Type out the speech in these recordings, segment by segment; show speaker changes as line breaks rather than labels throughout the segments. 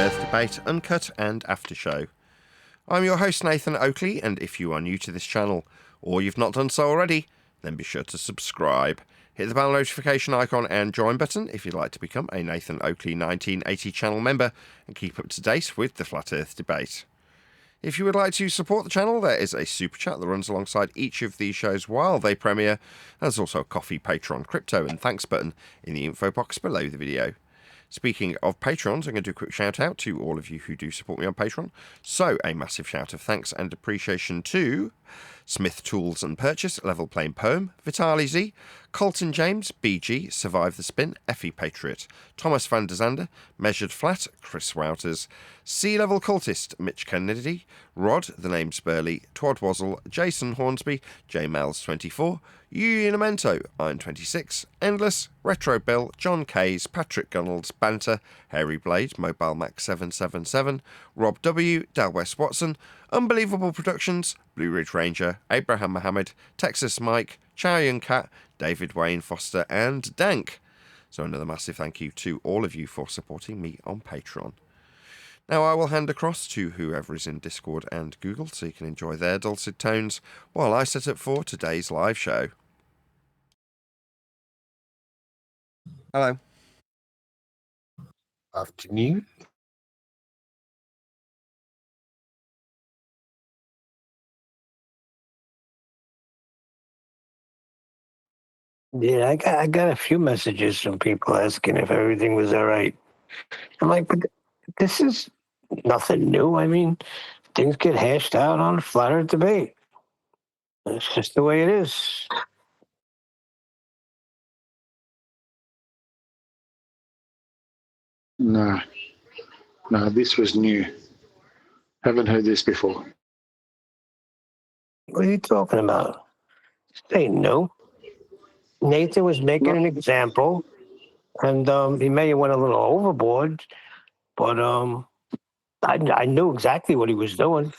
Earth debate, Uncut and After Show. I'm your host Nathan Oakley, and if you are new to this channel, or you've not done so already, then be sure to subscribe. Hit the bell notification icon and join button if you'd like to become a Nathan Oakley 1980 channel member and keep up to date with the Flat Earth debate. If you would like to support the channel, there is a super chat that runs alongside each of these shows while they premiere. There's also a coffee, Patreon, crypto and thanks button in the info box below the video. Speaking of Patrons, I'm going to do a quick shout out to all of you who do support me on Patreon. So, a massive shout of thanks and appreciation to Smith Tools and Purchase, Level Plain Poem, Vitali Z, Colton James, BG, Survive the Spin, Effie Patriot, Thomas van der Zander, Measured Flat, Chris Wouters, Sea Level Cultist, Mitch Kennedy, Rod, The Name's Burley, Twad Wazzle, Jason Hornsby, J Mels 24, Unimento, Iron 26, Endless, Retro Bill, John Kays, Patrick Gunnells, Banter, Hairy Blade, Mobile Mac 777, Rob W, Dal West Watson, Unbelievable Productions, Blue Ridge Ranger, Abraham Mohammed, Texas Mike, Chow Yun Cat, David Wayne Foster, and Dank. So another massive thank you to all of you for supporting me on Patreon. Now I will hand across to whoever is in Discord and Google so you can enjoy their dulcet tones while I set up for today's live show. Hello.
Afternoon. Yeah, I got a few messages from people asking if everything was all right. I'm like, but this is nothing new. I mean, things get hashed out on the Flat Earth debate. It's just the way it is.
No, this was new. Haven't heard this before.
What are you talking about? This ain't new. Nathan was making an example, and he may have went a little overboard, but I knew exactly what he was doing.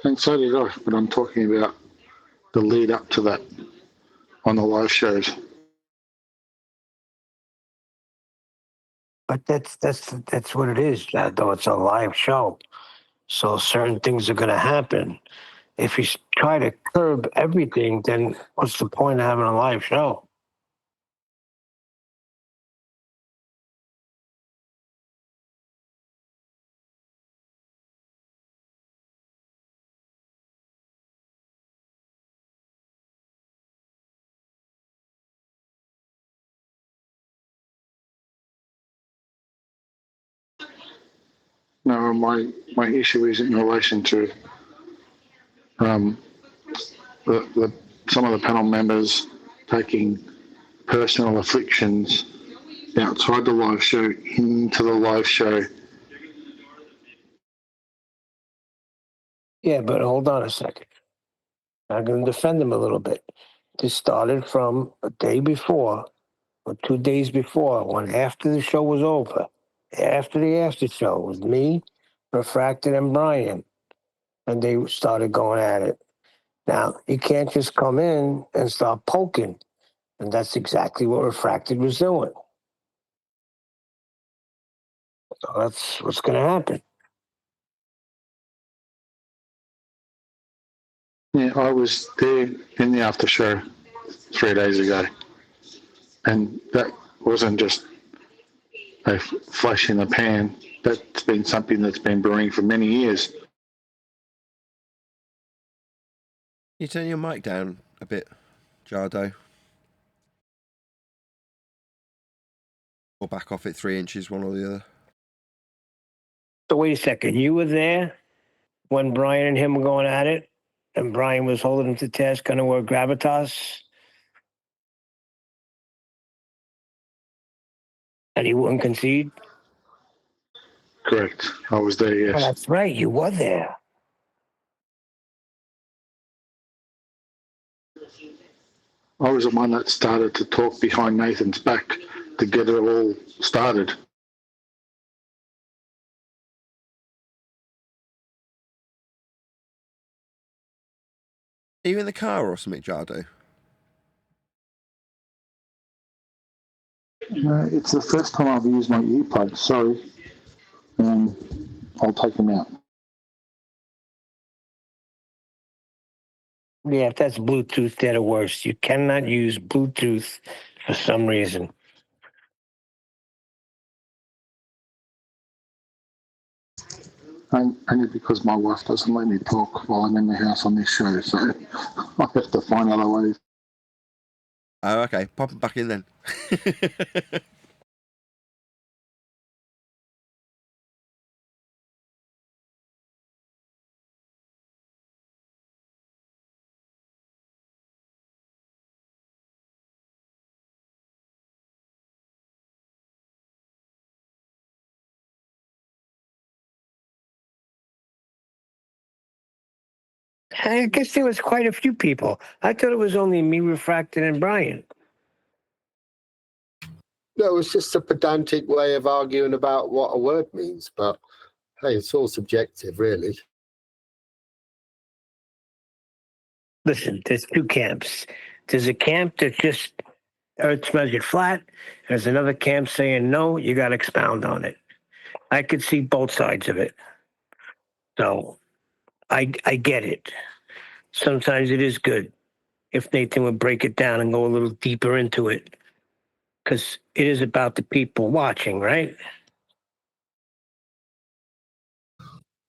And so did I, but I'm talking about the lead up to that on the live shows.
But that's what it is, though. It's a live show, so certain things are going to happen. If you try to curb everything, then what's the point of having a live show?
No, my issue is in relation to some of the panel members taking personal afflictions outside the live show into the live show.
Yeah, but hold on a second. I'm going to defend him a little bit. This started from a day before or 2 days before, when after the show was over, after the after show, it was me, Refracted, and Brian, and they started going at it. Now, you can't just come in and start poking, and that's exactly what Refracted was doing. So that's what's going to happen.
Yeah, I was there in the after show 3 days ago, and that wasn't just a flash in the pan. That's been something that's been brewing for many years.
You turn your mic down a bit, Jardo. Or back off it 3 inches, one or the other.
So wait a second. You were there when Brian and him were going at it, and Brian was holding him to task on the word gravitas, and he wouldn't concede?
Correct. I was there, yes.
Oh, that's right. You were there.
I was the one that started to talk behind Nathan's back to get it all started.
Are you in the car or something, Jardo?
It's the first time I've used my earplugs. Sorry. I'll take them out.
Yeah, if that's Bluetooth, they're the worst. You cannot use Bluetooth for some reason.
Only because my wife doesn't let me talk while I'm in the house on this show, so I have to find other ways.
Oh, okay. Pop them back in then.
I guess there was quite a few people. I thought it was only me, Refracted, and Brian.
No, it's just a pedantic way of arguing about what a word means. But hey, it's all subjective, really.
Listen, there's two camps. There's a camp that just Earth's measured flat. There's another camp saying, no, you got to expound on it. I could see both sides of it. So I get it. Sometimes it is good if Nathan would break it down and go a little deeper into it, because it is about the people watching, right?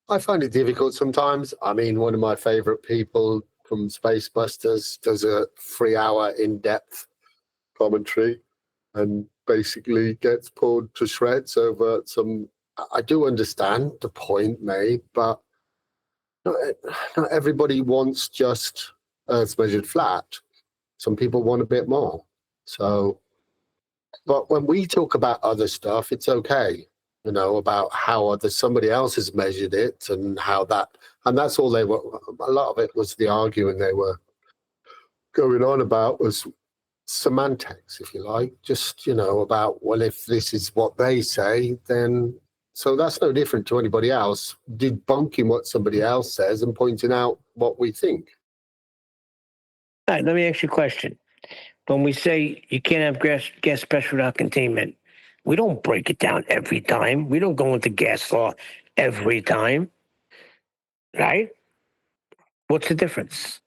I find it difficult sometimes. I mean, one of my favorite people from Space Busters does a 3-hour in-depth commentary and basically gets pulled to shreds over some. I do understand the point made, but not everybody wants just Earth's measured flat. Some people want a bit more. So, but when we talk about other stuff, it's okay, about how somebody else has measured it and how that, and that's all they were. A lot of it was the arguing they were going on about was semantics, if you like, just, about, well, if this is what they say, then, so that's no different to anybody else debunking what somebody else says and pointing out what we think.
All right, let me ask you a question. When we say you can't have gas pressure without containment, we don't break it down every time. We don't go into gas law every time, right? What's the difference?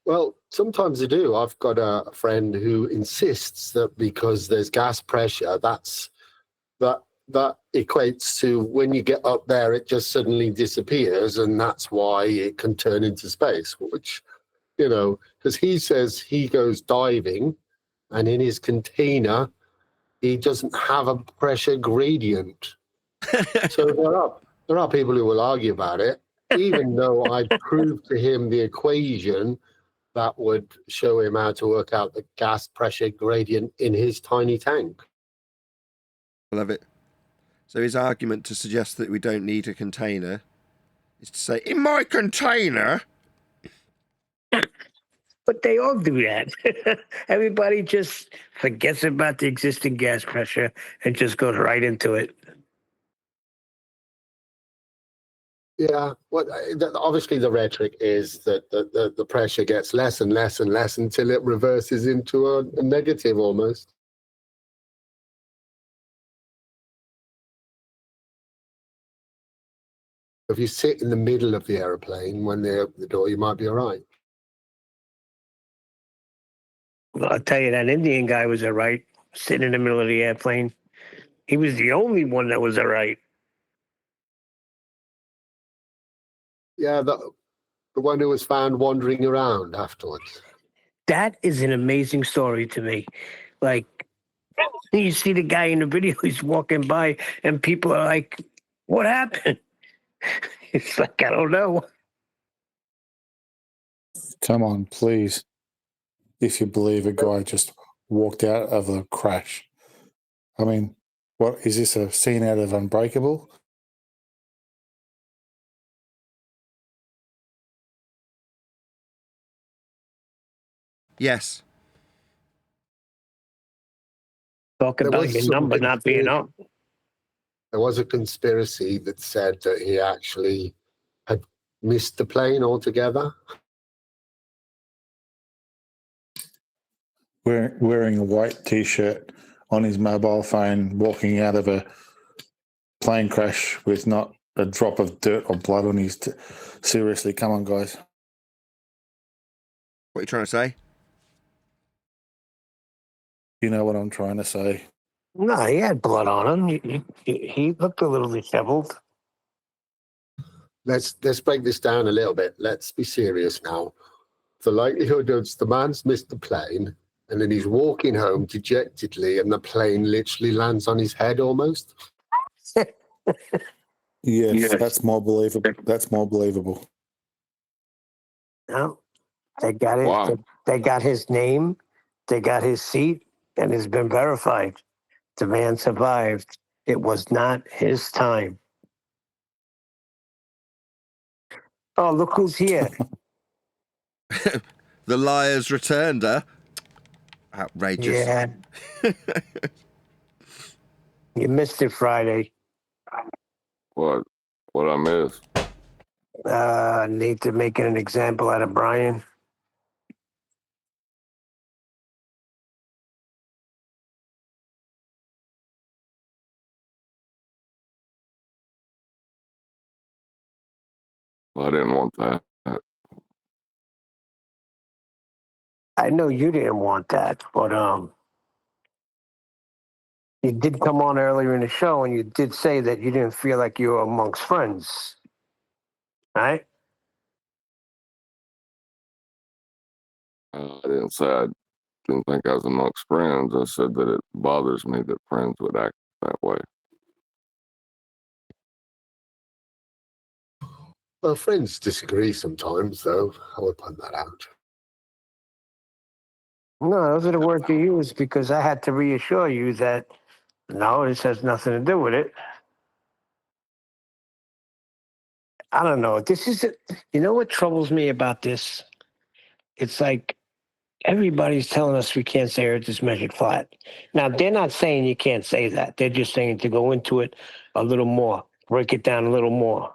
Well, sometimes I do. I've got a friend who insists that because there's gas pressure, that equates to when you get up there, it just suddenly disappears, and that's why it can turn into space, which, because he says he goes diving and in his container, he doesn't have a pressure gradient. So there are people who will argue about it, even though I proved to him the equation that would show him how to work out the gas pressure gradient in his tiny tank.
I love it. So his argument to suggest that we don't need a container is to say, in my container.
But they all do that. Everybody just forgets about the existing gas pressure and just goes right into it.
Yeah, well, obviously the rhetoric is that the pressure gets less and less and less until it reverses into a negative almost. If you sit in the middle of the aeroplane when they open the door, you might be all right.
Well, I'll tell you, that Indian guy was all right, sitting in the middle of the airplane. He was the only one that was all right.
Yeah, the one who was found wandering around afterwards.
That is an amazing story to me. Like, you see the guy in the video, he's walking by, and people are like, what happened? It's like, I don't know.
Come on, please. If you believe a guy just walked out of a crash. I mean, what is this, a scene out of Unbreakable?
Yes.
Talk
There
about
was
your
some
number not being up.
There was a conspiracy that said that he actually had missed the plane altogether.
Wearing a white T-shirt on his mobile phone walking out of a plane crash with not a drop of dirt or blood on his... Seriously, come on, guys.
What are you trying to say?
You know what I'm trying to say.
No, he had blood on him. He looked a little disheveled.
Let's break this down a little bit. Let's be serious now. The likelihood of the man's missed the plane and then he's walking home dejectedly and the plane literally lands on his head almost.
Yes, that's more believable. That's more believable.
No, they got it.
Wow.
They got his name. They got his seat, and it's been verified. The man survived. It was not his time. Oh, look who's here.
The liars returned, huh? Outrageous.
Yeah. You missed it Friday.
What I missed?
Nathan making an example out of Brian.
I didn't want that.
I know you didn't want that, but you did come on earlier in the show and you did say that you didn't feel like you were amongst friends. Right?
I didn't say I didn't think I was amongst friends. I said that it bothers me that friends would act that way.
Well, friends disagree sometimes, though. I would point that out.
No, those are the words you used because I had to reassure you that no, this has nothing to do with it. I don't know. This is, you know what troubles me about this? It's like everybody's telling us we can't say Earth is measured flat. Now, they're not saying you can't say that. They're just saying to go into it a little more, break it down a little more.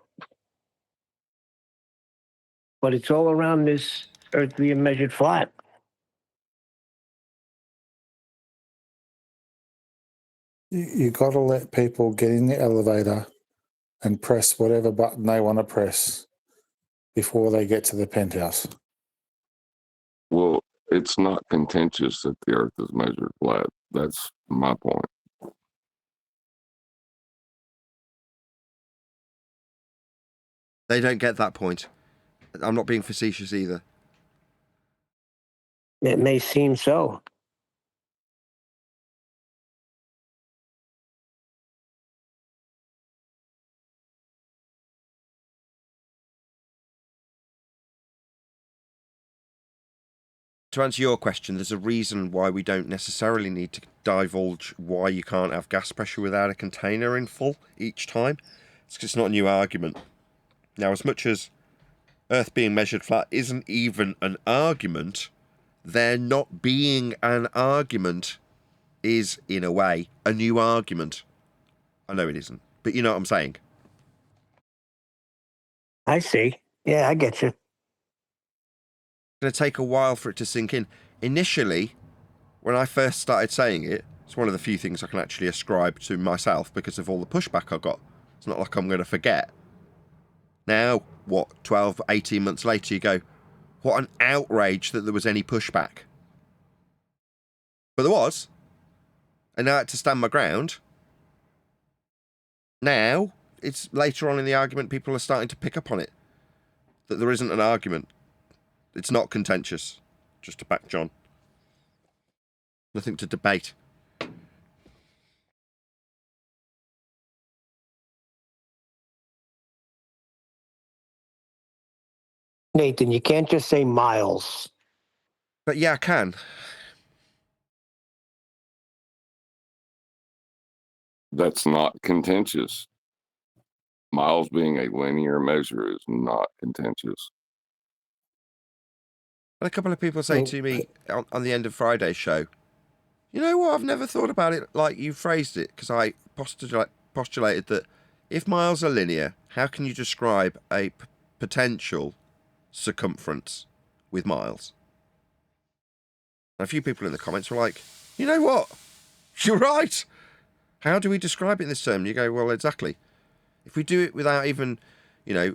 But it's all around this Earth being measured flat.
You got to let people get in the elevator and press whatever button they want to press before they get to the penthouse.
Well, it's not contentious that the Earth is measured flat. That's my point.
They don't get that point. I'm not being facetious either.
It may seem so.
To answer your question, there's a reason why we don't necessarily need to divulge why you can't have gas pressure without a container in full each time. It's 'cause it's not a new argument. Now, as much as Earth being measured flat isn't even an argument, there not being an argument is, in a way, a new argument. I know it isn't, but you know what I'm saying.
I see. Yeah, I get you.
It's going to take a while for it to sink in. Initially, when I first started saying it, it's one of the few things I can actually ascribe to myself because of all the pushback I got. It's not like I'm going to forget. Now, what, 12, 18 months later, you go, what an outrage that there was any pushback. But there was. And I had to stand my ground. Now, it's later on in the argument, people are starting to pick up on it. That there isn't an argument. It's not contentious. Just to back John. Nothing to debate.
Nathan, you can't just say miles.
But yeah, I can.
That's not contentious. Miles being a linear measure is not contentious.
And a couple of people say to me on the end of Friday's show, you know what, I've never thought about it like you phrased it, because I postulated that if miles are linear, how can you describe a potential circumference with miles? And a few people in the comments were like, you know what, You're right. How do we describe it in this term? You go, well, exactly. If we do it without even,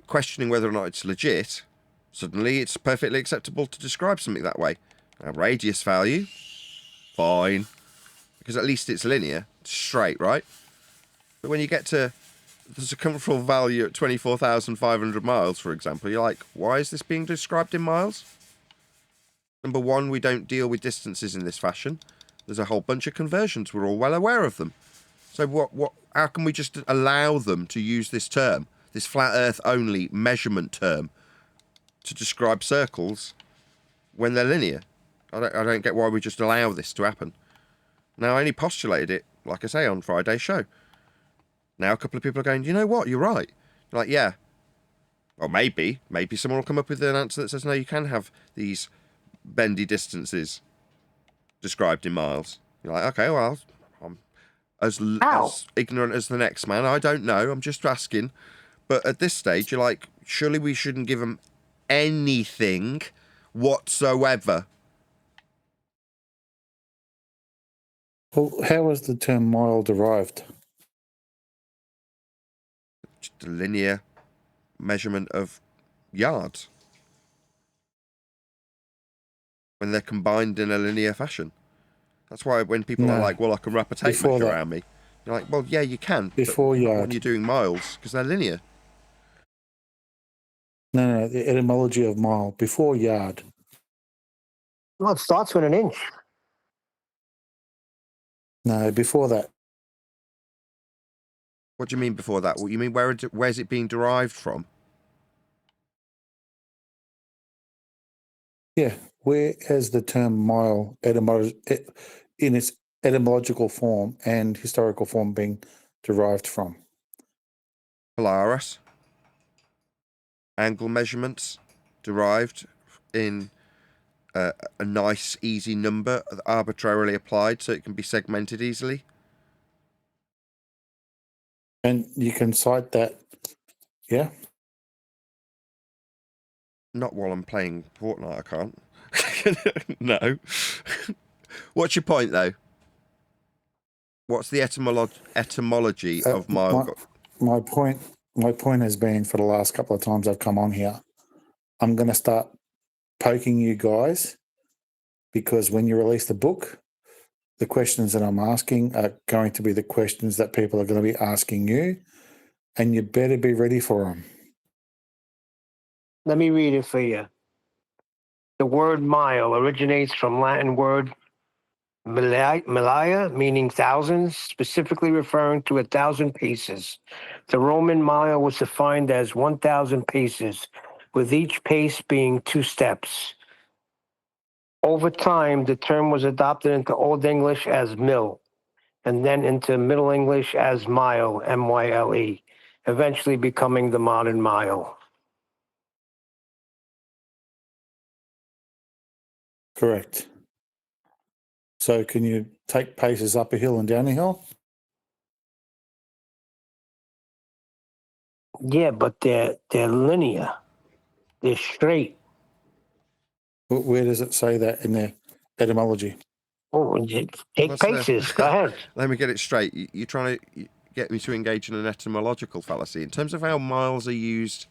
questioning whether or not it's legit, suddenly it's perfectly acceptable to describe something that way. Now, radius value, fine, because at least it's linear, it's straight, right? But when you get to the circumferential value at 24,500 miles, for example, you're like, why is this being described in miles? Number one, we don't deal with distances in this fashion. There's a whole bunch of conversions. We're all well aware of them. So how can we just allow them to use this term, this flat earth only measurement term, to describe circles when they're linear? I don't get why we just allow this to happen. Now, I only postulated it, like I say, on Friday's show. Now a couple of people are going, you know what, you're right. You're like, yeah. Well, maybe someone will come up with an answer that says, no, you can have these bendy distances described in miles. You're like, okay, well, I'm as ignorant as the next man. I don't know. I'm just asking. But at this stage, you're like, surely we shouldn't give them anything whatsoever.
Well, how was the term mile derived?
Just a linear measurement of yards when they're combined in a linear fashion. That's why when people are like, well, I can wrap a tape measure around me, you're like, well, yeah, you can.
Before
but
yard.
when you're doing miles, because they're linear.
No, the etymology of mile, before yard.
Well, it starts with an inch.
No, before that.
What do you mean before that? What you mean, where's it being derived from?
Yeah, where has the term mile in its etymological form and historical form being derived from?
Polaris. Angle measurements derived in a nice, easy number arbitrarily applied so it can be segmented easily.
And you can cite that, yeah?
Not while I'm playing Fortnite, I can't. No. What's your point, though? What's the etymology of mile?
My point has been, for the last couple of times I've come on here, I'm going to start poking you guys, because when you release the book, the questions that I'm asking are going to be the questions that people are going to be asking you, and you better be ready for them.
Let me read it for you. The word mile originates from Latin word milia, meaning thousands, specifically referring to 1,000 paces. The Roman mile was defined as 1,000 paces, with each pace being 2 steps. Over time, the term was adopted into Old English as mil, and then into Middle English as mile, M-Y-L-E, eventually becoming the modern mile.
Correct. So can you take paces up a hill and down a hill?
Yeah, but they're linear. They're straight.
Where does it say that in the etymology?
Oh, take paces. Go ahead.
Let me get it straight. You're trying to get me to engage in an etymological fallacy. In terms of how miles are used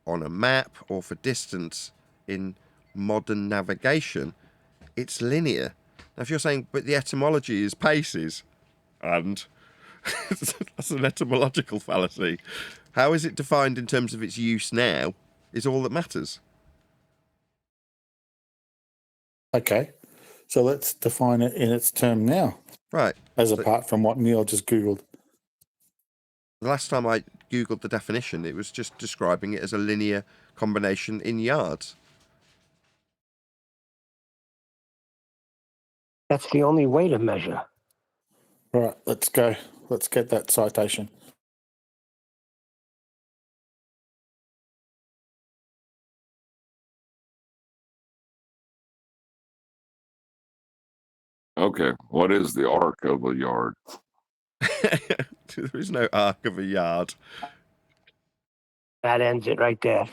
on a map or for distance in modern navigation, it's linear. Now, if you're saying, but the etymology is paces, and that's an etymological fallacy. How is it defined in terms of its use now is all that matters.
Okay, so let's define it in its term now.
Right.
As apart from what Neil just Googled.
The last time I Googled the definition, it was just describing it as a linear combination in yards.
That's the only way to measure.
Right, let's go. Let's get that citation.
Okay, what is the arc of a yard?
There is no arc of a yard.
That ends it right there.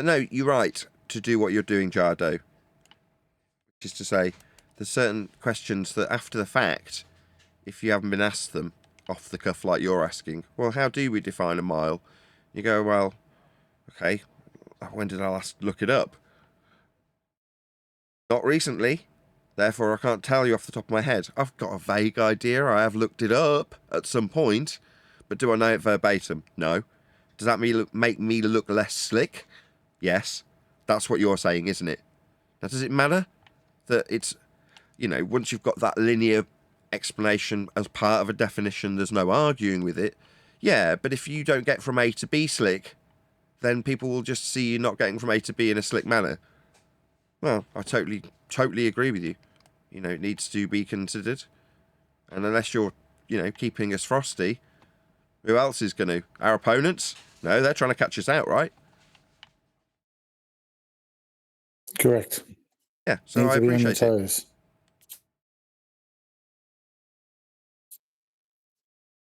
But no, you're right to do what you're doing, Jardo. Which is to say, there's certain questions that after the fact, if you haven't been asked them off the cuff like you're asking, well, how do we define a mile? You go, well, okay, when did I last look it up? Not recently. Therefore, I can't tell you off the top of my head. I've got a vague idea. I have looked it up at some point. But do I know it verbatim? No. Does that make me look less slick? Yes. That's what you're saying, isn't it? Now, does it matter that it's, you know, once you've got that linear explanation as part of a definition, there's no arguing with it? Yeah, but if you don't get from A to B slick, then people will just see you not getting from A to B in a slick manner. Well, I totally agree with you. You know, it needs to be considered. And unless you're, you know, keeping us frosty, who else is going to? Our opponents? No, they're trying to catch us out, right?
Correct.
Yeah, so
Need
I
to be on your
appreciate it.
toes.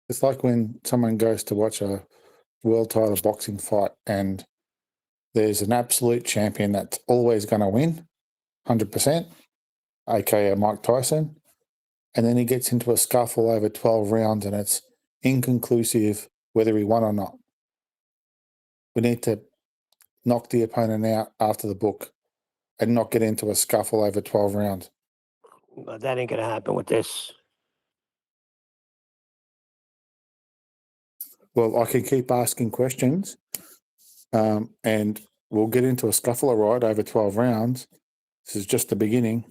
It's like when someone goes to watch a world title boxing fight and there's an absolute champion that's always going to win, 100%, aka Mike Tyson, and then he gets into a scuffle over 12 rounds and it's inconclusive whether he won or not. We need to knock the opponent out after the book and not get into a scuffle over 12 rounds.
But that ain't going to happen with this.
Well, I can keep asking questions and we'll get into a scuffle, all right, over 12 rounds. This is just the beginning.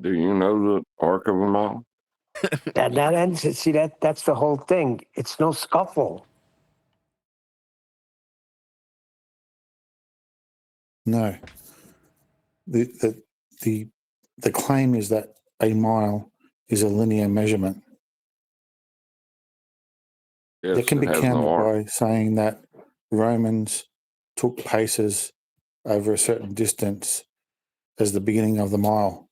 Do you know the arc of a mile?
That ends it. See, that's the whole thing. It's no scuffle.
No. The claim is that a mile is a linear measurement.
Yes,
That can be
it has
countered
no arc.
by saying that Romans took paces over a certain distance as the beginning of the mile.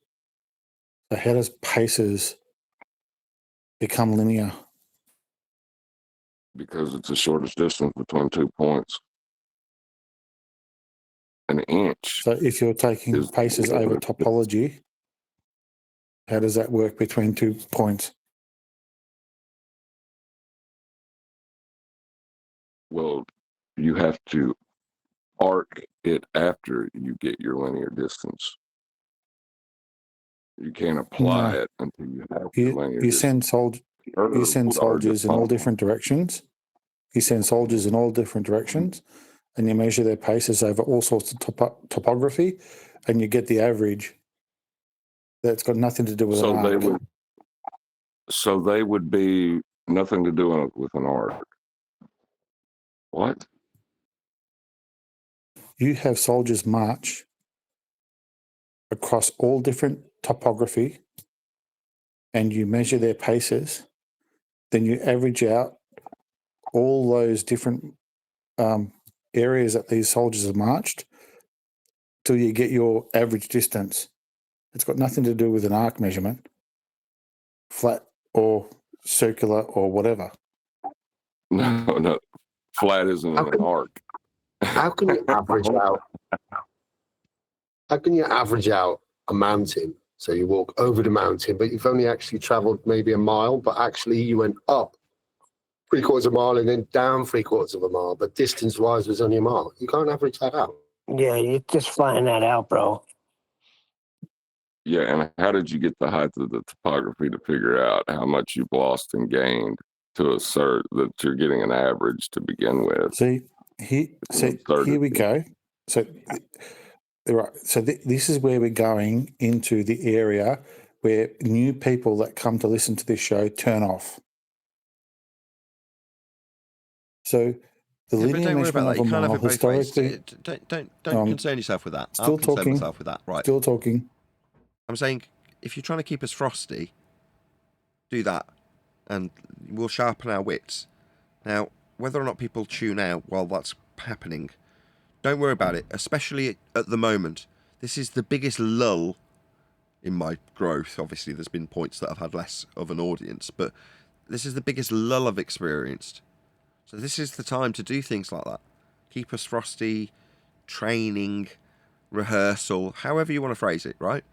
So how does paces become linear?
Because it's the shortest distance between 2 points. An inch.
So if you're taking
is-
paces over topology, how does that work between 2 points?
Well, you have to arc it after you get your linear distance. You can't apply
No.
it until you have your linear
You
distance.
send soldiers in all different directions. You send soldiers in all different directions, and you measure their paces over all sorts of topography, and you get the average. That's got nothing to do with an arc.
So they would be nothing to do with an arc. What?
You have soldiers march across all different topography, and you measure their paces. Then you average out all those different areas that these soldiers have marched till you get your average distance. It's got nothing to do with an arc measurement, flat or circular or whatever.
No. Flat isn't an arc.
How can you average out? How can you average out a mountain? So you walk over the mountain, but you've only actually traveled maybe a mile, but actually you went up 3/4 of a mile and then down 3/4 of a mile, but distance wise was only a mile. You can't average that out.
Yeah, you just flatten that out, bro.
Yeah, and how did you get the height of the topography to figure out how much you've lost and gained to assert that you're getting an average to begin with?
See, here we go. So, right. So this is where we're going into the area where new people that come to listen to this show turn off. So the
Yeah, but
linear
don't worry about
measurement
that. You
of a
can't have
mile
it both ways.
historically.
Don't concern yourself with that.
Still
I'll concern
talking.
myself with that. Right.
Still talking.
I'm saying if you're trying to keep us frosty, do that, and we'll sharpen our wits. Now, whether or not people tune out while that's happening, don't worry about it. Especially at the moment, this is the biggest lull in my growth. Obviously, there's been points that I've had less of an audience, but this is the biggest lull I've experienced. So this is the time to do things like that. Keep us frosty, training, rehearsal, however you want to phrase it, right?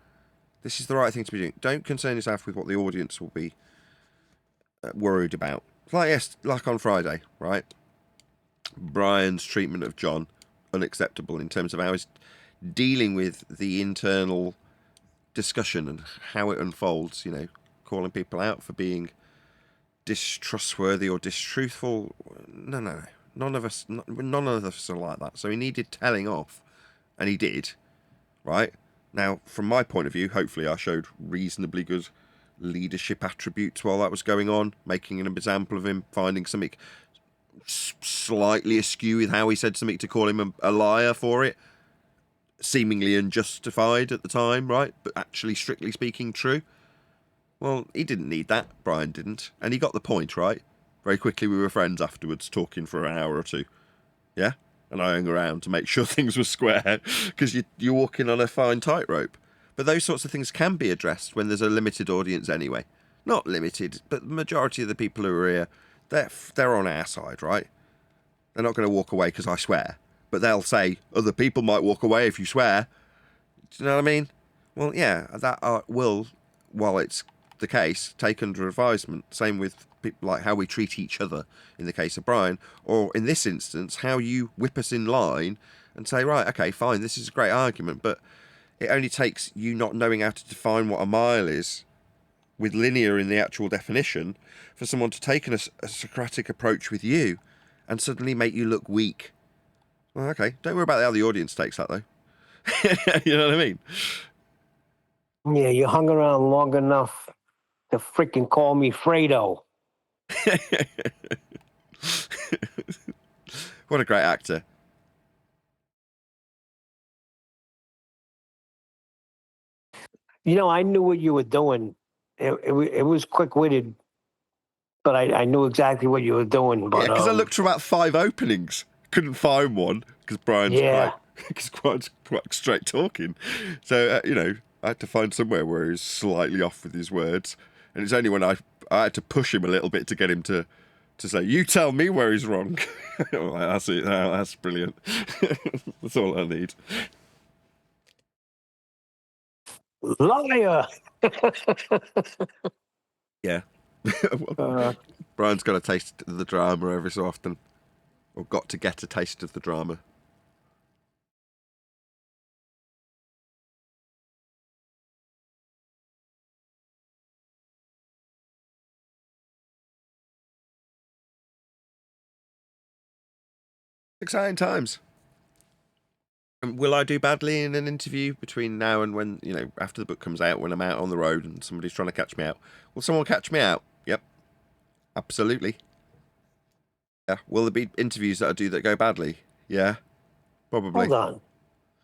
This is the right thing to be doing. Don't concern yourself with what the audience will be worried about. Like on Friday, right? Brian's treatment of John, unacceptable in terms of how he's dealing with the internal discussion and how it unfolds, you know, calling people out for being distrustworthy or distruthful. No. None of us are like that. So he needed telling off, and he did, right? Now, from my point of view, hopefully I showed reasonably good leadership attributes while that was going on, making an example of him, finding something slightly askew with how he said something to call him a liar for it, seemingly unjustified at the time, right? But actually, strictly speaking, true. Well, he didn't need that. Brian didn't. And he got the point, right? Very quickly, we were friends afterwards, talking for an hour or two. Yeah? And I hung around to make sure things were square, because you're walking on a fine tightrope. But those sorts of things can be addressed when there's a limited audience anyway. Not limited, but the majority of the people who are here, they're on our side, right? They're not going to walk away because I swear. But they'll say, other people might walk away if you swear. Do you know what I mean? Well, yeah, that will, while it's the case, take under advisement. Same with people, like how we treat each other in the case of Brian, or in this instance, how you whip us in line and say, right, okay, fine, this is a great argument, but it only takes you not knowing how to define what a mile is with linear in the actual definition for someone to take a Socratic approach with you and suddenly make you look weak. Well, okay, don't worry about how the audience takes that, though. You know what I mean?
Yeah, you hung around long enough to freaking call me Fredo.
What a great actor.
You know, I knew what you were doing. It was quick-witted, but I knew exactly what you were doing. But
Yeah, because I looked for about 5 openings. Couldn't find one, because Brian's quite straight talking. So, you know, I had to find somewhere where he's slightly off with his words. And it's only when I had to push him a little bit to get him to say, you tell me where he's wrong. That's it. That's brilliant. That's all I need.
liar.
Yeah. Brian's got a taste of the drama every so often. Or got to get a taste of the drama. Exciting times. And will I do badly in an interview between now and when, you know, after the book comes out, when I'm out on the road and somebody's trying to catch me out? Will someone catch me out? Yep. Absolutely. Yeah. Will there be interviews that I do that go badly? Yeah. Probably.
Hold on.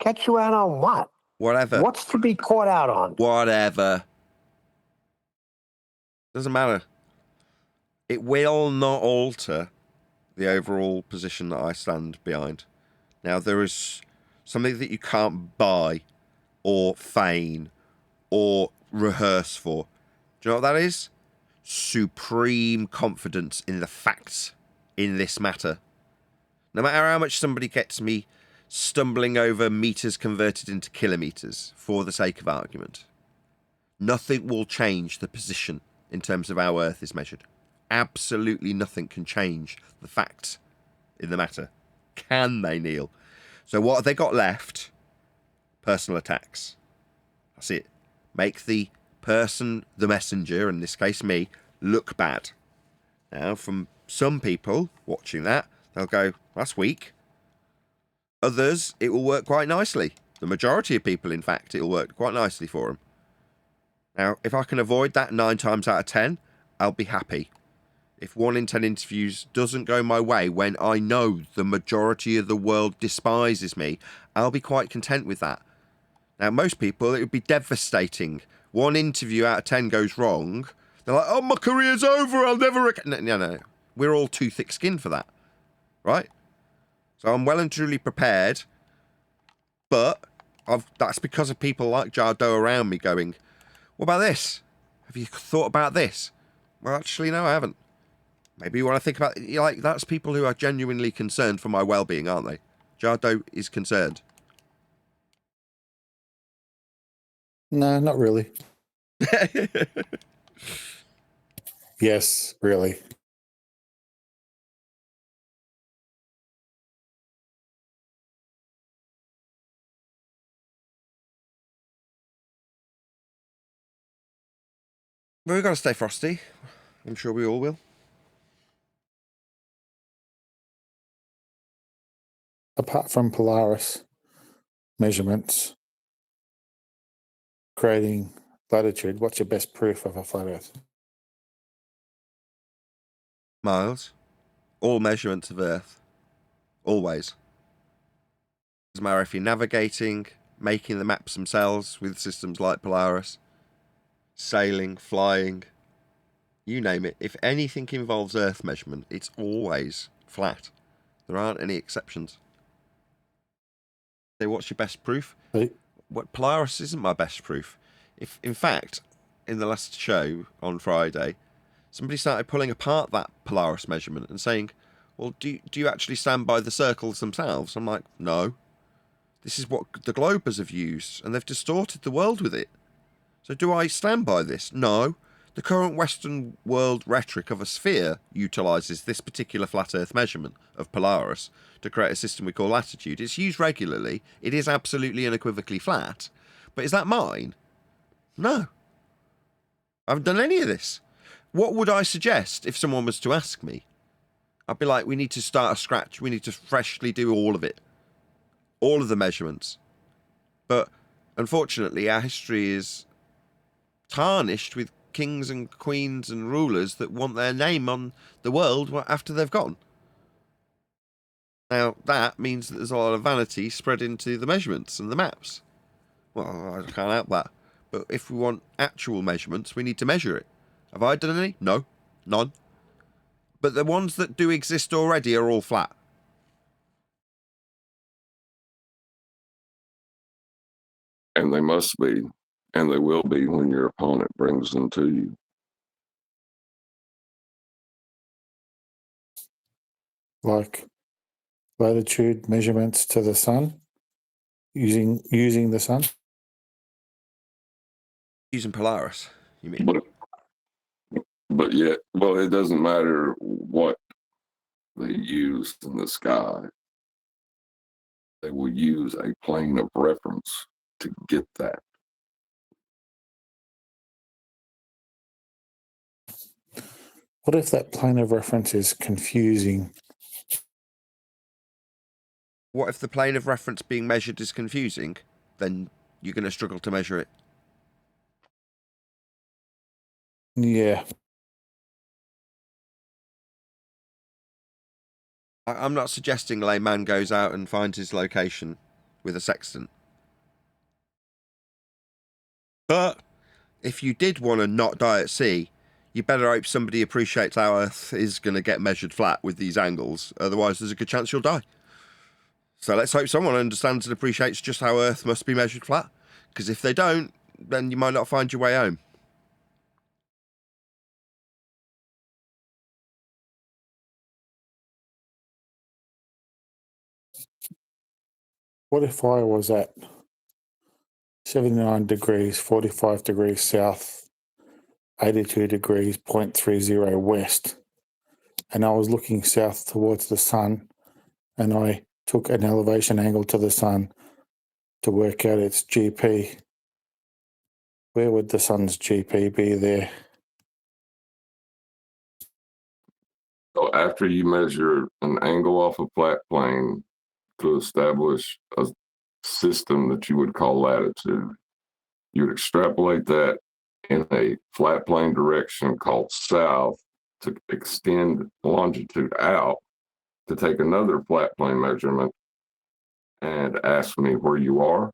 Catch you out on what?
Whatever.
What's to be caught out on?
Whatever. Doesn't matter. It will not alter the overall position that I stand behind. Now, there is something that you can't buy or feign or rehearse for. Do you know what that is? Supreme confidence in the facts in this matter. No matter how much somebody gets me stumbling over meters converted into kilometers for the sake of argument, nothing will change the position in terms of how Earth is measured. Absolutely nothing can change the facts in the matter. Can they, Neil? So what have they got left? Personal attacks. That's it. Make the person, the messenger, in this case me, look bad. Now, from some people watching that, they'll go, that's weak. Others, it will work quite nicely. The majority of people, in fact, it will work quite nicely for them. Now, if I can avoid that 9 times out of 10, I'll be happy. If 1 in 10 interviews doesn't go my way when I know the majority of the world despises me, I'll be quite content with that. Now, most people, it would be devastating. 1 interview out of 10 goes wrong. They're like, oh, my career's over. I'll never... No. We're all too thick-skinned for that. Right? So I'm well and truly prepared. But that's because of people like Jardo around me going, what about this? Have you thought about this? Well, actually, no, I haven't. Maybe you want to think about, like, that's people who are genuinely concerned for my well-being, aren't they? Jardo is concerned.
No, not really. Yes, really.
Well, we've got to stay frosty. I'm sure we all will.
Apart from Polaris measurements creating latitude, what's your best proof of a flat Earth?
Miles. All measurements of Earth. Always. Doesn't matter if you're navigating, making the maps themselves with systems like Polaris, sailing, flying, you name it. If anything involves Earth measurement, it's always flat. There aren't any exceptions. So what's your best proof?
Hey.
What, Polaris isn't my best proof. If, in fact, in the last show on Friday, somebody started pulling apart that Polaris measurement and saying, well, do you actually stand by the circles themselves? I'm like, no. This is what the globers have used, and they've distorted the world with it. So do I stand by this? No. The current Western world rhetoric of a sphere utilises this particular flat Earth measurement of Polaris to create a system we call latitude. It's used regularly. It is absolutely unequivocally flat. But is that mine? No. I haven't done any of this. What would I suggest if someone was to ask me? I'd be like, we need to start a scratch. We need to freshly do all of it. All of the measurements. But unfortunately, our history is tarnished with kings and queens and rulers that want their name on the world after they've gone. Now, that means that there's a lot of vanity spread into the measurements and the maps. Well, I can't help that. But if we want actual measurements, we need to measure it. Have I done any? No. None. But the ones that do exist already are all flat.
And they must be, and they will be when your opponent brings them to you.
Like latitude measurements to the sun, using the sun.
Using Polaris, you mean?
But yet, well, it doesn't matter what they use in the sky. They will use a plane of reference to get that.
What if that plane of reference is confusing?
What if the plane of reference being measured is confusing? Then you're going to struggle to measure it.
Yeah.
I'm not suggesting a layman goes out and finds his location with a sextant. But if you did want to not die at sea, you better hope somebody appreciates how Earth is going to get measured flat with these angles. Otherwise, there's a good chance you'll die. So let's hope someone understands and appreciates just how Earth must be measured flat. Because if they don't, then you might not find your way home.
What if I was at 79 degrees, 45 degrees south, 82 degrees, 0.30 west, and I was looking south towards the sun, and I took an elevation angle to the sun to work out its GP? Where would the sun's GP be there?
So after you measure an angle off a flat plane to establish a system that you would call latitude, you would extrapolate that in a flat plane direction called south to extend longitude out to take another flat plane measurement and ask me where you are.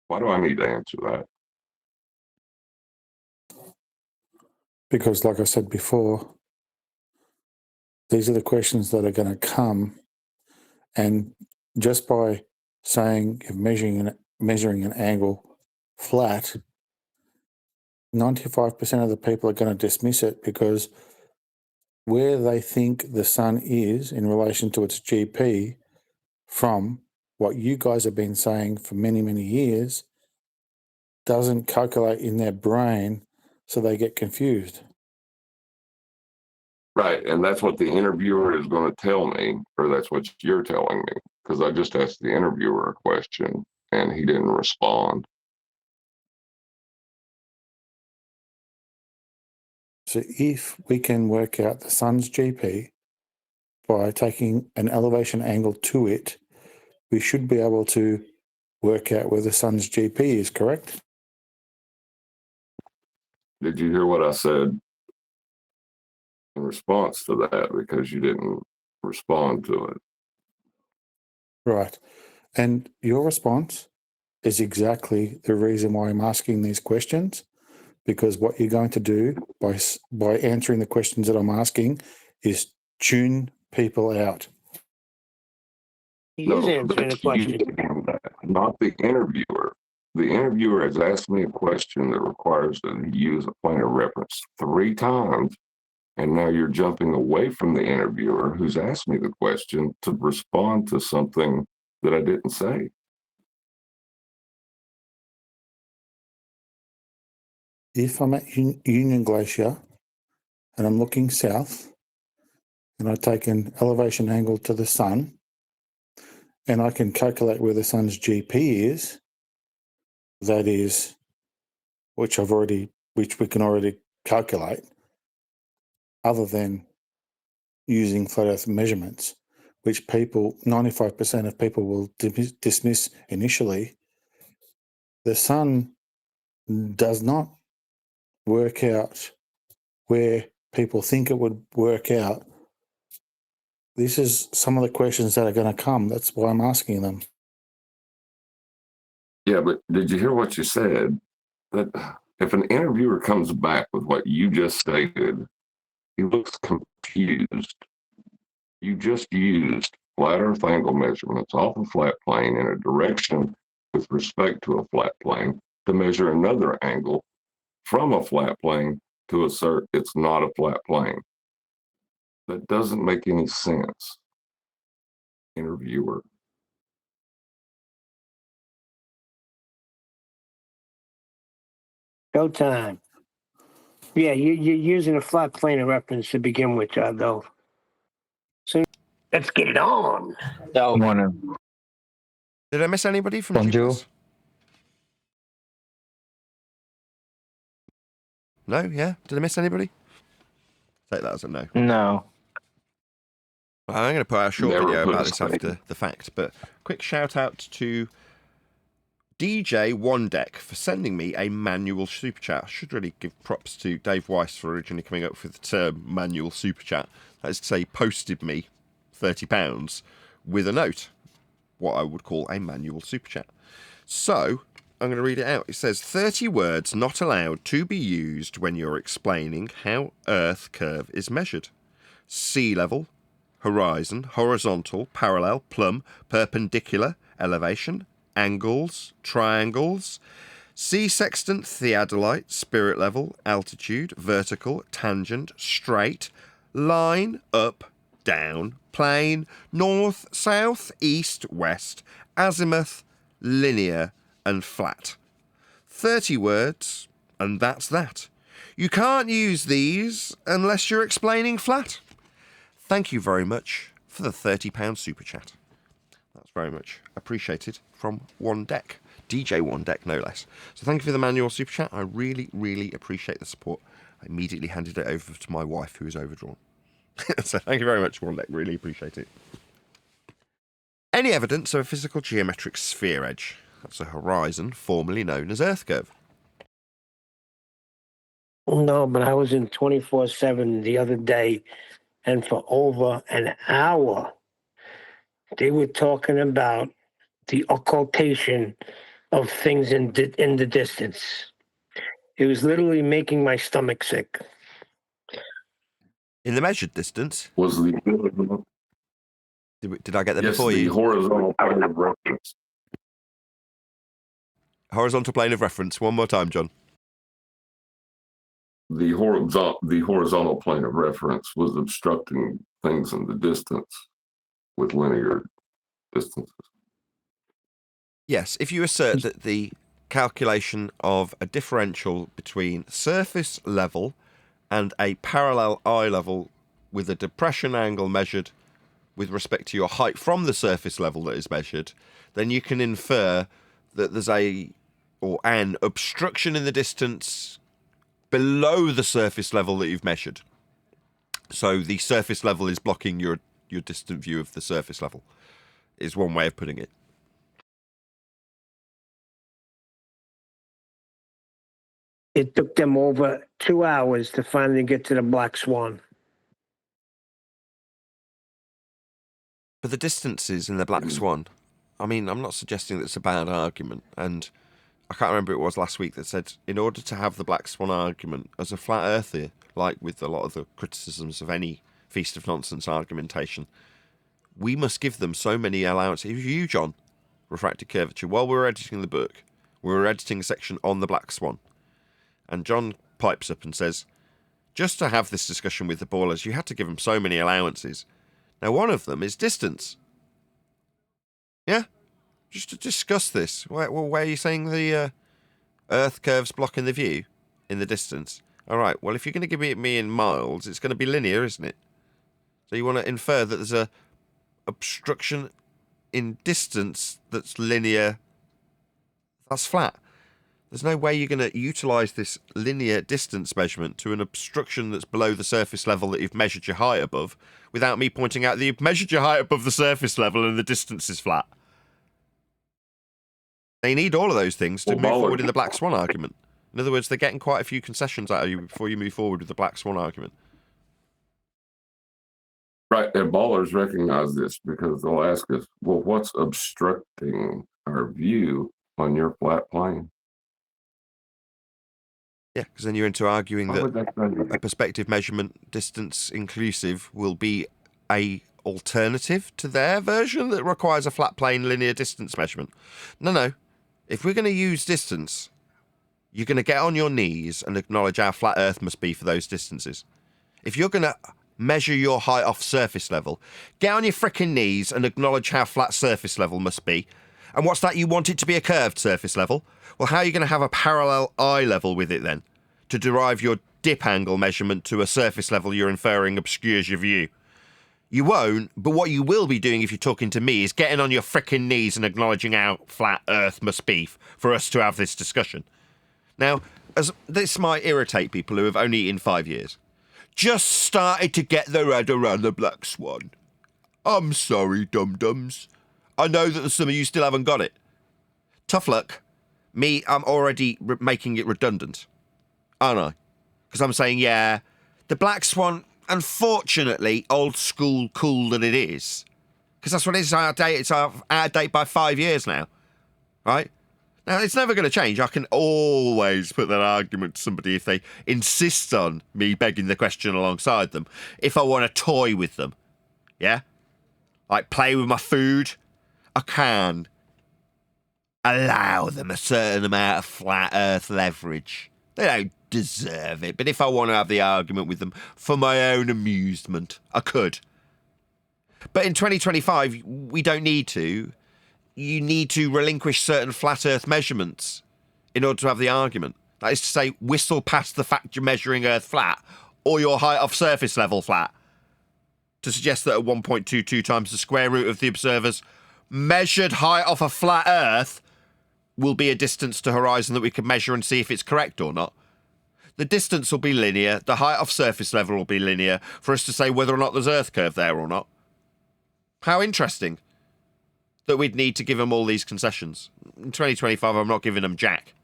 Why do I need to answer that?
Because, like I said before, these are the questions that are going to come, and just by saying you're measuring an angle flat, 95% of the people are going to dismiss it because where they think the sun is in relation to its GP from what you guys have been saying for many, many years doesn't calculate in their brain, so they get confused.
Right. And that's what the interviewer is going to tell me, or that's what you're telling me, because I just asked the interviewer a question and he didn't respond.
So if we can work out the sun's GP by taking an elevation angle to it, we should be able to work out where the sun's GP is, correct?
Did you hear what I said in response to that? Because you didn't respond to it.
Right. And your response is exactly the reason why I'm asking these questions, because what you're going to do by answering the questions that I'm asking is tune people out.
He is answering the
that's you
question.
doing that, not the interviewer. The interviewer has asked me a question that requires that he use a point of reference 3 times. And now you're jumping away from the interviewer who's asked me the question to respond to something that I didn't say.
If I'm at Union Glacier and I'm looking south and I take an elevation angle to the sun and I can calculate where the sun's GP is, that is, which we can already calculate, other than using flat earth measurements, which 95% of people will dismiss initially. The sun does not work out where people think it would work out. This is some of the questions that are going to come. That's why I'm asking them.
Yeah, but did you hear what you said? That if an interviewer comes back with what you just stated, he looks confused. You just used flat earth angle measurements off a flat plane in a direction with respect to a flat plane to measure another angle from a flat plane to assert it's not a flat plane. That doesn't make any sense, interviewer.
Showtime. Yeah, you're using a flat plane of reference to begin with, though. So let's get it on.
No.
Did I miss anybody from
Bonjour.
Jeepers? No, yeah. Did I miss anybody? Take that as a no.
No.
Well, I'm going to put out a short
Never
video
put
about
a
this after the fact, but quick shout out to DJ One Deck for sending me a manual super chat. I should really give props to Dave Weiss for originally coming up with the term manual super chat. That is to say, posted me £30 with a note, what I would call a manual super chat. So I'm going to read it out. It says 30 words not allowed to be used when you're explaining how Earth curve is measured: sea level, horizon, horizontal, parallel, plumb, perpendicular, elevation, angles, triangles, sea sextant, theodolite, spirit level, altitude, vertical, tangent, straight, line, up, down, plane, north, south, east, west, azimuth, linear, and flat. 30 words, and that's that. You can't use these unless you're explaining flat. Thank you very much for the £30 super chat. That's very much appreciated from One Deck. DJ One Deck, no less. So thank you for the manual super chat. I really, really appreciate the support. I immediately handed it over to my wife, who is overdrawn. So thank you very much, One Deck. Really appreciate it. Any evidence of a physical geometric sphere edge? That's a horizon, formerly known as Earth curve.
No, but I was in 24/7 the other day, and for over an hour, they were talking about the occultation of things in the distance. It was literally making my stomach sick.
In the measured distance,
Was the
did I get there
yes,
before
the
you?
horizontal plane of reference.
Horizontal plane of reference. One more time, John.
the horizontal plane of reference was obstructing things in the distance with linear distances.
Yes, if you assert that the calculation of a differential between surface level and a parallel eye level with a depression angle measured with respect to your height from the surface level that is measured, then you can infer that there's an obstruction in the distance below the surface level that you've measured. So the surface level is blocking your distant view of the surface level, is one way of putting it.
It took them over 2 hours to finally get to the black swan.
But the distances in the black swan, I mean, I'm not suggesting that it's a bad argument, and I can't remember who it was last week that said, in order to have the black swan argument as a flat earther, like with a lot of the criticisms of any Feast of Nonsense argumentation, we must give them so many allowances. It was you, John, Refracted Curvature, while we were editing the book, we were editing a section on the black swan, and John pipes up and says, just to have this discussion with the ballers, you had to give them so many allowances. Now, one of them is distance. Yeah? Just to discuss this. Where are you saying the Earth curve's blocking the view in the distance? All right, well, if you're going to give it me in miles, it's going to be linear, isn't it? So you want to infer that there's a obstruction in distance that's linear. That's flat. There's no way you're going to utilise this linear distance measurement to an obstruction that's below the surface level that you've measured your height above without me pointing out that you've measured your height above the surface level and the distance is flat. They need all of those things to move forward in the black swan argument. In other words, they're getting quite a few concessions out of you before you move forward with the black swan argument.
Right, and ballers recognize this because they'll ask us, well, what's obstructing our view on your flat plane?
Yeah, because then you're into arguing that a perspective measurement distance inclusive will be a alternative to their version that requires a flat plane linear distance measurement. No. If we're going to use distance, you're going to get on your knees and acknowledge how flat Earth must be for those distances. If you're going to measure your height off surface level, get on your frickin' knees and acknowledge how flat surface level must be. And what's that? You want it to be a curved surface level? Well, how are you going to have a parallel eye level with it then? To derive your dip angle measurement to a surface level you're inferring obscures your view. You won't, but what you will be doing if you're talking to me is getting on your frickin' knees and acknowledging how flat Earth must be for us to have this discussion. Now, as this might irritate people who have only in 5 years, just started to get their head around the black swan. I'm sorry, dum-dums. I know that some of you still haven't got it. Tough luck. Me, I'm already making it redundant. Aren't I? Because I'm saying, yeah, the black swan, unfortunately, old school cool that it is. Because that's what it is, out of date. It's out of date by 5 years now. Right? Now, it's never going to change. I can always put that argument to somebody if they insist on me begging the question alongside them. If I want to toy with them. Yeah? Like play with my food. I can allow them a certain amount of flat earth leverage. They don't deserve it. But if I want to have the argument with them for my own amusement, I could. But in 2025, we don't need to. You need to relinquish certain flat earth measurements in order to have the argument. That is to say, whistle past the fact you're measuring earth flat or your height off surface level flat to suggest that at 1.22 times the square root of the observer's measured height off a flat earth will be a distance to horizon that we can measure and see if it's correct or not. The distance will be linear. The height off surface level will be linear for us to say whether or not there's earth curve there or not. How interesting that we'd need to give them all these concessions. In 2025, I'm not giving them jack.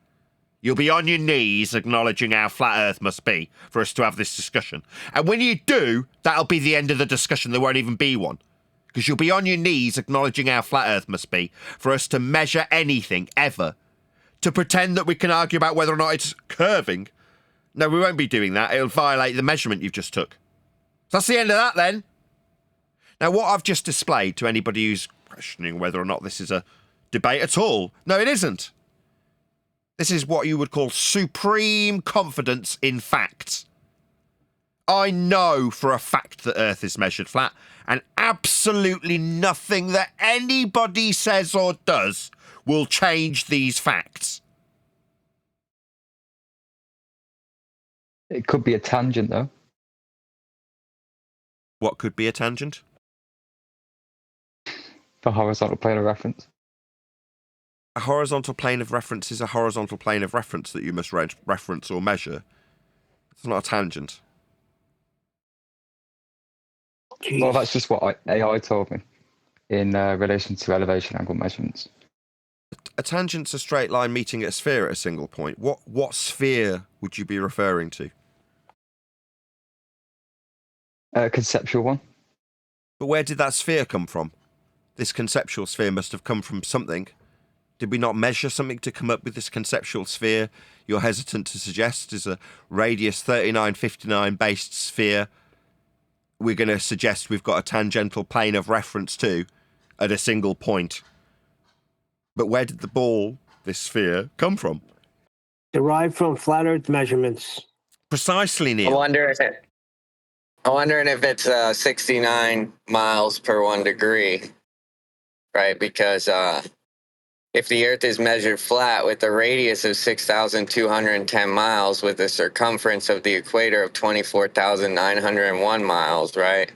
You'll be on your knees acknowledging how flat Earth must be for us to have this discussion. And when you do, that'll be the end of the discussion. There won't even be one. Because you'll be on your knees acknowledging how flat Earth must be for us to measure anything, ever. To pretend that we can argue about whether or not it's curving. No, we won't be doing that. It'll violate the measurement you've just took. So that's the end of that, then. Now, what I've just displayed to anybody who's questioning whether or not this is a debate at all. No, it isn't. This is what you would call supreme confidence in facts. I know for a fact that Earth is measured flat, and absolutely nothing that anybody says or does will change these facts.
It could be a tangent, though.
What could be a tangent?
For horizontal plane of reference.
A horizontal plane of reference is a horizontal plane of reference that you must reference or measure. It's not a tangent.
Jeez.
Well, that's just what AI told me in relation to elevation angle measurements.
A tangent's a straight line meeting a sphere at a single point. What sphere would you be referring to?
A conceptual one.
But where did that sphere come from? This conceptual sphere must have come from something. Did we not measure something to come up with this conceptual sphere you're hesitant to suggest is a radius 3959 based sphere we're going to suggest we've got a tangential plane of reference to at a single point? But where did the ball, this sphere, come from?
Derived from flat Earth measurements.
Precisely,
I
Neil.
wonder if it's 69 miles per 1 degree, right? Because if the Earth is measured flat with a radius of 6,210 miles with a circumference of the equator of 24,901 miles, right?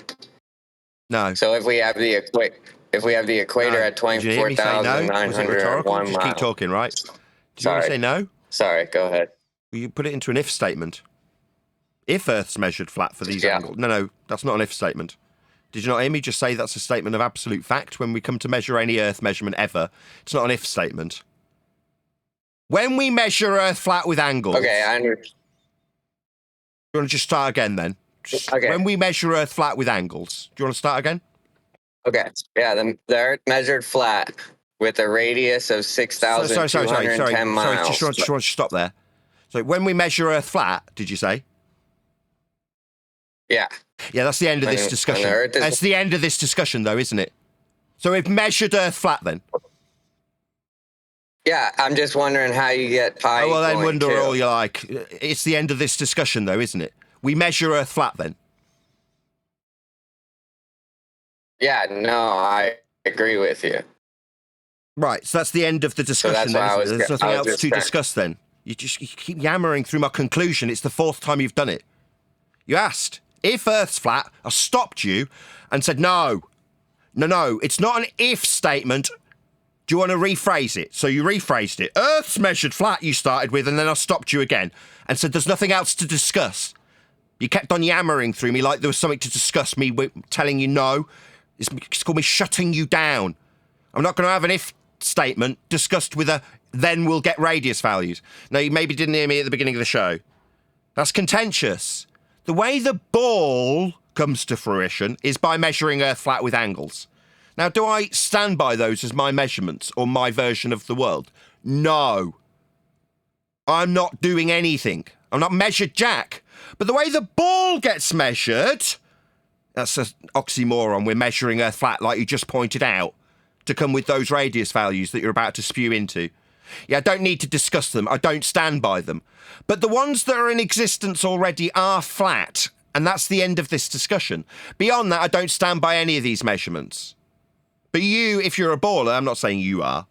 No.
So if we have the equator
No.
at
Did you hear me say no? Was it rhetorical?
24,901
Just keep
miles.
talking, right? Did you want to say no?
Sorry, go ahead.
Well, you put it into an if statement. If Earth's measured flat for these
Yeah.
angles. No, that's not an if statement. Did you not hear me just say that's a statement of absolute fact? When we come to measure any Earth measurement ever, it's not an if statement. When we measure Earth flat with angles...
Okay, I understand.
You want to just start again then?
Okay.
When we measure Earth flat with angles, do you want to start again?
Okay, yeah, the Earth measured flat with a radius of 6,210 miles.
Sorry, just want to stop there. So when we measure Earth flat, did you say?
Yeah.
Yeah, that's the end of this
And
discussion.
the Earth is-
That's the end of this discussion, though, isn't it? So we've measured Earth flat, then.
Yeah, I'm just wondering how you get pi.
Oh, well, then
equaling
wonder
2.
all you like. It's the end of this discussion, though, isn't it? We measure Earth flat, then.
Yeah, no, I agree with you.
Right, so that's the end of the discussion,
that's why
then,
I
isn't
was
it? There's
go-
nothing
I was
else
just
to
trying-
discuss, then. You keep yammering through my conclusion. It's the 4th time you've done it. You asked, if Earth's flat, I stopped you and said, no, it's not an if statement. Do you want to rephrase it? So you rephrased it. Earth's measured flat, you started with, and then I stopped you again and said, there's nothing else to discuss. You kept on yammering through me like there was something to discuss, me telling you no. It's called me shutting you down. I'm not going to have an if statement discussed with a then we'll get radius values. Now, you maybe didn't hear me at the beginning of the show. That's contentious. The way the ball comes to fruition is by measuring Earth flat with angles. Now, do I stand by those as my measurements or my version of the world? No. I'm not doing anything. I'm not measured jack. But the way the ball gets measured, that's an oxymoron. We're measuring Earth flat, like you just pointed out, to come with those radius values that you're about to spew into. Yeah, I don't need to discuss them. I don't stand by them. But the ones that are in existence already are flat, and that's the end of this discussion. Beyond that, I don't stand by any of these measurements. But you, if you're a baller, I'm not saying you are,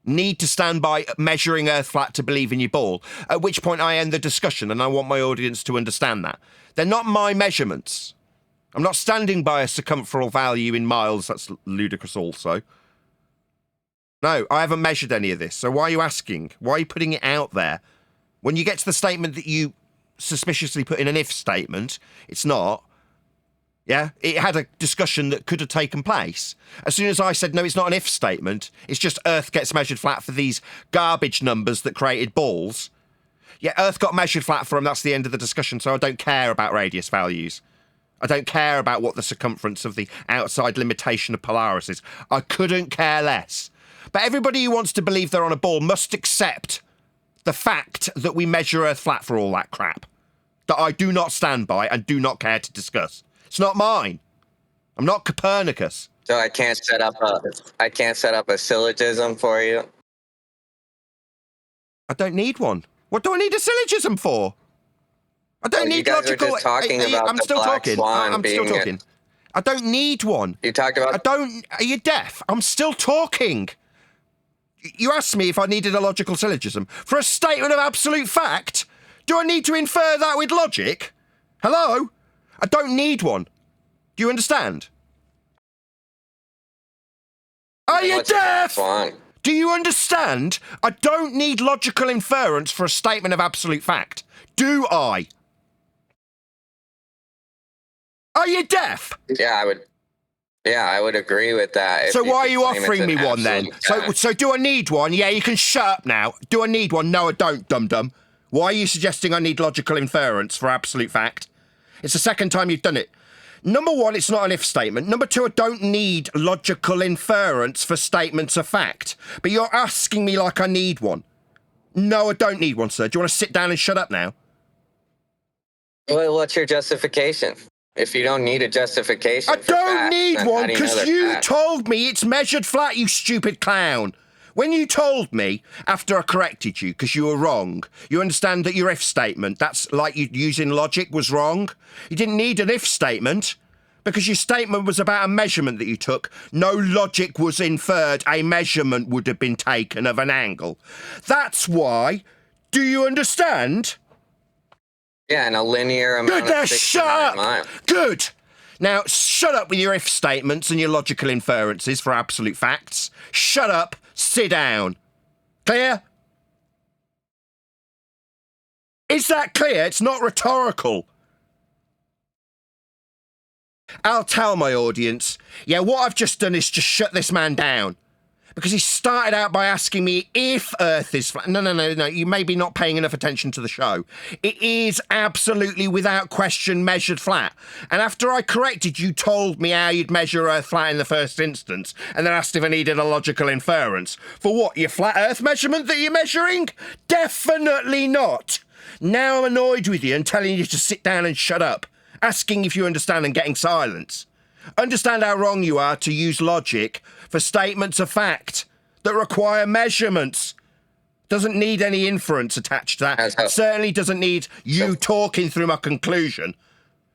need to stand by measuring Earth flat to believe in your ball, at which point I end the discussion, and I want my audience to understand that. They're not my measurements. I'm not standing by a circumferential value in miles. That's ludicrous also. No, I haven't measured any of this. So why are you asking? Why are you putting it out there? When you get to the statement that you suspiciously put in an if statement, it's not. Yeah, it had a discussion that could have taken place. As soon as I said, no, it's not an if statement, it's just Earth gets measured flat for these garbage numbers that created balls. Yeah, Earth got measured flat for them, that's the end of the discussion, so I don't care about radius values. I don't care about what the circumference of the outside limitation of Polaris is. I couldn't care less. But everybody who wants to believe they're on a ball must accept the fact that we measure Earth flat for all that crap. That I do not stand by and do not care to discuss. It's not mine. I'm not Copernicus.
So I can't set up a syllogism for you.
I don't need one. What do I need a syllogism for? I don't need logical.
Just talking about
I'm still talking. I'm still talking. I don't need one.
You talked about.
I don't. Are you deaf? I'm still talking. You asked me if I needed a logical syllogism for a statement of absolute fact. Do I need to infer that with logic? Hello? I don't need one. Do you understand? Are you deaf? Do you understand? I don't need logical inference for a statement of absolute fact. Do I? Are you deaf?
Yeah, I would agree with that.
So why are you offering me one then? So do I need one? Yeah, you can shut up now. Do I need one? No, I don't, dum-dum. Why are you suggesting I need logical inference for absolute fact? It's the second time you've done it. Number one, it's not an if statement. Number two, I don't need logical inference for statements of fact. But you're asking me like I need one. No, I don't need one, sir. Do you want to sit down and shut up now?
Well, what's your justification? If you don't need a justification,
I don't need one because you told me it's measured flat, you stupid clown. When you told me, after I corrected you because you were wrong, you understand that your if statement, that's like you using logic, was wrong. You didn't need an if statement because your statement was about a measurement that you took. No logic was inferred. A measurement would have been taken of an angle. That's why. Do you understand?
Yeah, in a linear amount of 69 miles.
Good. Now, shut up with your if statements and your logical inferences for absolute facts. Shut up. Sit down. Clear? Is that clear? It's not rhetorical. I'll tell my audience, yeah, what I've just done is just shut this man down. Because he started out by asking me if Earth is flat. No, you may be not paying enough attention to the show. It is absolutely, without question, measured flat. And after I corrected, you told me how you'd measure Earth flat in the first instance, and then asked if I needed a logical inference. For what, your flat Earth measurement that you're measuring? Definitely not. Now I'm annoyed with you and telling you to sit down and shut up, asking if you understand and getting silence. Understand how wrong you are to use logic for statements of fact that require measurements. Doesn't need any inference attached to that. It certainly doesn't need you talking through my conclusion.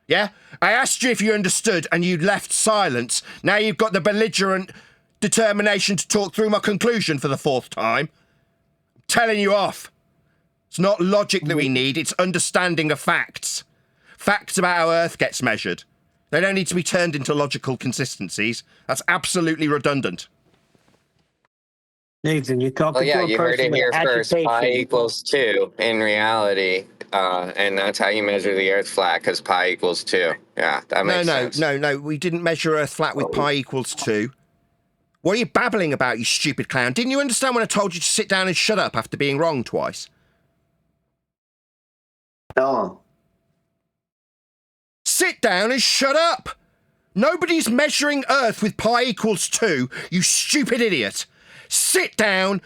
Yeah? I asked you if you understood and you left silence. Now you've got the belligerent determination to talk through my conclusion for the fourth time. I'm telling you off. It's not logic that we need, it's understanding of facts. Facts about how Earth gets measured. They don't need to be turned into logical consistencies. That's absolutely redundant.
Nathan, you're talking to a person
you heard it here first.
agitation.
Pi equals 2 in reality. And that's how you measure the Earth flat, because pi equals 2. Yeah, that makes sense.
No. We didn't measure Earth flat with pi equals 2. What are you babbling about, you stupid clown? Didn't you understand when I told you to sit down and shut up after being wrong twice?
Tell him.
Sit down and shut up! Nobody's measuring Earth with pi equals 2, you stupid idiot. Sit down,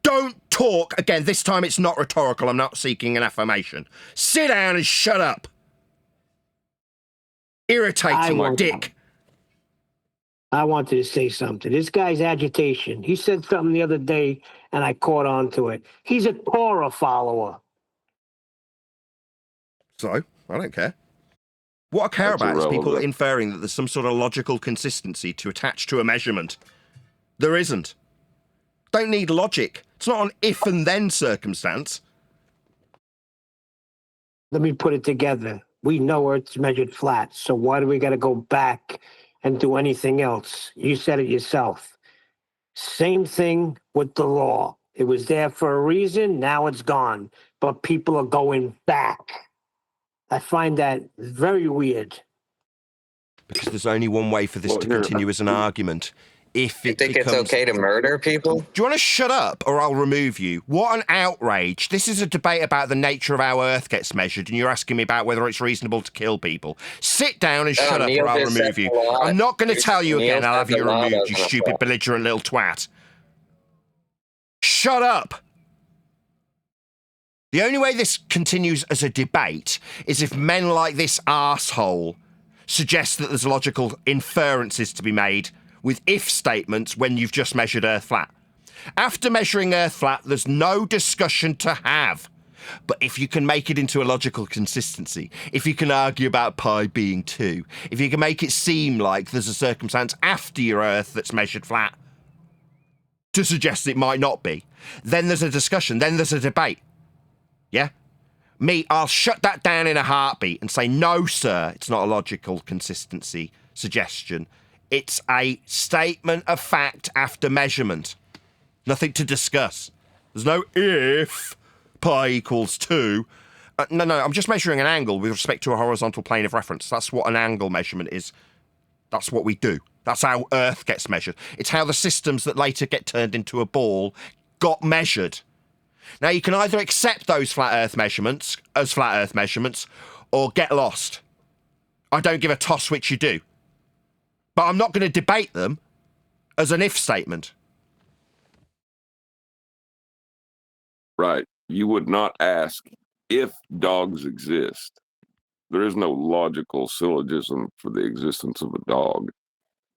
don't talk. Again, this time it's not rhetorical, I'm not seeking an affirmation. Sit down and shut up. Irritating dick.
I wanted to say something. This guy's agitation. He said something the other day, and I caught on to it. He's a Torah follower.
So, I don't care. What I care about is people inferring that there's some sort of logical consistency to attach to a measurement. There isn't. Don't need logic. It's not an if and then circumstance.
Let me put it together. We know Earth's measured flat, so why do we got to go back and do anything else? You said it yourself. Same thing with the law. It was there for a reason, now it's gone. But people are going back. I find that very weird.
Because there's only one way for this to continue as an argument. If it
think it's okay to murder people?
Do you want to shut up or I'll remove you? What an outrage. This is a debate about the nature of how Earth gets measured and you're asking me about whether it's reasonable to kill people. Sit down and shut up or I'll remove you. I'm not going to tell you again I'll have you removed, you stupid belligerent little twat. Shut up. The only way this continues as a debate is if men like this arsehole suggest that there's logical inferences to be made with if statements when you've just measured Earth flat. After measuring Earth flat, there's no discussion to have. But if you can make it into a logical consistency, if you can argue about pi being 2, if you can make it seem like there's a circumstance after your Earth that's measured flat to suggest it might not be, then there's a discussion, then there's a debate. Yeah? Me, I'll shut that down in a heartbeat and say, no, sir, it's not a logical consistency suggestion. It's a statement of fact after measurement. Nothing to discuss. There's no if pi equals 2. No, I'm just measuring an angle with respect to a horizontal plane of reference. That's what an angle measurement is. That's what we do. That's how Earth gets measured. It's how the systems that later get turned into a ball got measured. Now, you can either accept those flat Earth measurements as flat Earth measurements or get lost. I don't give a toss which you do. But I'm not going to debate them as an if statement.
Right. You would not ask if dogs exist. There is no logical syllogism for the existence of a dog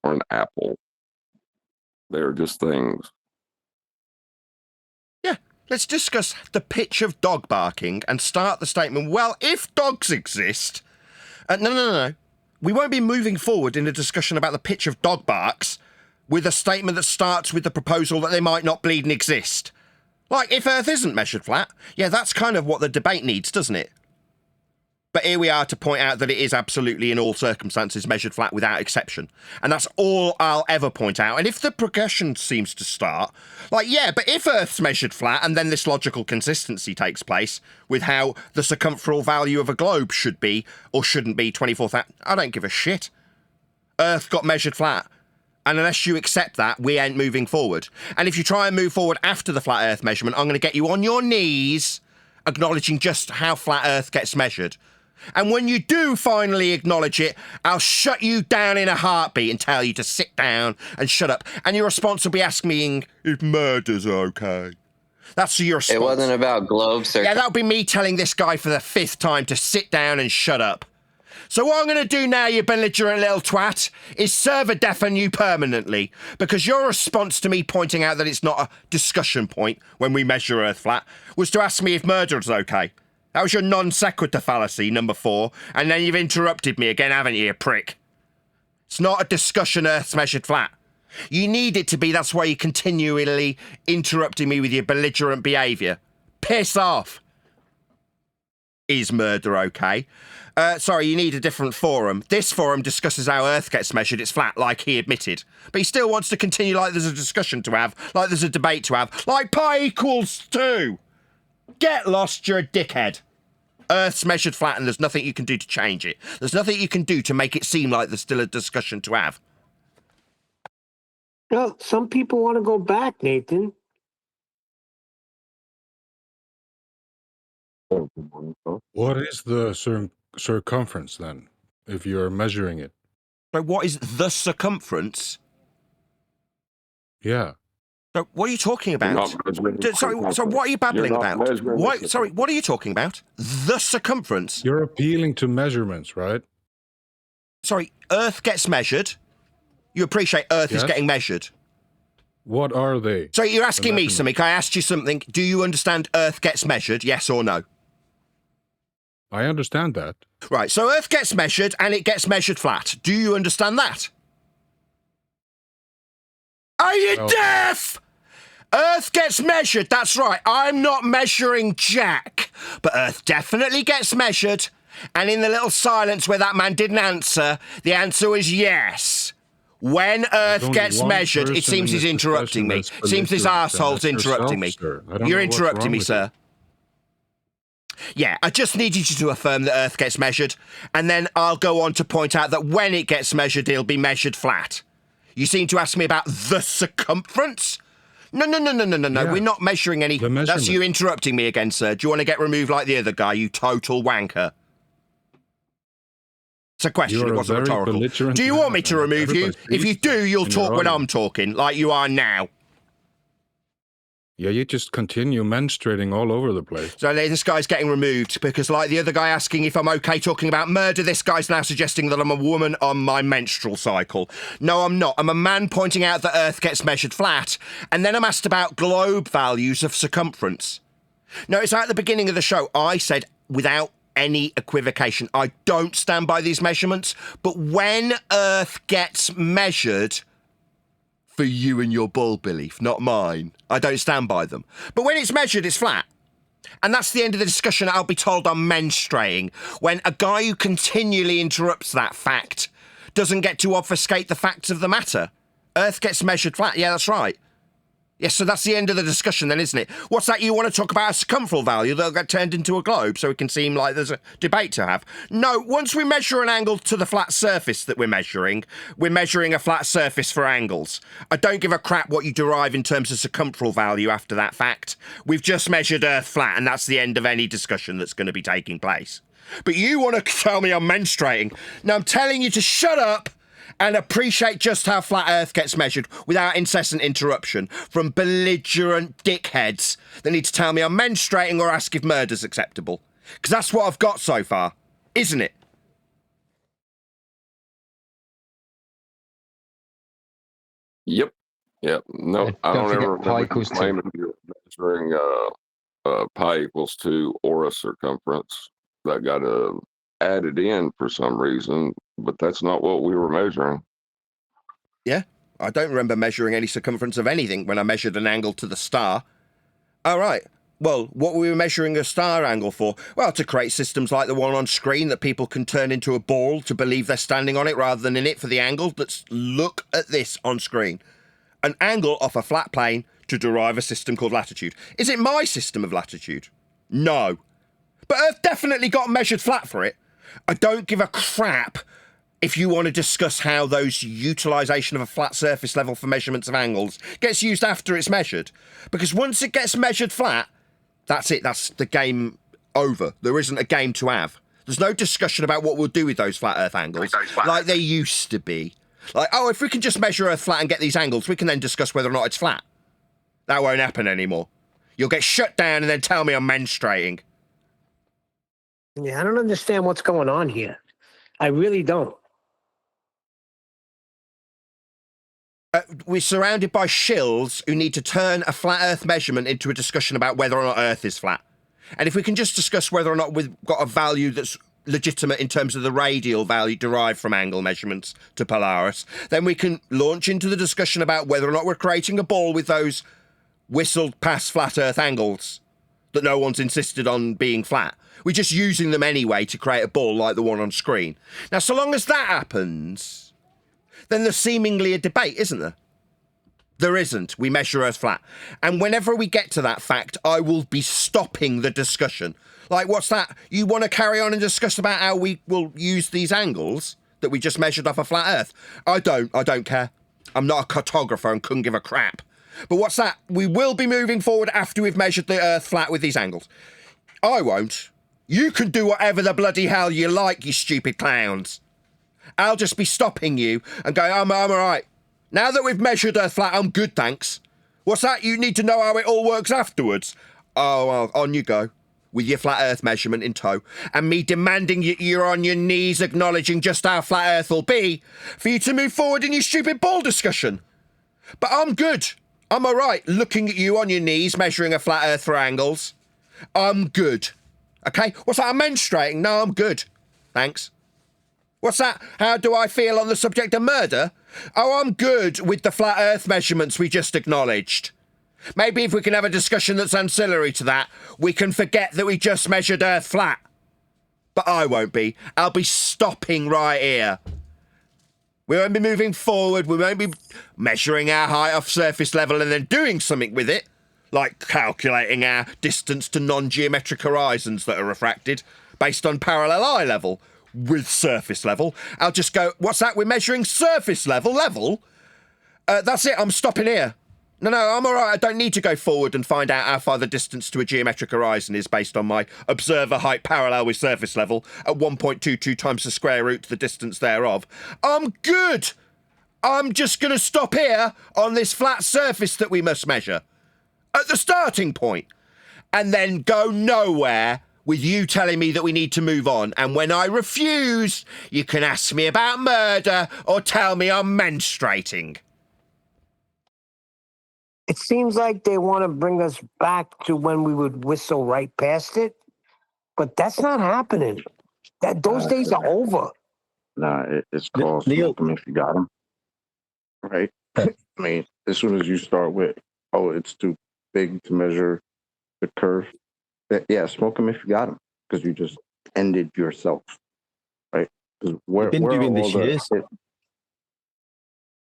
or an apple. They're just things.
Yeah, let's discuss the pitch of dog barking and start the statement, well, if dogs exist... No. We won't be moving forward in a discussion about the pitch of dog barks with a statement that starts with the proposal that they might not bleed and exist. Like, if Earth isn't measured flat, yeah, that's kind of what the debate needs, doesn't it? But here we are to point out that it is absolutely in all circumstances measured flat without exception. And that's all I'll ever point out. And if the progression seems to start, like, yeah, but if Earth's measured flat and then this logical consistency takes place with how the circumferential value of a globe should be or shouldn't be 24,000, I don't give a shit. Earth got measured flat. And unless you accept that, we ain't moving forward. And if you try and move forward after the flat Earth measurement, I'm going to get you on your knees acknowledging just how flat Earth gets measured. And when you do finally acknowledge it, I'll shut you down in a heartbeat and tell you to sit down and shut up. And your response will be asking me if murder's okay. That's your response.
It wasn't about globes, sir.
Yeah, that'll be me telling this guy for the 5th time to sit down and shut up. So what I'm going to do now, you belligerent little twat, is server deafen you permanently, because your response to me pointing out that it's not a discussion point when we measure Earth flat was to ask me if murder is okay. That was your non sequitur fallacy, number 4, and then you've interrupted me again, haven't you, you prick? It's not a discussion Earth's measured flat. You need it to be, that's why you're continually interrupting me with your belligerent behaviour. Piss off. Is murder okay? Sorry, you need a different forum. This forum discusses how Earth gets measured. It's flat, like he admitted. But he still wants to continue like there's a discussion to have, like there's a debate to have, like pi equals 2. Get lost, you're a dickhead. Earth's measured flat and there's nothing you can do to change it. There's nothing you can do to make it seem like there's still a discussion to have.
Well, some people want to go back, Nathan.
What is the circumference then, if you're measuring it?
So what is the circumference?
Yeah.
So what are you talking about? Sorry, so what are you babbling about? What are you talking about? The circumference?
You're appealing to measurements, right?
Sorry, Earth gets measured. You appreciate Earth is getting measured.
What are they?
So you're asking me something. I asked you something. Do you understand Earth gets measured? Yes or no?
I understand that.
Right, so Earth gets measured and it gets measured flat. Do you understand that? Are you deaf? Earth gets measured, that's right. I'm not measuring Jack. But Earth definitely gets measured. And in the little silence where that man didn't answer, the answer was yes. When Earth gets measured, it seems he's interrupting me. It seems this arsehole's interrupting me. You're interrupting me, sir. Yeah, I just needed you to affirm that Earth gets measured, and then I'll go on to point out that when it gets measured, it'll be measured flat. You seem to ask me about the circumference? No. Yeah. We're not measuring any... That's you interrupting me again, sir. Do you want to get removed like the other guy, you total wanker? It's a question, it wasn't rhetorical. Do you want me to remove you? If you do, you'll talk when I'm talking, like you are now.
Yeah, you just continue menstruating all over the place.
So this guy's getting removed because, like the other guy asking if I'm okay talking about murder, this guy's now suggesting that I'm a woman on my menstrual cycle. No, I'm not. I'm a man pointing out that Earth gets measured flat, and then I'm asked about globe values of circumference. Notice at the beginning of the show, I said without any equivocation, I don't stand by these measurements, but when Earth gets measured, for you and your bull belief, not mine, I don't stand by them. But when it's measured, it's flat. And that's the end of the discussion. I'll be told I'm menstruating when a guy who continually interrupts that fact doesn't get to obfuscate the facts of the matter. Earth gets measured flat. Yeah, that's right. Yes, so that's the end of the discussion then, isn't it? What's that? You want to talk about a circumferential value that'll get turned into a globe so it can seem like there's a debate to have? No, once we measure an angle to the flat surface that we're measuring a flat surface for angles. I don't give a crap what you derive in terms of circumferential value after that fact. We've just measured Earth flat, and that's the end of any discussion that's going to be taking place. But you want to tell me I'm menstruating. Now, I'm telling you to shut up and appreciate just how flat Earth gets measured without incessant interruption from belligerent dickheads that need to tell me I'm menstruating or ask if murder's acceptable. Because that's what I've got so far, isn't it?
Yep. No, I don't ever remember claiming you're measuring pi equals 2 or a circumference. That got added in for some reason, but that's not what we were measuring.
Yeah, I don't remember measuring any circumference of anything when I measured an angle to the star. All right. Well, what were we measuring a star angle for? Well, to create systems like the one on screen that people can turn into a ball to believe they're standing on it rather than in it for the angle. Let's look at this on screen. An angle off a flat plane to derive a system called latitude. Is it my system of latitude? No. But Earth definitely got measured flat for it. I don't give a crap if you want to discuss how those utilisation of a flat surface level for measurements of angles gets used after it's measured. Because once it gets measured flat, that's it. That's the game over. There isn't a game to have. There's no discussion about what we'll do with those flat Earth angles like they used to be. Like, oh, if we can just measure Earth flat and get these angles, we can then discuss whether or not it's flat. That won't happen anymore. You'll get shut down and then tell me I'm menstruating.
Yeah, I don't understand what's going on here. I really don't.
We're surrounded by shills who need to turn a flat Earth measurement into a discussion about whether or not Earth is flat. And if we can just discuss whether or not we've got a value that's legitimate in terms of the radial value derived from angle measurements to Polaris, then we can launch into the discussion about whether or not we're creating a ball with those whistled past flat Earth angles that no one's insisted on being flat. We're just using them anyway to create a ball like the one on screen. Now, so long as that happens, then there's seemingly a debate, isn't there? There isn't. We measure Earth flat. And whenever we get to that fact, I will be stopping the discussion. Like, what's that? You want to carry on and discuss about how we will use these angles that we just measured off a flat Earth? I don't care. I'm not a cartographer and couldn't give a crap. But what's that? We will be moving forward after we've measured the Earth flat with these angles. I won't. You can do whatever the bloody hell you like, you stupid clowns. I'll just be stopping you and going, I'm all right. Now that we've measured Earth flat, I'm good, thanks. What's that? You need to know how it all works afterwards. Oh, well, on you go, with your flat Earth measurement in tow, and me demanding you're on your knees acknowledging just how flat Earth will be for you to move forward in your stupid ball discussion. But I'm good. I'm all right looking at you on your knees measuring a flat Earth for angles. I'm good. Okay? What's that? I'm menstruating? No, I'm good. Thanks. What's that? How do I feel on the subject of murder? Oh, I'm good with the flat Earth measurements we just acknowledged. Maybe if we can have a discussion that's ancillary to that, we can forget that we just measured Earth flat. But I won't be. I'll be stopping right here. We won't be moving forward. We won't be measuring our height off surface level and then doing something with it, like calculating our distance to non-geometric horizons that are refracted based on parallel eye level with surface level. I'll just go, what's that? We're measuring surface level? That's it. I'm stopping here. No, I'm all right. I don't need to go forward and find out how far the distance to a geometric horizon is based on my observer height parallel with surface level at 1.22 times the square root to the distance thereof. I'm good. I'm just going to stop here on this flat surface that we must measure. at the starting point and then go nowhere with you telling me that we need to move on. And when I refuse, you can ask me about murder or tell me I'm menstruating.
It seems like they want to bring us back to when we would whistle right past it, but that's not happening. Those days are over.
Nah, it's called
Neil-
smoke 'em if you got them. Right? I mean, as soon as you start with, oh, it's too big to measure the curve. Yeah, smoke 'em if you got them, because you just ended yourself. Right? Because
We've been doing this years.
Yeah,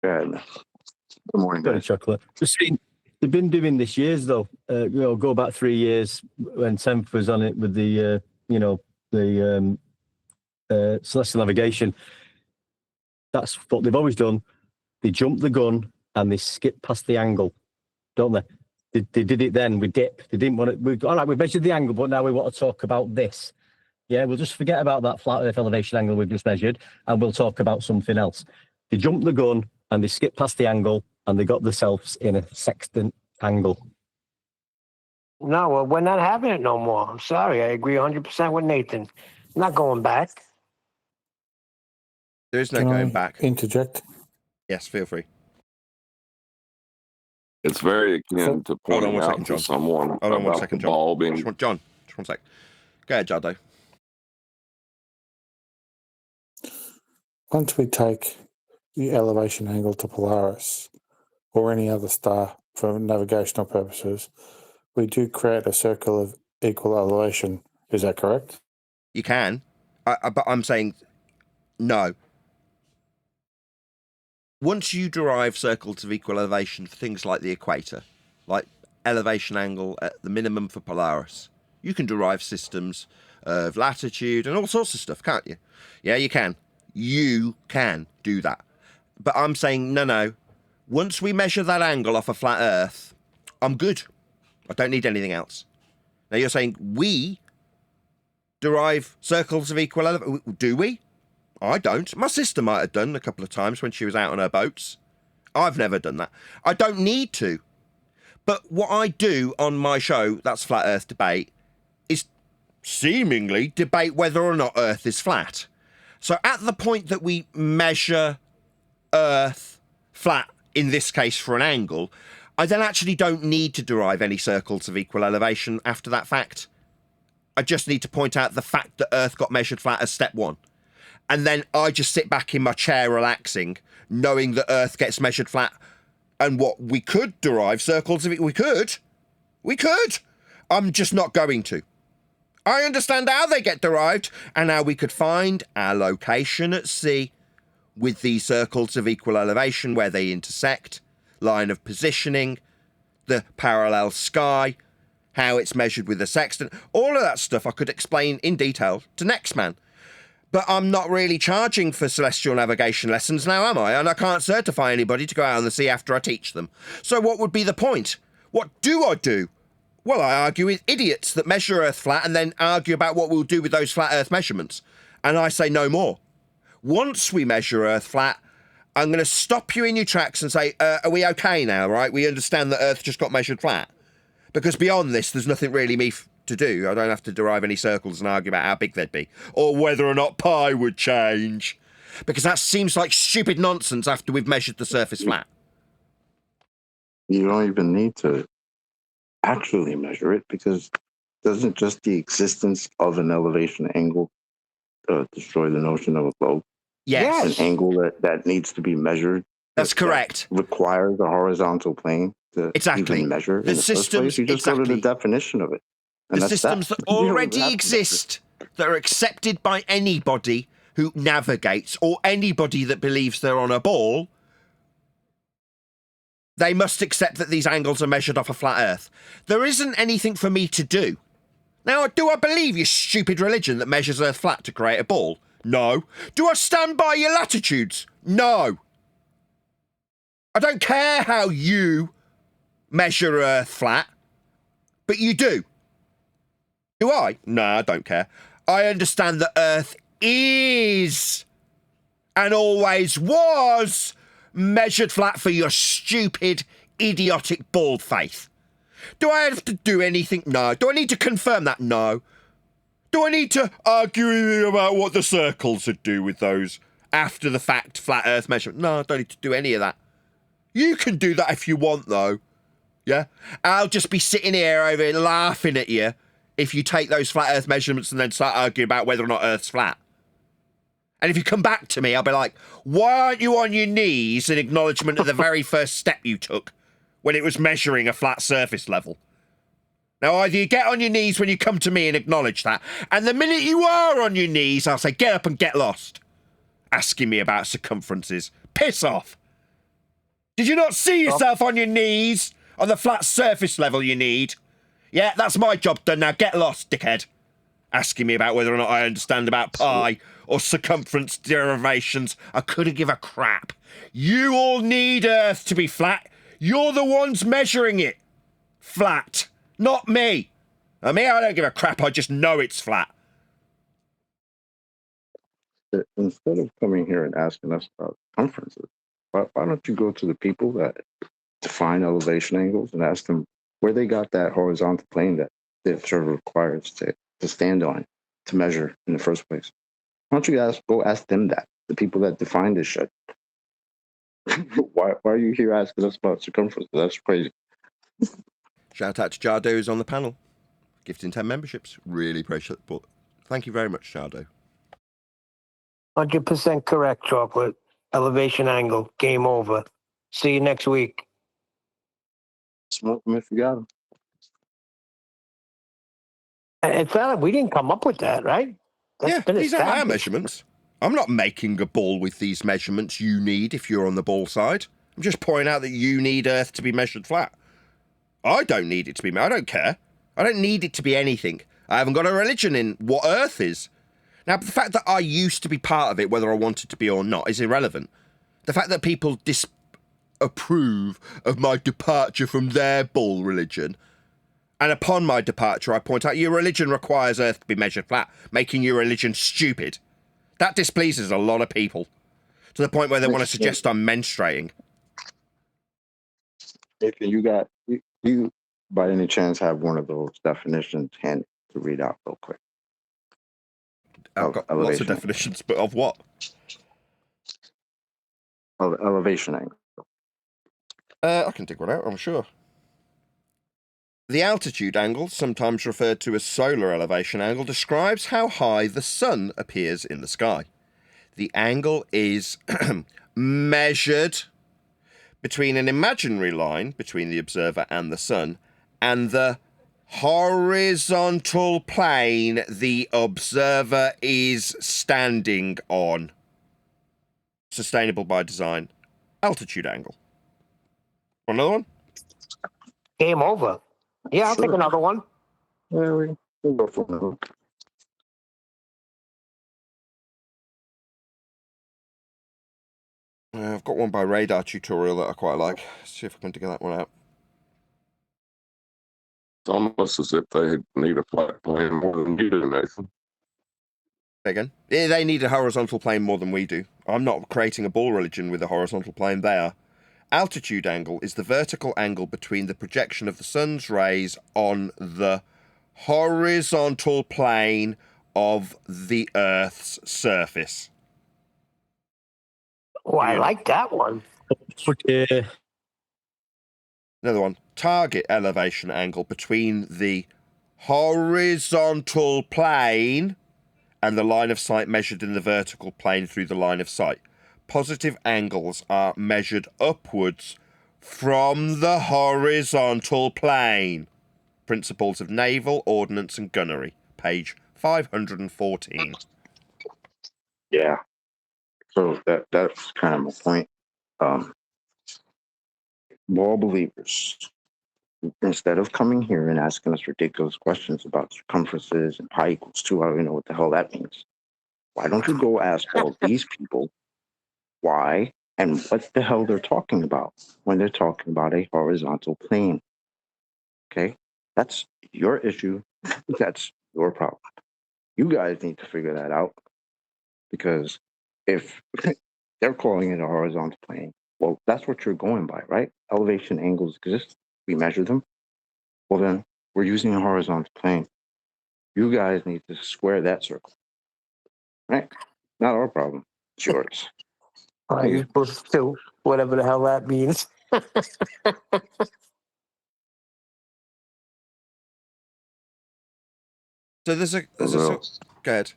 man. Good morning,
Got a
guys.
chocolate. Just saying, they've been doing this years though. Go back 3 years when Semp was on it with the celestial navigation. That's what they've always done. They jump the gun and they skip past the angle, don't they? They did it then. We dip. They didn't want to. All right, we measured the angle, but now we want to talk about this. Yeah, we'll just forget about that flat Earth elevation angle we've just measured, and we'll talk about something else. They jumped the gun and they skipped past the angle, and they got themselves in a sextant angle.
No, well, we're not having it no more. I'm sorry. I agree 100% with Nathan. I'm not going back.
There is no
Can
going
I
back.
interject?
Yes, feel free.
It's very akin to
Hold on
pointing
one
out
second,
to
John.
someone
Hold on one
about
second,
the
John.
ball being.
John, just one sec. Go ahead, Jado.
Once we take the elevation angle to Polaris or any other star for navigational purposes, we do create a circle of equal elevation. Is that correct?
You can, but I'm saying no. Once you derive circles of equal elevation for things like the equator, like elevation angle at the minimum for Polaris, you can derive systems of latitude and all sorts of stuff, can't you? Yeah, you can. You can do that. But I'm saying, no. Once we measure that angle off a flat Earth, I'm good. I don't need anything else. Now you're saying we derive circles of equal elevation. Do we? I don't. My sister might have done a couple of times when she was out on her boats. I've never done that. I don't need to. But what I do on my show, that's Flat Earth Debate, is seemingly debate whether or not Earth is flat. So at the point that we measure Earth flat, in this case for an angle, I then actually don't need to derive any circles of equal elevation after that fact. I just need to point out the fact that Earth got measured flat as step one. And then I just sit back in my chair relaxing, knowing that Earth gets measured flat. And what we could derive circles of it, we could. I'm just not going to. I understand how they get derived and how we could find our location at sea with these circles of equal elevation where they intersect, line of positioning, the parallel sky, how it's measured with a sextant. All of that stuff I could explain in detail to next man. But I'm not really charging for celestial navigation lessons now, am I? And I can't certify anybody to go out on the sea after I teach them. So what would be the point? What do I do? Well, I argue with idiots that measure Earth flat and then argue about what we'll do with those flat Earth measurements. And I say no more. Once we measure Earth flat, I'm going to stop you in your tracks and say, are we okay now, right? We understand that Earth just got measured flat. Because beyond this, there's nothing really to do. I don't have to derive any circles and argue about how big they'd be. Or whether or not pi would change. Because that seems like stupid nonsense after we've measured the surface flat.
You don't even need to actually measure it, because doesn't just the existence of an elevation angle destroy the notion of a globe?
Yes.
An angle that needs to be measured.
That's correct.
Requires a horizontal plane to even measure.
The systems,
you just go to the definition of it. And
the systems that already exist, that are accepted by anybody who navigates or anybody that believes they're on a ball, they must accept that these angles are measured off a flat Earth. There isn't anything for me to do. Now, do I believe your stupid religion that measures Earth flat to create a ball? No. Do I stand by your latitudes? No. I don't care how you measure Earth flat, but you do. Do I? No, I don't care. I understand that Earth is and always was measured flat for your stupid, idiotic bald faith. Do I have to do anything? No. Do I need to confirm that? No. Do I need to argue with you about what the circles would do with those after the fact flat earth measurement? No, I don't need to do any of that. You can do that if you want, though. Yeah? I'll just be sitting here over here laughing at you if you take those flat earth measurements and then start arguing about whether or not earth's flat. And if you come back to me, I'll be like, why aren't you on your knees in acknowledgement of the very first step you took when it was measuring a flat surface level? Now, either you get on your knees when you come to me and acknowledge that, and the minute you are on your knees, I'll say, get up and get lost. Asking me about circumferences. Piss off. Did you not see yourself on your knees on the flat surface level you need? Yeah, that's my job done now. Get lost, dickhead. Asking me about whether or not I understand about pi or circumference derivations. I couldn't give a crap. You all need Earth to be flat. You're the ones measuring it. Flat. Not me. I mean, I don't give a crap. I just know it's flat.
Instead of coming here and asking us about conferences, why don't you go to the people that define elevation angles and ask them where they got that horizontal plane that the observer requires to stand on to measure in the first place? Why don't you go ask them that, the people that define this shit? Why are you here asking us about circumference? That's crazy.
Shout out to Jardo, who's on the panel. Gifting 10 memberships. Really appreciate it. But thank you very much, Jardo.
100% correct, Chocolate. Elevation angle. Game over. See you next week.
Smoke them if you got them.
And it's not like we didn't come up with that, right? That's been
these are our
established.
measurements. I'm not making a ball with these measurements you need if you're on the ball side. I'm just pointing out that you need Earth to be measured flat. I don't need it to be. I don't care. I don't need it to be anything. I haven't got a religion in what Earth is. Now, the fact that I used to be part of it, whether I wanted to be or not, is irrelevant. The fact that people disapprove of my departure from their bull religion, and upon my departure, I point out your religion requires Earth to be measured flat, making your religion stupid. That displeases a lot of people, to the point where they want to suggest I'm menstruating.
Nathan, you by any chance have one of those definitions handy to read out real quick?
I've got lots of definitions, but of what?
Of elevation angle.
I can dig one out, I'm sure. The altitude angle, sometimes referred to as solar elevation angle, describes how high the sun appears in the sky. The angle is measured between an imaginary line between the observer and the sun and the horizontal plane the observer is standing on. Sustainable by design. Altitude angle. Want another one?
Game over. Yeah, I'll take another one.
Yeah, we'll go for another.
I've got one by Radar Tutorial that I quite like. Let's see if I can dig that one out.
It's almost as if they need a flat plane more than you do, Nathan.
Again, they need a horizontal plane more than we do. I'm not creating a ball religion with a horizontal plane. They are. Altitude angle is the vertical angle between the projection of the sun's rays on the horizontal plane of the Earth's surface.
Oh, I like that one.
Okay.
Another one. Target elevation angle between the horizontal plane and the line of sight measured in the vertical plane through the line of sight. Positive angles are measured upwards from the horizontal plane. Principles of Naval, Ordnance and Gunnery, page 514.
Yeah. So that's kind of my point. Law believers, instead of coming here and asking us ridiculous questions about circumferences and pi equals 2, I don't even know what the hell that means. Why don't you go ask all these people why and what the hell they're talking about when they're talking about a horizontal plane? Okay? That's your issue. That's your problem. You guys need to figure that out, because if they're calling it a horizontal plane, well, that's what you're going by, right? Elevation angles exist. We measure them. Well, then we're using a horizontal plane. You guys need to square that circle, right? Not our problem. It's yours.
You're supposed to, whatever the hell that means.
So there's a
Well,
good.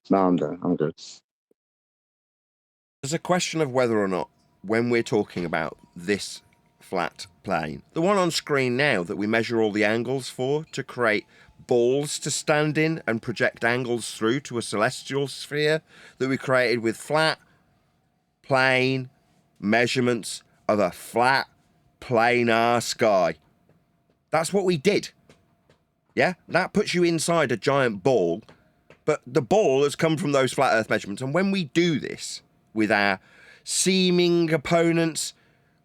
no, I'm done. I'm good.
There's a question of whether or not, when we're talking about this flat plane, the one on screen now that we measure all the angles for to create balls to stand in and project angles through to a celestial sphere that we created with flat plane measurements of a flat planar sky. That's what we did. Yeah, that puts you inside a giant ball, but the ball has come from those flat earth measurements. And when we do this with our seeming opponents,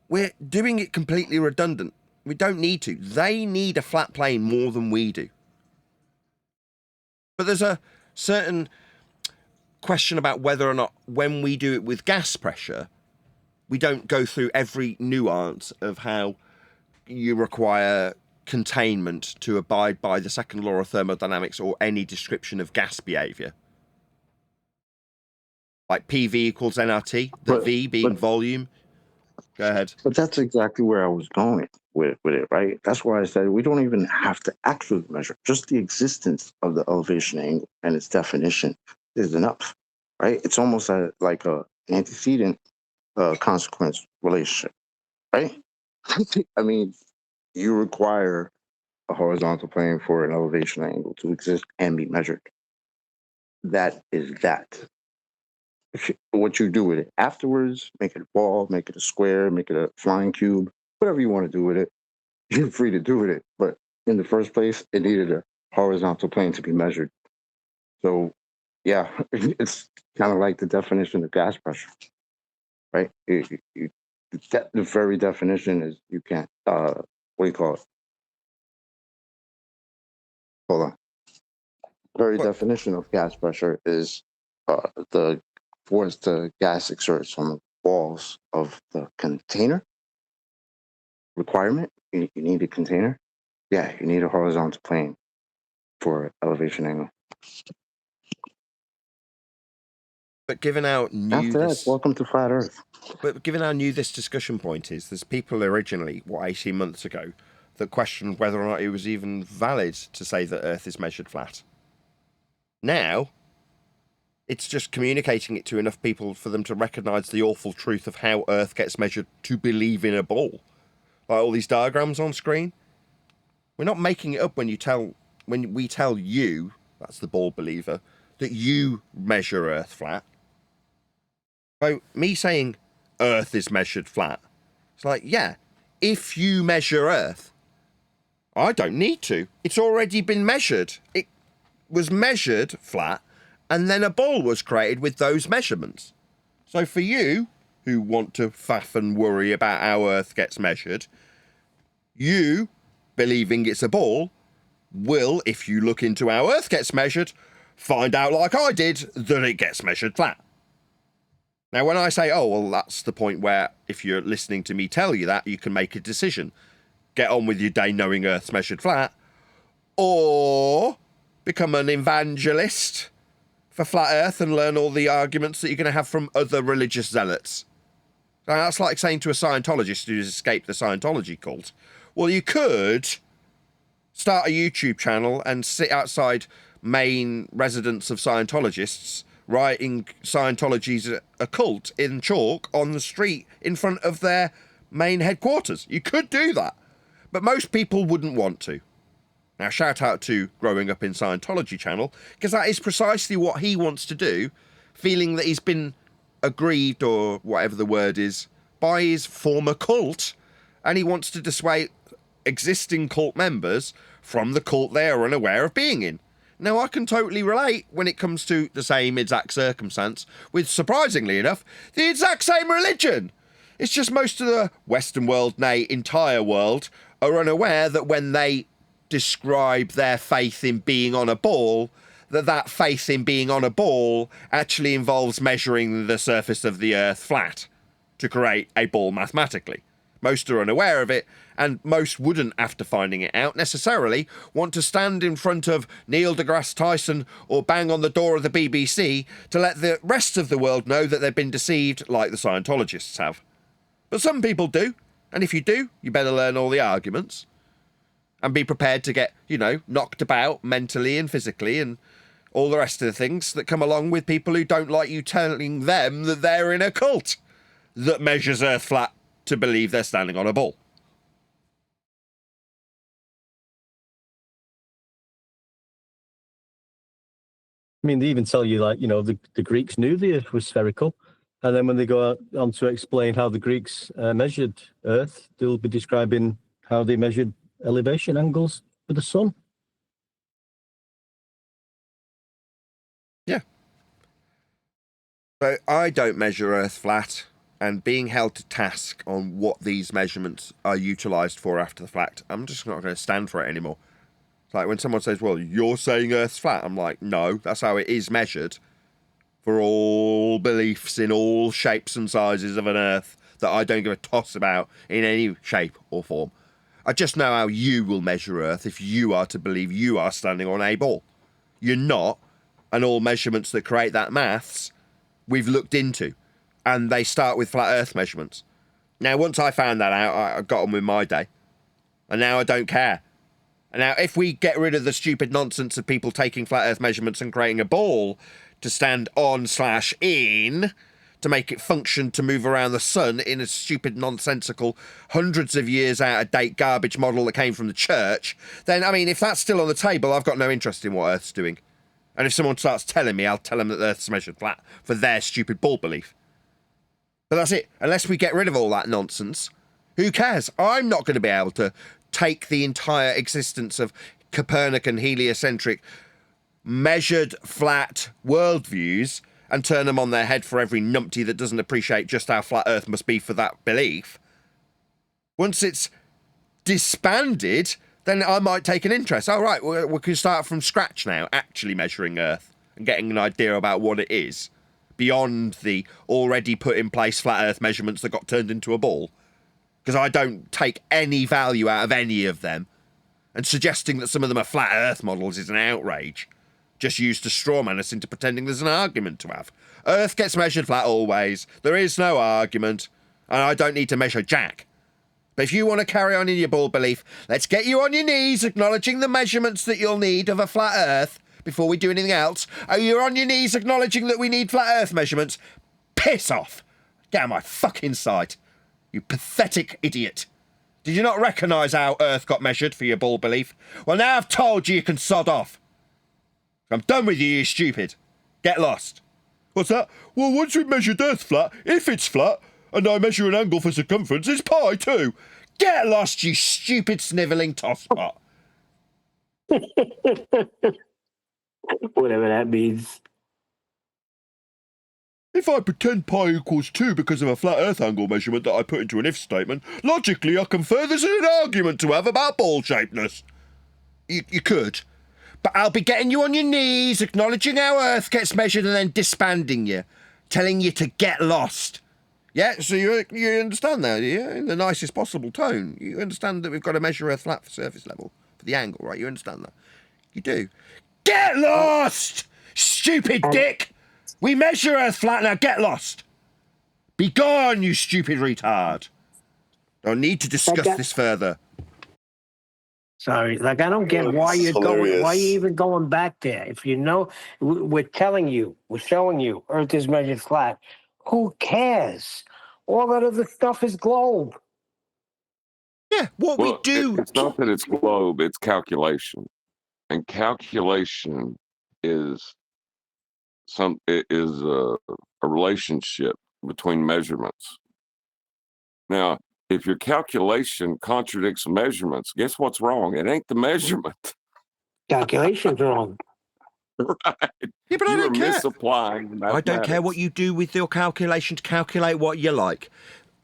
we're doing it completely redundant. We don't need to. They need a flat plane more than we do. But there's a certain question about whether or not, when we do it with gas pressure, we don't go through every nuance of how you require containment to abide by the second law of thermodynamics or any description of gas behavior. Like PV equals nRT, the V being volume. Go ahead.
But that's exactly where I was going with it, right? That's why I said we don't even have to actually measure. Just the existence of the elevation angle and its definition is enough, right? It's almost like a antecedent consequence relationship, right? I mean, you require a horizontal plane for an elevation angle to exist and be measured. That is that. What you do with it afterwards, make it a ball, make it a square, make it a flying cube, whatever you want to do with it, you're free to do with it. But in the first place, it needed a horizontal plane to be measured. So, yeah, it's kind of like the definition of gas pressure, right? The very definition is you can't, what do you call it? Hold on. Very definition of gas pressure is the force the gas exerts on the walls of the container. Requirement, you need a container. Yeah, you need a horizontal plane for elevation angle.
But given how new
After that, welcome to flat Earth.
But given how new this discussion point is, there's people originally, 18 months ago, that questioned whether or not it was even valid to say that Earth is measured flat. Now, it's just communicating it to enough people for them to recognise the awful truth of how Earth gets measured to believe in a ball. Like all these diagrams on screen. We're not making it up when we tell you, that's the ball believer, that you measure Earth flat. So me saying Earth is measured flat, it's like, yeah, if you measure Earth, I don't need to. It's already been measured. It was measured flat, and then a ball was created with those measurements. So for you, who want to faff and worry about how Earth gets measured, you, believing it's a ball, will, if you look into how Earth gets measured, find out, like I did, that it gets measured flat. Now, when I say, oh, well, that's the point where, if you're listening to me tell you that, you can make a decision. Get on with your day knowing Earth's measured flat, or become an evangelist for flat Earth and learn all the arguments that you're going to have from other religious zealots. Now, that's like saying to a Scientologist who's escaped the Scientology cult, well, you could start a YouTube channel and sit outside main residence of Scientologists writing Scientology's a cult in chalk on the street in front of their main headquarters. You could do that, but most people wouldn't want to. Now, shout out to Growing Up in Scientology channel, because that is precisely what he wants to do, feeling that he's been aggrieved, or whatever the word is, by his former cult, and he wants to dissuade existing cult members from the cult they are unaware of being in. Now, I can totally relate when it comes to the same exact circumstance with, surprisingly enough, the exact same religion. It's just most of the Western world, nay, entire world, are unaware that when they describe their faith in being on a ball, that faith in being on a ball actually involves measuring the surface of the Earth flat to create a ball mathematically. Most are unaware of it, and most wouldn't, after finding it out, necessarily want to stand in front of Neil deGrasse Tyson or bang on the door of the BBC to let the rest of the world know that they've been deceived like the Scientologists have. But some people do, and if you do, you better learn all the arguments and be prepared to get, knocked about mentally and physically and all the rest of the things that come along with people who don't like you telling them that they're in a cult that measures Earth flat to believe they're standing on a ball.
I mean, they even tell you, the Greeks knew the Earth was spherical. And then when they go on to explain how the Greeks measured Earth, they'll be describing how they measured elevation angles for the sun.
Yeah. So I don't measure Earth flat, and being held to task on what these measurements are utilised for after the fact, I'm just not going to stand for it anymore. It's like when someone says, well, you're saying Earth's flat, I'm like, no, that's how it is measured for all beliefs in all shapes and sizes of an Earth that I don't give a toss about in any shape or form. I just know how you will measure Earth if you are to believe you are standing on a ball. You're not, and all measurements that create that maths we've looked into, and they start with flat Earth measurements. Now, once I found that out, I got on with my day, and now I don't care. And now, if we get rid of the stupid nonsense of people taking flat Earth measurements and creating a ball to stand on/in to make it function to move around the sun in a stupid, nonsensical, hundreds of years out-of-date garbage model that came from the church, then, I mean, if that's still on the table, I've got no interest in what Earth's doing. And if someone starts telling me, I'll tell them that the Earth's measured flat for their stupid ball belief. But that's it. Unless we get rid of all that nonsense, who cares? I'm not going to be able to take the entire existence of Copernican heliocentric measured flat worldviews and turn them on their head for every numpty that doesn't appreciate just how flat Earth must be for that belief. Once it's disbanded, then I might take an interest. All right, we can start from scratch now, actually measuring Earth and getting an idea about what it is, beyond the already put in place flat Earth measurements that got turned into a ball. Because I don't take any value out of any of them, and suggesting that some of them are flat Earth models is an outrage. Just used to strawman us into pretending there's an argument to have. Earth gets measured flat always. There is no argument. And I don't need to measure jack. But if you want to carry on in your ball belief, let's get you on your knees acknowledging the measurements that you'll need of a flat Earth before we do anything else. Oh, you're on your knees acknowledging that we need flat Earth measurements? Piss off. Get out of my fucking sight. You pathetic idiot. Did you not recognise how Earth got measured for your ball belief? Well, now I've told you, you can sod off. I'm done with you, you stupid. Get lost. What's that? Well, once we've measured Earth flat, if it's flat, and I measure an angle for circumference, it's pi too. Get lost, you stupid snivelling tosspot.
Whatever that means.
If I pretend pi equals 2 because of a flat Earth angle measurement that I put into an if statement, logically I confer there's an argument to have about ball shapedness. You could. But I'll be getting you on your knees, acknowledging how Earth gets measured and then disbanding you, telling you to get lost. Yeah, so you understand that, yeah? In the nicest possible tone. You understand that we've got to measure Earth flat for surface level, for the angle, right? You understand that? You do. Get lost! Stupid dick! We measure Earth flat, now get lost! Be gone, you stupid retard! Don't need to discuss this further.
Sorry, I don't get why you're going. Why are you even going back there? If you know, we're telling you, we're showing you, Earth is measured flat. Who cares? All that other stuff is globe.
Yeah, we do.
It's not that it's globe; it's calculation, and calculation is a relationship between measurements. Now, if your calculation contradicts measurements, guess what's wrong? It ain't the measurement.
Calculation's wrong.
Right.
Yeah, but I don't care.
Misapplying
I don't care what you do with your calculation to calculate what you like.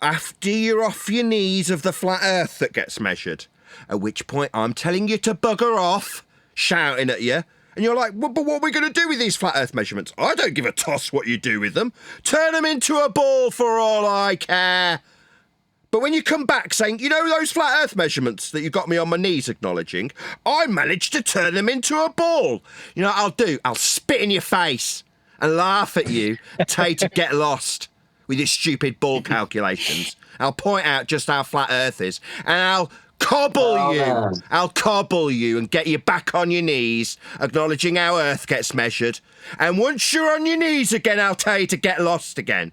After you're off your knees of the flat Earth that gets measured, at which point I'm telling you to bugger off, shouting at you, and you're like, but what are we going to do with these flat Earth measurements? I don't give a toss what you do with them. Turn them into a ball for all I care. But when you come back saying, you know those flat earth measurements that you got me on my knees acknowledging, I managed to turn them into a ball. You know what I'll do? I'll spit in your face and laugh at you and tell you to get lost with your stupid ball calculations. I'll point out just how flat earth is, and I'll cobble you. I'll cobble you and get you back on your knees, acknowledging how earth gets measured. And once you're on your knees again, I'll tell you to get lost again.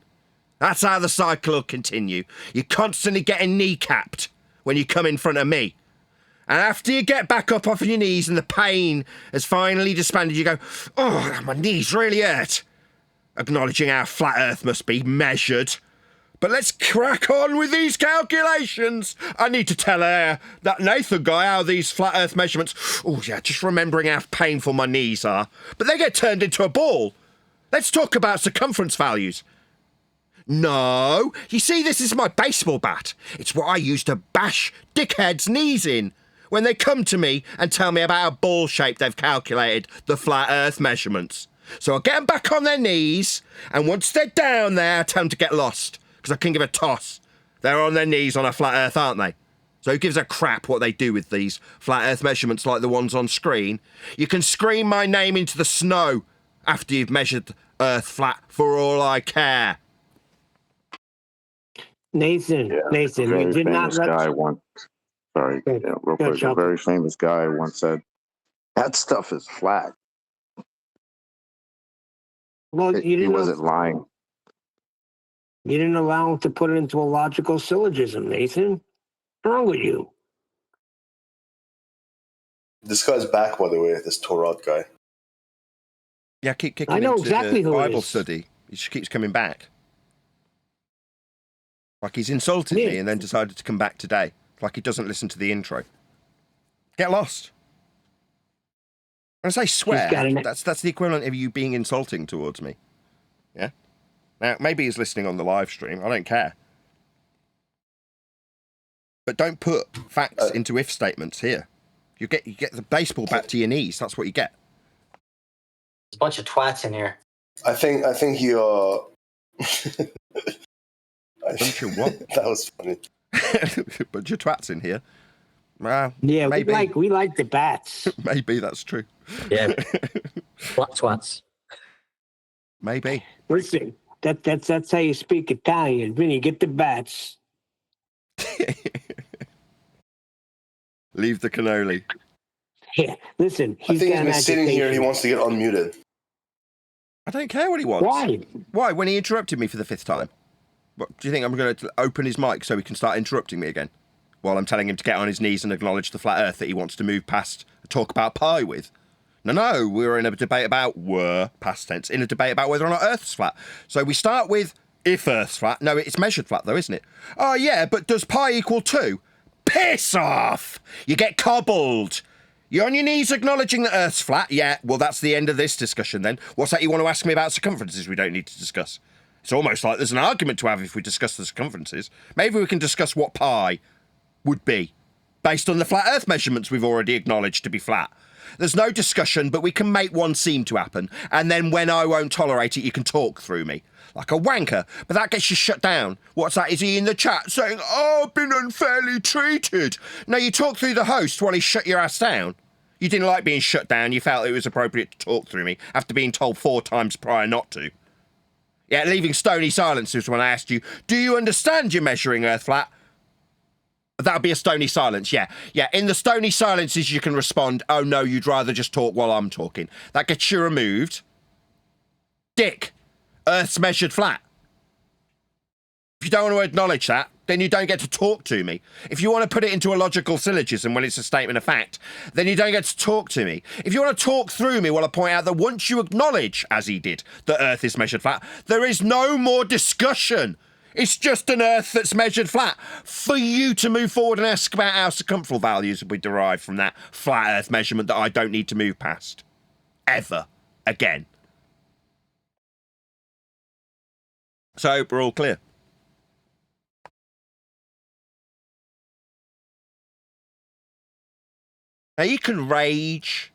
That's how the cycle will continue. You're constantly getting kneecapped when you come in front of me. And after you get back up off your knees and the pain has finally disbanded, you go, oh, my knees really hurt. Acknowledging how flat earth must be measured. But let's crack on with these calculations. I need to tell that Nathan guy how these flat earth measurements, oh yeah, just remembering how painful my knees are. But they get turned into a ball. Let's talk about circumference values. No, you see, this is my baseball bat. It's what I use to bash dickheads' knees in when they come to me and tell me about how ball shape they've calculated the flat earth measurements. So I get them back on their knees, and once they're down there, I tell them to get lost, because I can give a toss. They're on their knees on a flat earth, aren't they? So who gives a crap what they do with these flat earth measurements like the ones on screen? You can scream my name into the snow after you've measured earth flat for all I care.
Nathan, Nathan,
very
you did not
famous
let...
guy once. Sorry,
Good.
real
Good,
quick. A
Chuck.
very famous guy once said, "That stuff is flat."
Well, you
He
didn't
wasn't lying.
You didn't allow him to put it into a logical syllogism, Nathan. What's wrong with you?
This guy's back, by the way, this Torah guy.
Yeah, keep kicking
I know
into
exactly
the
who it
Bible
is.
study. He just keeps coming back. Like he's insulted me and then decided to come back today. Like he doesn't listen to the intro. Get lost. When I say swear, that's the equivalent of you being insulting towards me. Yeah? Now, maybe he's listening on the live stream. I don't care. But don't put facts into if statements here. You get the baseball bat to your knees. That's what you get.
There's a bunch of twats in here.
I think you
Bunch of what?
That was funny.
Bunch of twats in here. Well,
Yeah,
maybe.
we like the bats.
Maybe that's true.
Yeah. Flat twats.
Maybe.
Listen, that's how you speak Italian. Vinny, get the bats.
Leave the cannoli.
Yeah, listen.
I think he's been sitting here. He wants to get unmuted.
I don't care what he wants.
Why?
Why? When he interrupted me for the 5th time? What, do you think I'm going to open his mic so he can start interrupting me again? While I'm telling him to get on his knees and acknowledge the flat earth that he wants to move past, talk about pi with. No, we're in a debate about, past tense, in a debate about whether or not Earth's flat. So we start with, if Earth's flat. No, it's measured flat though, isn't it? Oh yeah, but does pi equal 2? Piss off! You get cobbled. You're on your knees acknowledging that Earth's flat? Yeah, well that's the end of this discussion then. What's that you want to ask me about circumferences we don't need to discuss? It's almost like there's an argument to have if we discuss the circumferences. Maybe we can discuss what pi would be, based on the flat Earth measurements we've already acknowledged to be flat. There's no discussion, but we can make one seem to happen, and then when I won't tolerate it, you can talk through me. Like a wanker, but that gets you shut down. What's that? Is he in the chat saying, oh, I've been unfairly treated? No, you talk through the host while he shut your ass down. You didn't like being shut down, you felt it was appropriate to talk through me, after being told 4 times prior not to. Yeah, leaving stony silences when I asked you, do you understand you're measuring Earth flat? That would be a stony silence, yeah. Yeah, in the stony silences you can respond, oh no, you'd rather just talk while I'm talking. That gets you removed. Dick, Earth's measured flat. If you don't want to acknowledge that, then you don't get to talk to me. If you want to put it into a logical syllogism when it's a statement of fact, then you don't get to talk to me. If you want to talk through me while I point out that once you acknowledge, as he did, that Earth is measured flat, there is no more discussion. It's just an Earth that's measured flat. For you to move forward and ask about how circumferential values will be derived from that flat Earth measurement that I don't need to move past. Ever. Again. So, we're all clear. Now, you can rage.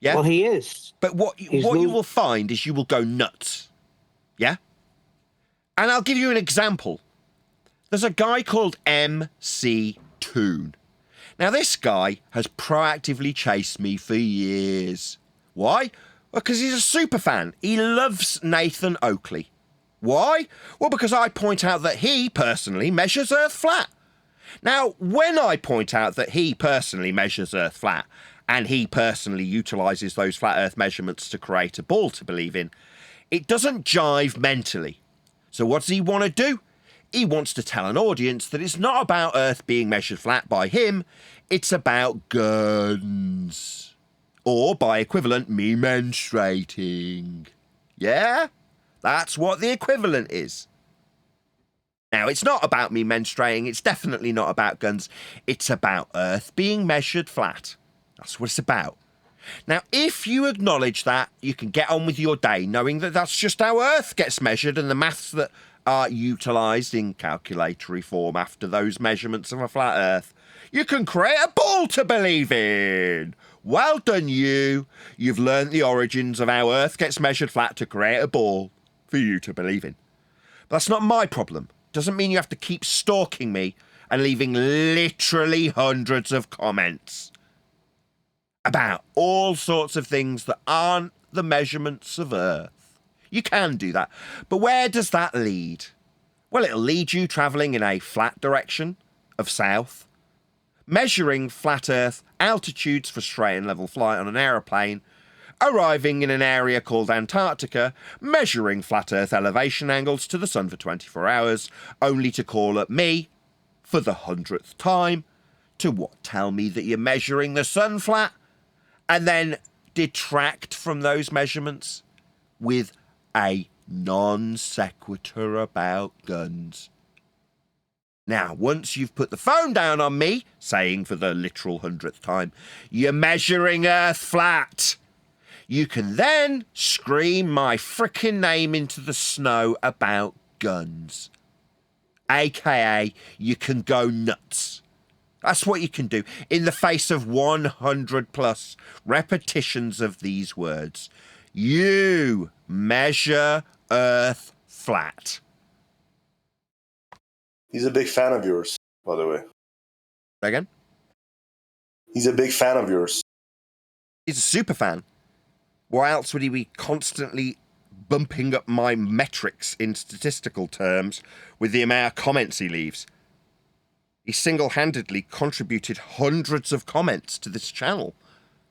Yeah?
Well, he is.
But what you will find is you will go nuts. Yeah? And I'll give you an example. There's a guy called MC Toon. Now, this guy has proactively chased me for years. Why? Well, because he's a super fan. He loves Nathan Oakley. Why? Well, because I point out that he personally measures Earth flat. Now, when I point out that he personally measures Earth flat, and he personally utilises those flat Earth measurements to create a ball to believe in, it doesn't jive mentally. So what does he want to do? He wants to tell an audience that it's not about Earth being measured flat by him, it's about guns. Or, by equivalent, me menstruating. Yeah? That's what the equivalent is. Now, it's not about me menstruating, it's definitely not about guns, it's about Earth being measured flat. That's what it's about. Now, if you acknowledge that, you can get on with your day knowing that that's just how Earth gets measured, and the maths that are utilised in calculatory form after those measurements of a flat Earth, you can create a ball to believe in. Well done, you. You've learnt the origins of how Earth gets measured flat to create a ball for you to believe in. But that's not my problem. Doesn't mean you have to keep stalking me and leaving literally hundreds of comments about all sorts of things that aren't the measurements of Earth. You can do that. But where does that lead? Well, it'll lead you travelling in a flat direction of south, measuring flat Earth altitudes for straight and level flight on an aeroplane, arriving in an area called Antarctica, measuring flat Earth elevation angles to the sun for 24 hours, only to call up me, for the 100th time, to what? Tell me that you're measuring the sun flat, and then detract from those measurements with a non sequitur about guns. Now, once you've put the phone down on me, saying for the literal 100th time, you're measuring Earth flat, you can then scream my frickin' name into the snow about guns. AKA, you can go nuts. That's what you can do in the face of 100 plus repetitions of these words. You measure Earth flat.
He's a big fan of yours, by the way.
Again?
He's a big fan of yours.
He's a super fan. Why else would he be constantly bumping up my metrics in statistical terms with the amount of comments he leaves? He single-handedly contributed hundreds of comments to this channel.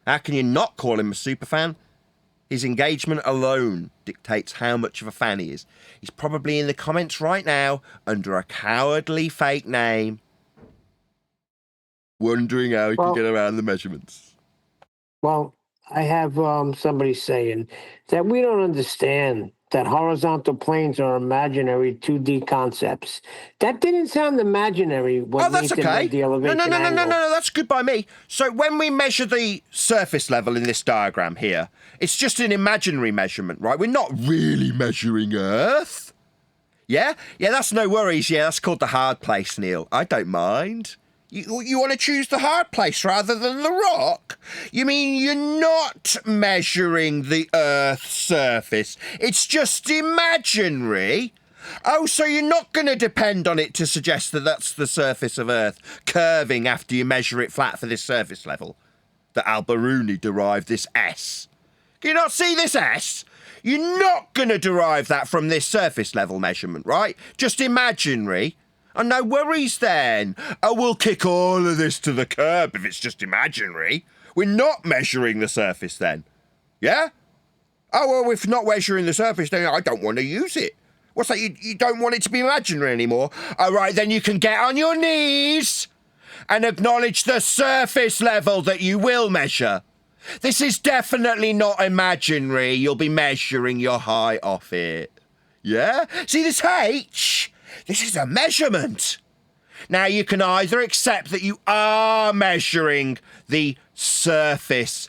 How can you not call him a super fan? His engagement alone dictates how much of a fan he is. He's probably in the comments right now under a cowardly fake name, wondering how he can get around the measurements.
Well, I have somebody saying that we don't understand that horizontal planes are imaginary 2D concepts. That didn't sound imaginary when
that's
Nathan
okay.
made the elevation
No, that's good by me. So when we measure the surface level in this diagram here, it's just an imaginary measurement, right? We're not really measuring Earth. Yeah, that's no worries. Yeah, that's called the hard place, Neil. I don't mind. You want to choose the hard place rather than the rock? You mean you're not measuring the Earth's surface? It's just imaginary? Oh, so you're not going to depend on it to suggest that that's the surface of Earth curving after you measure it flat for this surface level? That Al-Biruni derived this S. Can you not see this S? You're not going to derive that from this surface level measurement, right? Just imaginary. Oh, no worries then. Oh, we'll kick all of this to the curb if it's just imaginary. We're not measuring the surface then. Yeah? Oh, well, if not measuring the surface, then I don't want to use it. What's that? You don't want it to be imaginary anymore? All right, then you can get on your knees and acknowledge the surface level that you will measure. This is definitely not imaginary. You'll be measuring your height off it. Yeah? See this H? This is a measurement. Now, you can either accept that you are measuring the surface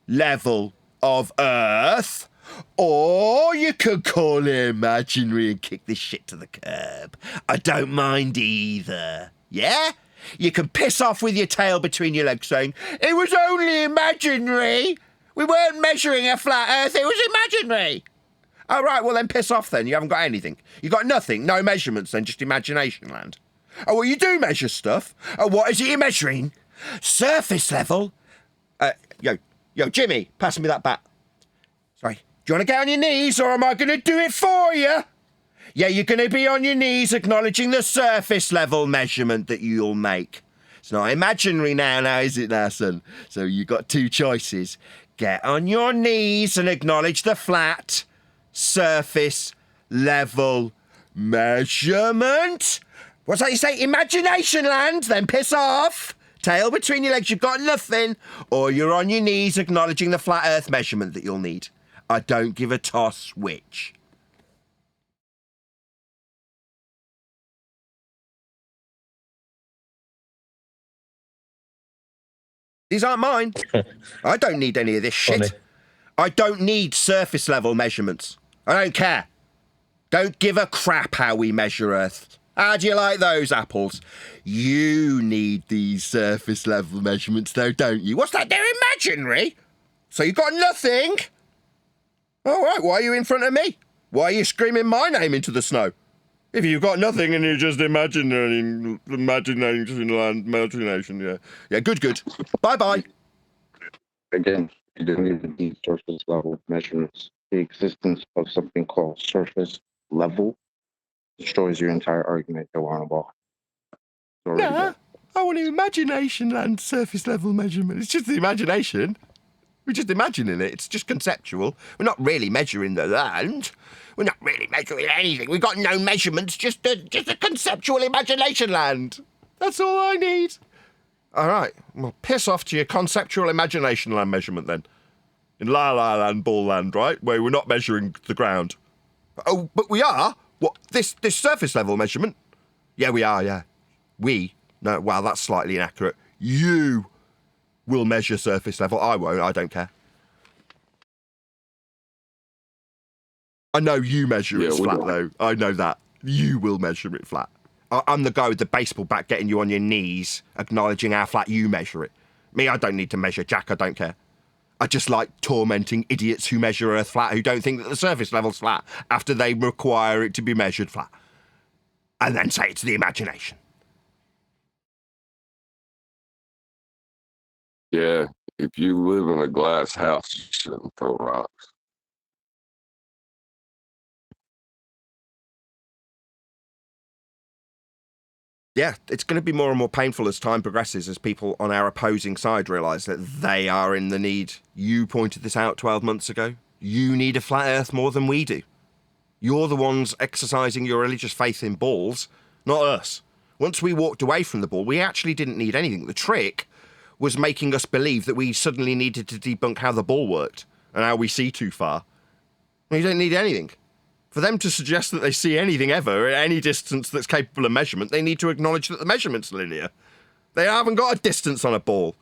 level of Earth, or you could call it imaginary and kick this shit to the curb. I don't mind either. Yeah? You can piss off with your tail between your legs saying, it was only imaginary. We weren't measuring a flat Earth. It was imaginary. All right, well then piss off then. You haven't got anything. You got nothing. No measurements then, just imagination land. Oh, well, you do measure stuff. Oh, what is it you're measuring? Surface level? Yo, Jimmy, pass me that bat. Sorry. Do you want to get on your knees, or am I going to do it for you? Yeah, you're going to be on your knees acknowledging the surface level measurement that you'll make. It's not imaginary now is it now, son? So you've got two choices. Get on your knees and acknowledge the flat surface level measurement. What's that you say? Imagination land? Then piss off. Tail between your legs, you've got nothing. Or you're on your knees acknowledging the flat earth measurement that you'll need. I don't give a toss which. These aren't mine. I don't need any of this shit.
Funny.
I don't need surface level measurements. I don't care. Don't give a crap how we measure Earth. How do you like those apples? You need these surface level measurements though, don't you? What's that? They're imaginary? So you got nothing? All right, why are you in front of me? Why are you screaming my name into the snow? If you've got nothing and you're just imagination, yeah. Yeah, good. Bye-bye.
Again, you don't even need surface level measurements. The existence of something called surface level destroys your entire argument that we're on a ball.
Nah, I want an imagination land surface level measurement. It's just the imagination. We're just imagining it. It's just conceptual. We're not really measuring the land. We're not really measuring anything. We've got no measurements, just a conceptual imagination land. That's all I need. All right. Well, piss off to your conceptual imagination land measurement then. In La La Land, Ball Land, right? Where we're not measuring the ground. Oh, but we are? What, this surface level measurement? Yeah, we are, yeah. We? No, wow, that's slightly inaccurate. You will measure surface level. I won't, I don't care. I know you measure it flat, though. I know that. You will measure it flat. I'm the guy with the baseball bat getting you on your knees, acknowledging how flat you measure it. Me, I don't need to measure Jack, I don't care. I just like tormenting idiots who measure Earth flat, who don't think that the surface level's flat, after they require it to be measured flat. And then say it's the imagination.
Yeah, if you live in a glass house, you shouldn't throw rocks.
Yeah, it's going to be more and more painful as time progresses, as people on our opposing side realise that they are in the need. You pointed this out 12 months ago. You need a flat Earth more than we do. You're the ones exercising your religious faith in balls, not us. Once we walked away from the ball, we actually didn't need anything. The trick was making us believe that we suddenly needed to debunk how the ball worked and how we see too far. You don't need anything. For them to suggest that they see anything ever at any distance that's capable of measurement, they need to acknowledge that the measurement's linear. They haven't got a distance on a ball.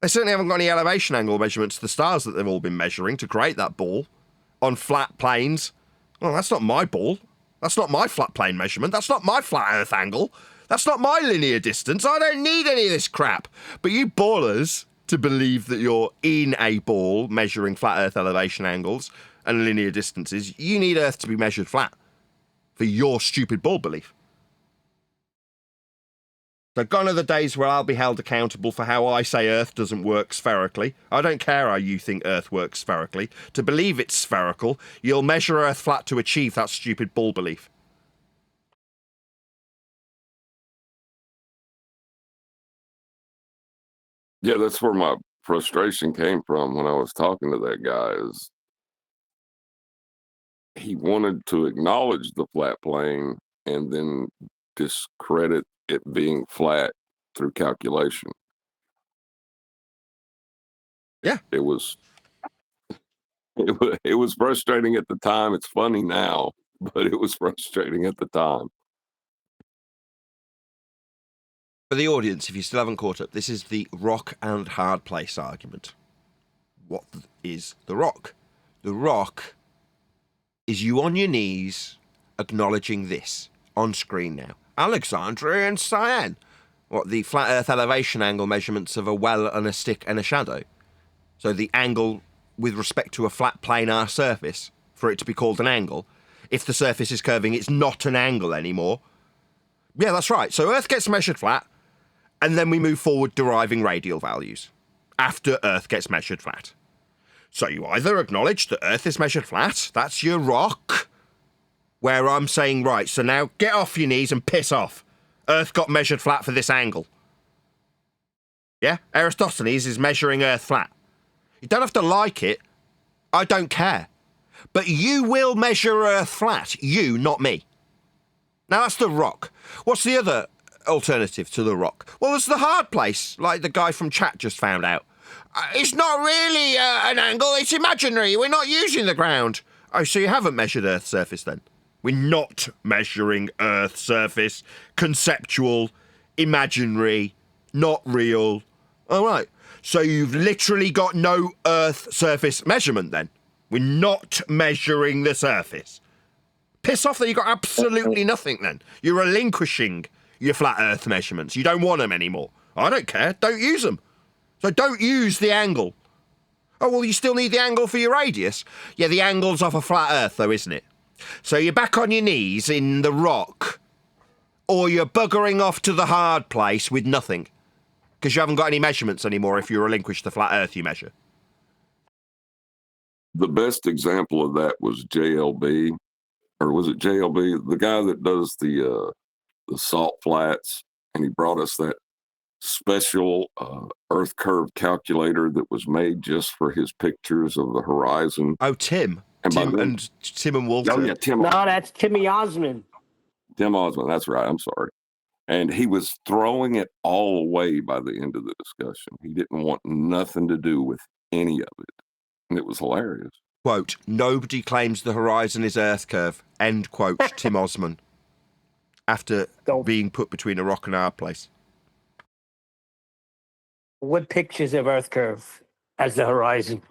They certainly haven't got any elevation angle measurements to the stars that they've all been measuring to create that ball on flat planes. Well, that's not my ball. That's not my flat plane measurement. That's not my flat Earth angle. That's not my linear distance. I don't need any of this crap. But you ballers to believe that you're in a ball measuring flat Earth elevation angles and linear distances, you need Earth to be measured flat for your stupid ball belief. So gone are the days where I'll be held accountable for how I say Earth doesn't work spherically. I don't care how you think Earth works spherically. To believe it's spherical, you'll measure Earth flat to achieve that stupid ball belief.
Yeah, that's where my frustration came from when I was talking to that guy. Is he wanted to acknowledge the flat plane and then discredit it being flat through calculation.
Yeah,
it was frustrating at the time. It's funny now, but it was frustrating at the time.
For the audience, if you still haven't caught up, this is the rock and hard place argument. What is the rock? The rock is you on your knees acknowledging this on screen now. Alexandria and Cyan. What, the flat Earth elevation angle measurements of a well and a stick and a shadow. So the angle with respect to a flat planar surface, for it to be called an angle. If the surface is curving, it's not an angle anymore. Yeah, that's right. So Earth gets measured flat, and then we move forward deriving radial values after Earth gets measured flat. So you either acknowledge that Earth is measured flat, that's your rock, where I'm saying, right, so now get off your knees and piss off. Earth got measured flat for this angle. Yeah? Aristophanes is measuring Earth flat. You don't have to like it. I don't care. But you will measure Earth flat. You, not me. Now that's the rock. What's the other alternative to the rock? Well, there's the hard place, like the guy from chat just found out. It's not really an angle, it's imaginary. We're not using the ground. Oh, so you haven't measured Earth's surface then? We're not measuring Earth's surface. Conceptual, imaginary, not real. All right. So you've literally got no Earth surface measurement then? We're not measuring the surface. Piss off that you got absolutely nothing then. You're relinquishing your flat Earth measurements. You don't want them anymore. I don't care. Don't use them. So don't use the angle. Oh, well, you still need the angle for your radius? Yeah, the angle's off a flat Earth though, isn't it? So you're back on your knees in the rock, or you're buggering off to the hard place with nothing, because you haven't got any measurements anymore if you relinquish the flat Earth you measure.
The best example of that was JLB, or was it JLB? The guy that does the salt flats, and he brought us that special Earth curve calculator that was made just for his pictures of the horizon.
Oh, Tim. Tim and Walter.
Oh, yeah, Tim.
No, that's Timmy Osmond.
Tim Osmond, that's right. I'm sorry. And he was throwing it all away by the end of the discussion. He didn't want nothing to do with any of it. And it was hilarious.
Quote, nobody claims the horizon is Earth curve. End quote, Tim Osmond. After being put between a rock and a hard place.
What pictures of Earth curve as the horizon?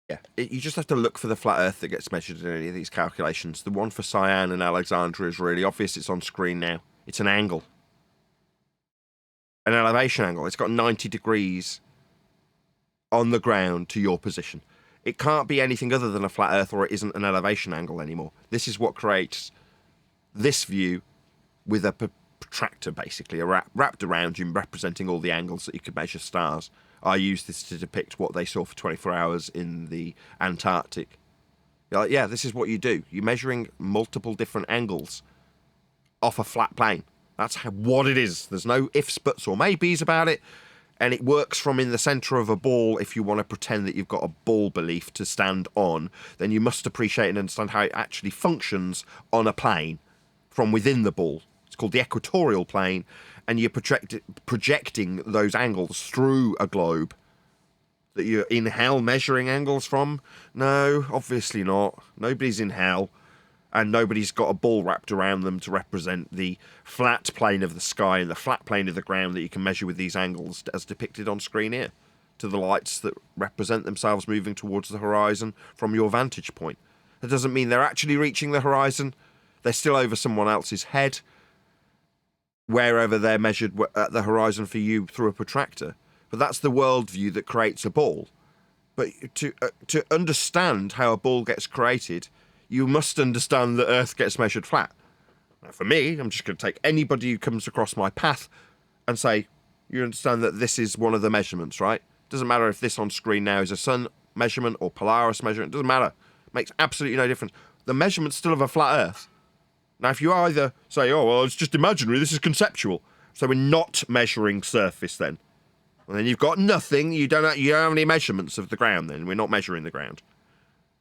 Yeah, you just have to look for the flat Earth that gets measured in any of these calculations. The one for Cyan and Alexandria is really obvious. It's on screen now. It's an angle. An elevation angle. It's got 90 degrees on the ground to your position. It can't be anything other than a flat Earth, or it isn't an elevation angle anymore. This is what creates this view with a protractor, basically, wrapped around you, representing all the angles that you could measure stars. I use this to depict what they saw for 24 hours in the Antarctic. You're like, yeah, this is what you do. You're measuring multiple different angles off a flat plane. That's what it is. There's no ifs, buts, or maybes about it. And it works from in the centre of a ball. If you want to pretend that you've got a ball belief to stand on, then you must appreciate and understand how it actually functions on a plane from within the ball. It's called the equatorial plane, and you're projecting those angles through a globe that you're in hell measuring angles from. No, obviously not. Nobody's in hell, and nobody's got a ball wrapped around them to represent the flat plane of the sky and the flat plane of the ground that you can measure with these angles as depicted on screen here, to the lights that represent themselves moving towards the horizon from your vantage point. That doesn't mean they're actually reaching the horizon. They're still over someone else's head, wherever they're measured at the horizon for you through a protractor. But that's the worldview that creates a ball. But to understand how a ball gets created, you must understand that Earth gets measured flat. Now, for me, I'm just going to take anybody who comes across my path and say, you understand that this is one of the measurements, right? Doesn't matter if this on screen now is a sun measurement or Polaris measurement. It doesn't matter. It makes absolutely no difference. The measurement's still of a flat Earth. Now, if you either say, oh, well, it's just imaginary, this is conceptual, so we're not measuring surface then. And then you've got nothing, you don't have any measurements of the ground then, we're not measuring the ground.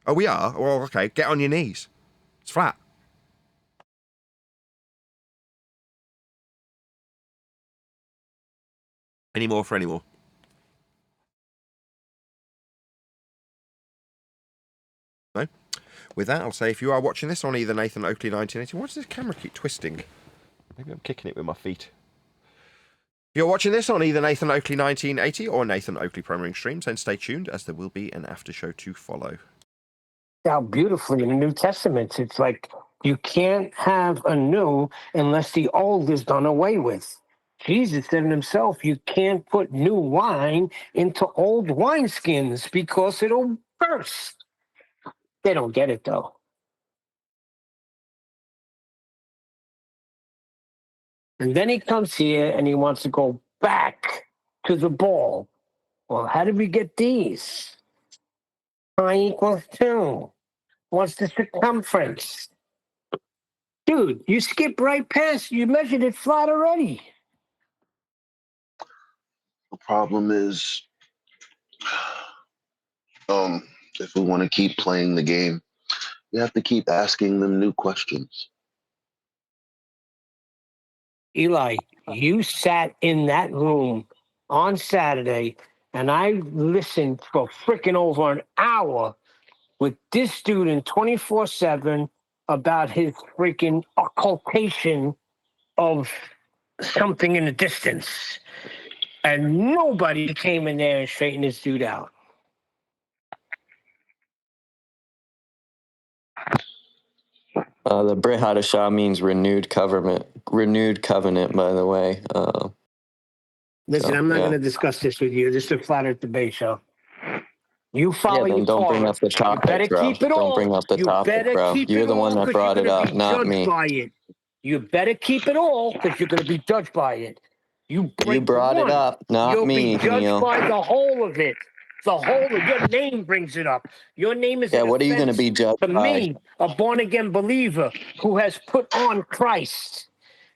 Oh, we are? Well, okay, get on your knees. It's flat. Any more for any more? No? With that, I'll say if you are watching this on either Nathan Oakley 1980, why does this camera keep twisting? Maybe I'm kicking it with my feet. If you're watching this on either Nathan Oakley 1980 or Nathan Oakley Premiering Streams, then stay tuned as there will be an after show to follow.
How beautifully in the New Testament, it's like you can't have a new unless the old is done away with. Jesus said himself, you can't put new wine into old wineskins because it'll burst. They don't get it, though. And then he comes here and he wants to go back to the ball. Well, how did we get these? Pi equals 2. What's the circumference? Dude, you skip right past. You measured it flat already.
The problem is, if we want to keep playing the game, you have to keep asking them new questions.
Eli, you sat in that room on Saturday, and I listened for freaking over an hour with this student 24/7 about his freaking occultation of something in the distance. And nobody came in there and straightened this dude out.
The Brit Hadashah means renewed covenant. Renewed covenant, by the way.
Listen,
So,
I'm not
yeah.
going to discuss this with you. This is a flat earth debate show. You follow
Yeah, then
your
don't bring
Torah.
up the
You
topic,
better
bro.
keep it
Don't
all.
bring up the
You
topic,
better
bro.
keep
You're
it
the
all
one that
because
brought
you're
it
going to
up,
be
not
judged
me.
by it. You better keep it all because you're going to be judged by it. You break
brought it
one,
up, not
you'll
me,
be judged
Neil.
by the whole of it. The whole of your name brings it up. Your name is
Yeah,
an
what are you going to
offense
be judged
to
by?
me, a born-again believer who has put on Christ.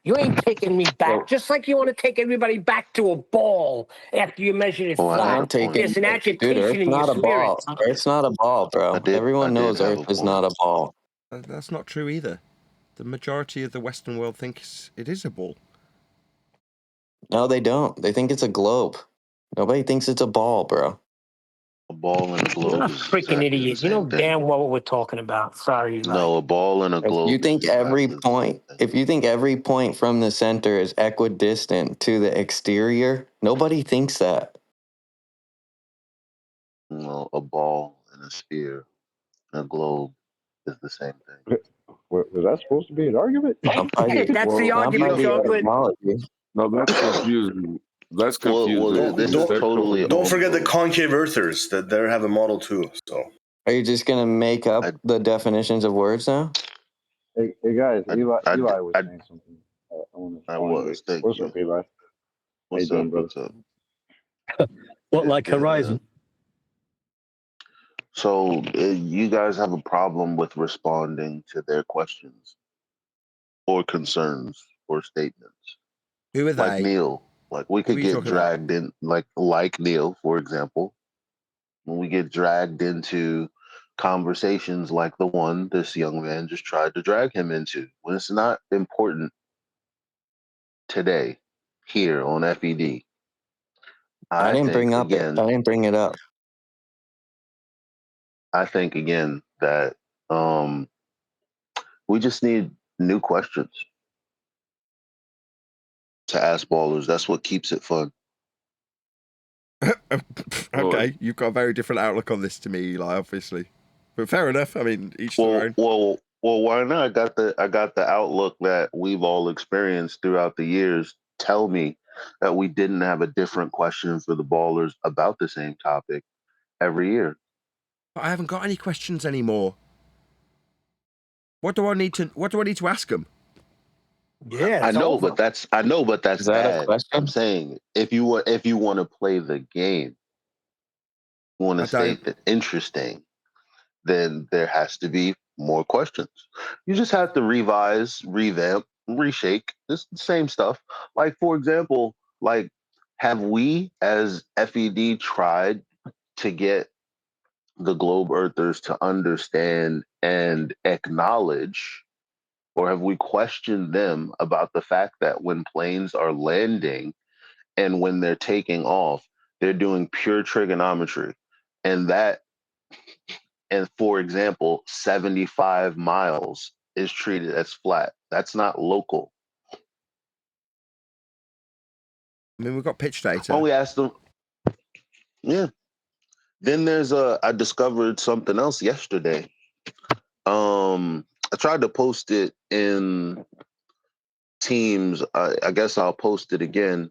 You ain't taking me back, just like you want to take everybody back to a ball after you measure it
Oh, I have
flat.
a point.
There's an
Dude,
agitation
Earth's
in your
not a
spirit.
ball. Earth's not a ball,
I
bro.
did
Everyone knows
have
Earth
a
is
point.
not a ball.
That's not true either. The majority of the Western world thinks it is a ball.
No, they don't. They think it's a globe. Nobody thinks it's a ball, bro.
A ball and a
You're
globe
a
is
freaking
exactly the
idiot. You know
same thing.
damn well what we're talking about. Sorry, Eli.
No, a ball and a
If
globe.
you think
is
every
exactly the same
point,
thing.
if you think every point from the center is equidistant to the exterior, nobody thinks that.
No, a ball and a sphere and a globe is the same thing.
Was that supposed to be an argument?
Not by the,
That's the
not by
argument,
the
Chocolate.
etymology.
No, that's confusing. That's
Well,
confusing.
this is totally.
Don't forget the concave earthers that they have a model too. So
Are you just gonna make up the definitions of words now?
Hey guys, Eli was
I
saying something.
I was. Thank
What's
you.
up, Eli?
What's
How you
up?
doing, brother?
What's up?
What, like Horizon?
So you guys have a problem with responding to their questions or concerns or statements,
Who are
like
they?
Neil. Like we
Who
could
are you
get
talking about?
dragged in, like Neil, for example. When we get dragged into conversations like the one this young man just tried to drag him into, when it's not important today here on FED.
I didn't bring it up.
I think again that we just need new questions to ask ballers. That's what keeps it fun.
Okay, you've got a very different outlook on this to me, Eli, obviously. But fair enough. I mean, each their own.
Well, why not? I got the outlook that we've all experienced throughout the years. Tell me that we didn't have a different question for the ballers about the same topic every year.
But I haven't got any questions anymore. What do I need to ask them?
Yeah,
I
it's
know,
over.
but that's
Is that a
bad.
question?
I'm saying if you want to play the game, you want to stay interesting, then there has to be more questions. You just have to revise, revamp, reshake. It's the same stuff. Like for example, like have we as FED tried to get the globe earthers to understand and acknowledge, or have we questioned them about the fact that when planes are landing and when they're taking off, they're doing pure trigonometry, and for example, 75 miles is treated as flat. That's not local.
I mean, we've got pitch data.
When we asked them, yeah. Then I discovered something else yesterday. I tried to post it in Teams. I guess I'll post it again.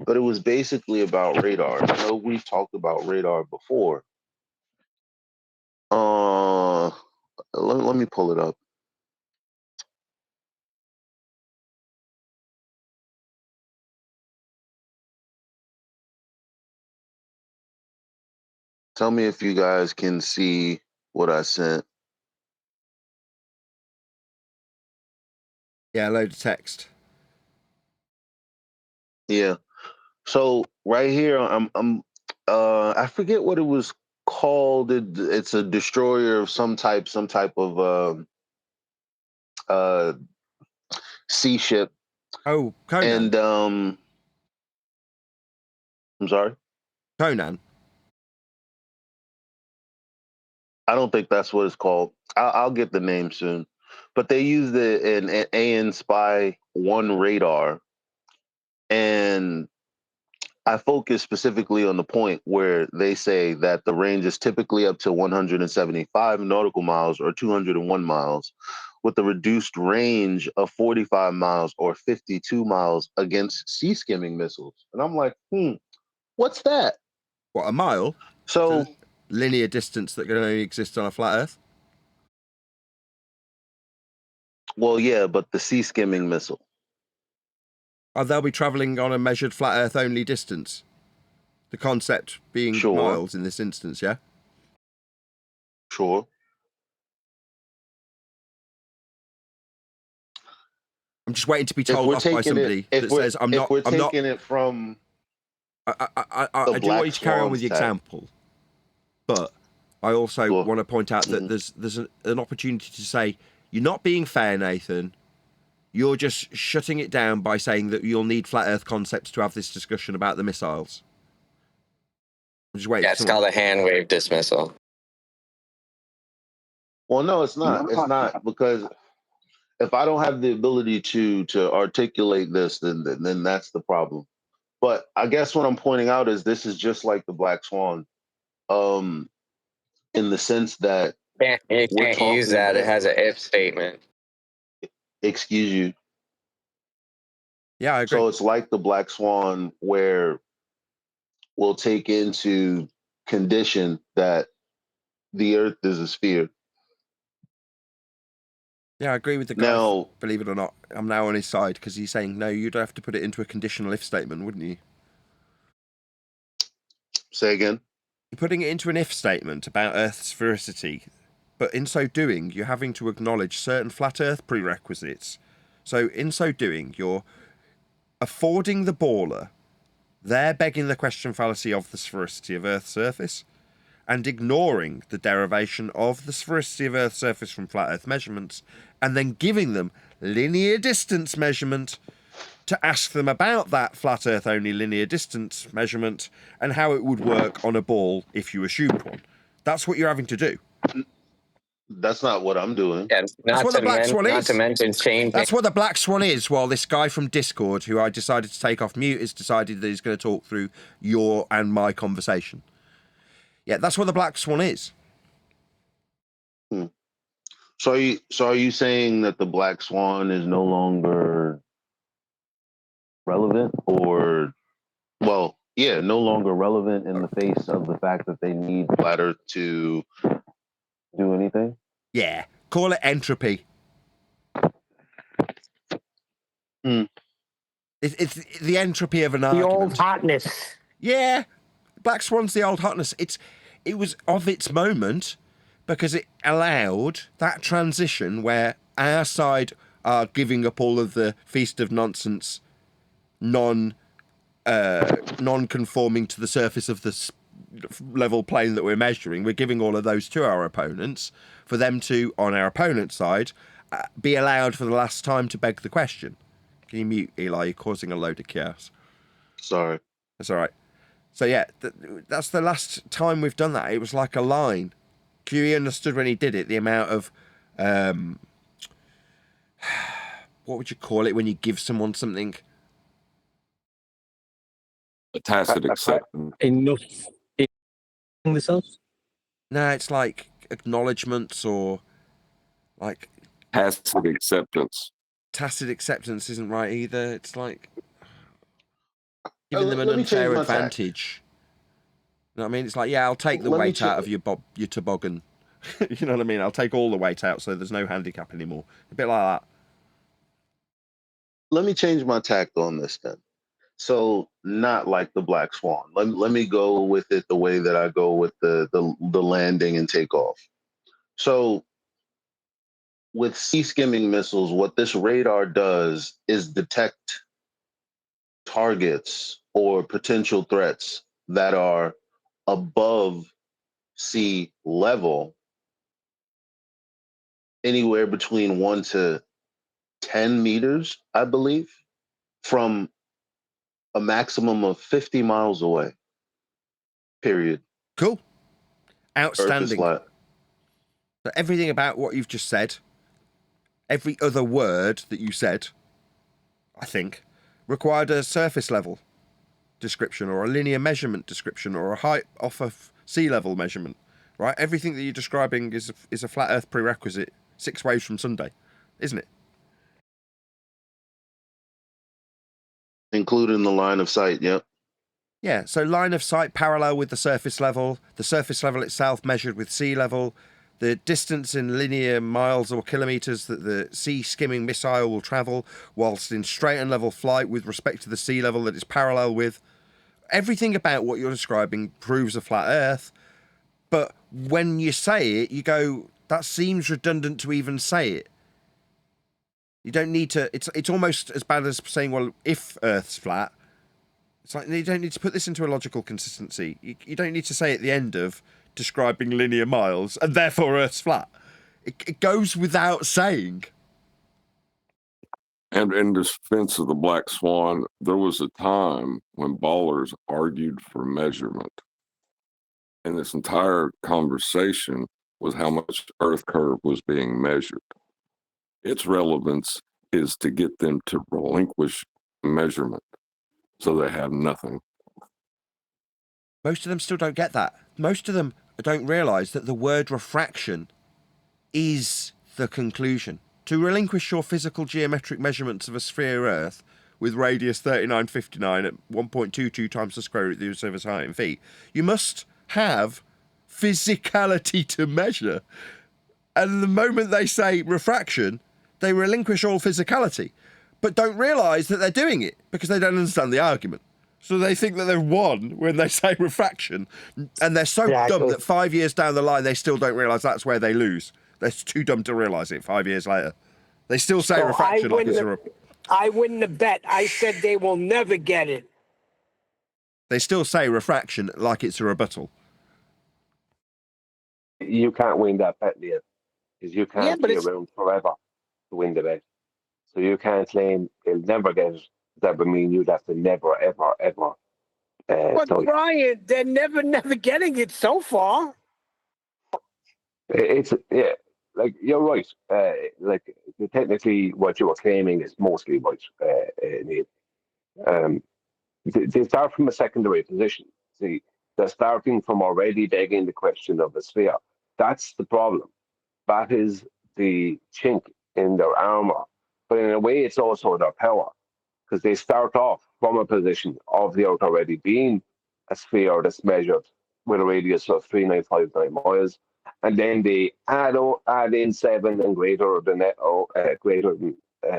But it was basically about radar. You know, we've talked about radar before. Let me pull it up.
Tell me if you guys can see what I sent.
Yeah, a load of text.
Yeah. So right here, I forget what it was called. It's a destroyer of some type of sea ship.
Oh, Conan.
And I'm sorry,
Conan.
I don't think that's what it's called. I'll get the name soon. But they used an AN Spy 1 radar, and I focus specifically on the point where they say that the range is typically up to 175 nautical miles or 201 miles, with a reduced range of 45 miles or 52 miles against sea skimming missiles. And I'm like, what's that?
What, a mile?
So
linear distance that can only exist on a flat Earth?
Well, yeah, but the sea skimming missile.
Oh, they'll be travelling on a measured flat Earth only distance. The concept being miles in this instance, yeah?
Sure.
I'm just waiting to be told off by somebody that says I'm not.
If we're taking it from,
I do want you to carry on with the example, but I also want to point out that there's an opportunity to say you're not being fair, Nathan. You're just shutting it down by saying that you'll need flat Earth concepts to have this discussion about the missiles. I'm just waiting.
Yeah, it's called a hand wave dismissal.
Well, no, it's not. It's not, because if I don't have the ability to articulate this, then that's the problem. But I guess what I'm pointing out is this is just like the Black Swan, in the sense that
You can't use that. It has an if statement.
Excuse you.
Yeah, I agree.
So it's like the Black Swan, where we'll take into condition that the Earth is a sphere.
Yeah, I agree with the guy. Now, believe it or not, I'm now on his side because he's saying, no, you'd have to put it into a conditional if statement, wouldn't you?
Say again?
You're putting it into an if statement about Earth's sphericity, but in so doing, you're having to acknowledge certain flat Earth prerequisites. So in so doing, you're affording the baller, they're begging the question fallacy of the sphericity of Earth's surface, and ignoring the derivation of the sphericity of Earth's surface from flat Earth measurements, and then giving them linear distance measurement to ask them about that flat Earth only linear distance measurement and how it would work on a ball if you assumed one. That's what you're having to do.
That's not what I'm doing.
Yeah,
That's what the Black Swan is.
Not to mention changing.
That's what the Black Swan is, while this guy from Discord, who I decided to take off mute, has decided that he's going to talk through your and my conversation. Yeah, that's what the Black Swan is.
So are you saying that the Black Swan is no longer relevant, or, well, yeah, no longer relevant in the face of the fact that they need flat Earth to do anything?
Yeah, call it entropy. It's the entropy of an argument.
The old hotness.
Yeah, Black Swan's the old hotness. It was of its moment because it allowed that transition where our side are giving up all of the feast of nonsense, non-conforming to the surface of the level plane that we're measuring. We're giving all of those to our opponents for them to, on our opponent's side, be allowed for the last time to beg the question. Can you mute, Eli? You're causing a load of chaos.
Sorry.
That's all right. So yeah, that's the last time we've done that. It was like a line. QE understood when he did it the amount of, what would you call it when you give someone something?
A tacit acceptance.
Enough.
No, it's like acknowledgements or like
tacit acceptance.
Tacit acceptance isn't right either. It's like giving them an
let me change
unfair
my
advantage. You know what I mean? It's like, yeah, I'll take the weight out of your toboggan. You know what I mean? I'll take all the weight out so there's no handicap anymore. A bit like that.
Let me change my tact on this then. So not like the Black Swan. Let me go with it the way that I go with the landing and takeoff. So with sea skimming missiles, what this radar does is detect targets or potential threats that are above sea level, anywhere between 1 to 10 meters, I believe, from a maximum of 50 miles away. Period.
Cool.
Earth is
Outstanding.
flat.
So everything about what you've just said, every other word that you said, I think, required a surface level description or a linear measurement description or a height off of sea level measurement, right? Everything that you're describing is a flat Earth prerequisite 6 waves from Sunday, isn't it?
Including the line of sight, yep.
Yeah, so line of sight parallel with the surface level itself measured with sea level, the distance in linear miles or kilometres that the sea skimming missile will travel whilst in straight and level flight with respect to the sea level that it's parallel with. Everything about what you're describing proves a flat Earth, but when you say it, you go, that seems redundant to even say it. You don't need to, it's almost as bad as saying, well, if Earth's flat, it's like you don't need to put this into a logical consistency. You don't need to say at the end of describing linear miles, and therefore Earth's flat. It goes without saying.
And in defense of the Black Swan, there was a time when ballers argued for measurement. And this entire conversation was how much Earth curve was being measured. Its relevance is to get them to relinquish measurement so they have nothing.
Most of them still don't get that. Most of them don't realise that the word refraction is the conclusion. To relinquish your physical geometric measurements of a sphere Earth with radius 3959 at 1.22 times the square root of the observer's height in feet, you must have physicality to measure. And the moment they say refraction, they relinquish all physicality, but don't realise that they're doing it because they don't understand the argument. So they think that they've won when they say refraction, and they're so dumb that 5 years down the line, they still don't realise that's where they lose. They're too dumb to realise it 5 years later. They still say
So
refraction like it's a...
I wouldn't have bet. I said they will never get it.
They still say refraction like it's a rebuttal.
You can't win that bet, Liam, because you can't be around forever to win the bet. So you can't claim they'll never get it. That would mean you'd have to never, ever, ever.
But Brian, they're never getting it so far.
It's like you're right. Like technically, what you were claiming is mostly right, Neil. They start from a secondary position. See, they're starting from already begging the question of the sphere. That's the problem. That is the chink in their armor. But in a way, it's also their power, because they start off from a position of the Earth already being a sphere that's measured with a radius of 3959 miles, and then they add in 7 and greater than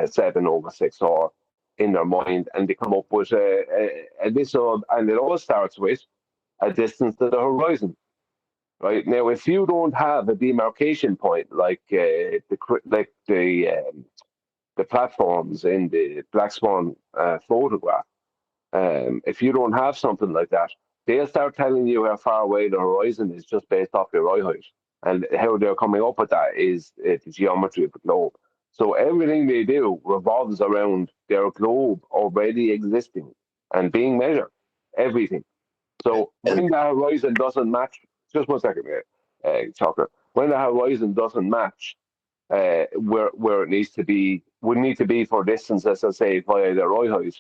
7 over 6 or in their mind, and they come up with this, and it all starts with a distance to the horizon. Right now, if you don't have a demarcation point like the platforms in the Black Swan photograph, if you don't have something like that, they'll start telling you how far away the horizon is just based off your eye height. And how they're coming up with that is the geometry of the globe. So everything they do revolves around their globe already existing and being measured. Everything. So when the horizon doesn't match, just 1 second, Chocolate. When the horizon doesn't match where it needs to be, would need to be for distance, as I say, via their eye height,